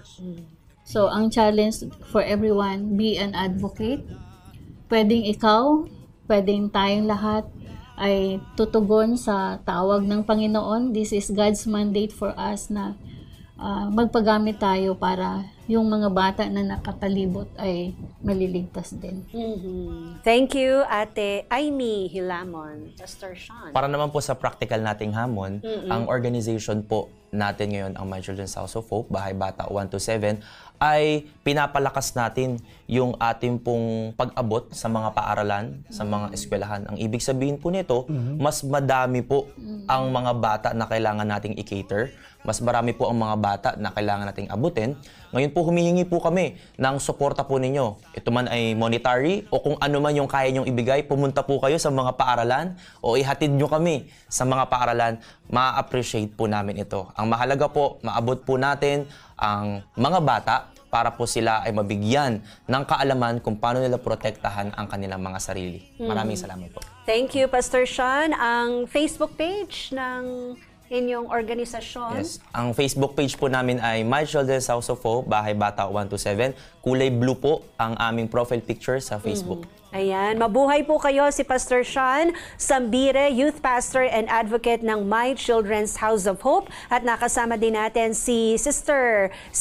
So ang challenge for everyone, be an advocate. Pwedeng ikaw, pwedeng tayong lahat ay tutugon sa tawag ng Panginoon. This is God's mandate for us na magpagamit tayo para yung mga bata na nakapalibot ay maliligtas din. Thank you, Ate Amy Hilamon. Pastor Sean. Para naman po sa practical nating hamon, ang organization po natin ngayon ang My Children's House of Hope, Bahay Bata 1-7, ay pinapalakas natin yung ating pong pag-abot sa mga paaralan, sa mga eskwelahan. Ang ibig sabihin po nito, mas madami po ang mga bata na kailangan nating i-cater. Mas marami po ang mga bata na kailangan nating abutin. Ngayon po humihingi po kami ng suporta po ninyo. Ito man ay monetary o kung ano man yung kaya nyong ibigay, pumunta po kayo sa mga paaralan o ihatid nyo kami sa mga paaralan. Ma-appreciate po namin ito. Ang mahalaga po, maabot po natin ang mga bata para po sila ay mabigyan ng kaalaman kung paano nila protektahan ang kanilang mga sarili. Maraming salamat po. Thank you, Pastor Sean. Ang Facebook page ng inyong organisasyon? Yes. Ang Facebook page po namin ay My Children's House of Hope, Bahay Bata 1-7. Kulay blue po ang aming profile picture sa Facebook. Ayan, mabuhay po kayo si Pastor Sean Sambire, Youth Pastor and Advocate ng My Children's House of Hope. At nakasama din natin si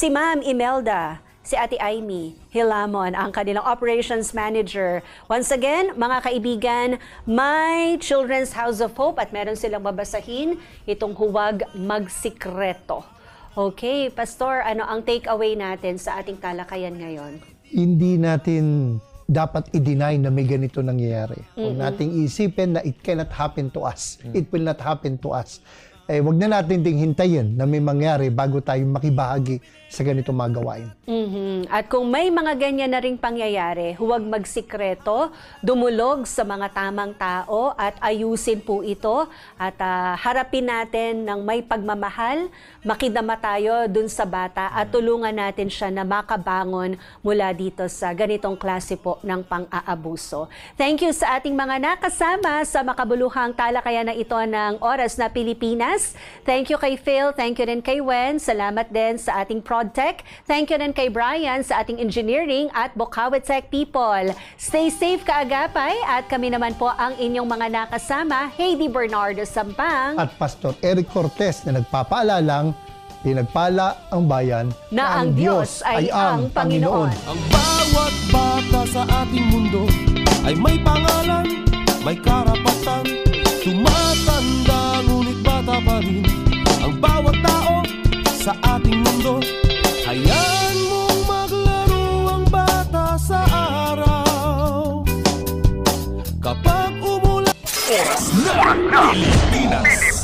Ma'am Imelda, si Ate Aimee Hilamon, ang kanilang Operations Manager. Once again, mga kaibigan, My Children's House of Hope at meron silang babasahin itong huwag magsikreto. Okay, Pastor, ano ang take-away natin sa ating talakayan ngayon? Hindi natin dapat i-deny na may ganito nangyayari. Huwag nating isipin na it cannot happen to us. It will not happen to us. Wag na natin ding hintayin na may mangyari bago tayo makibahagi sa ganito mga gawain. At kung may mga ganyan na ring pangyayari, huwag magsikreto, dumulog sa mga tamang tao at ayusin po ito at harapin natin ng may pagmamahal, makidama tayo dun sa bata at tulungan natin siya na makabangon mula dito sa ganitong klase po ng pang-aabuso. Thank you sa ating mga nakasama sa makabuluhang talakayan na ito ng Oras na Pilipinas. Thank you kay Phil, thank you din kay Wen, salamat din sa ating ProdTech. Thank you din kay Brian sa ating engineering at Bukawi Tech people. Stay safe kaagapay at kami naman po ang inyong mga nakasama, Heidi Bernardo Sampang at Pastor Eric Cortez na nagpapaalalang pinagpala ang bayan na ang Diyos ay ang Panginoon. Ang bawat bata sa ating mundo ay may pangalan, may karapatan, tumatanda ngunit bata pa rin ang bawat tao sa ating mundo. Hayaan mong maglaro ang bata sa araw. Kapag umulan, Oras na Pilipinas.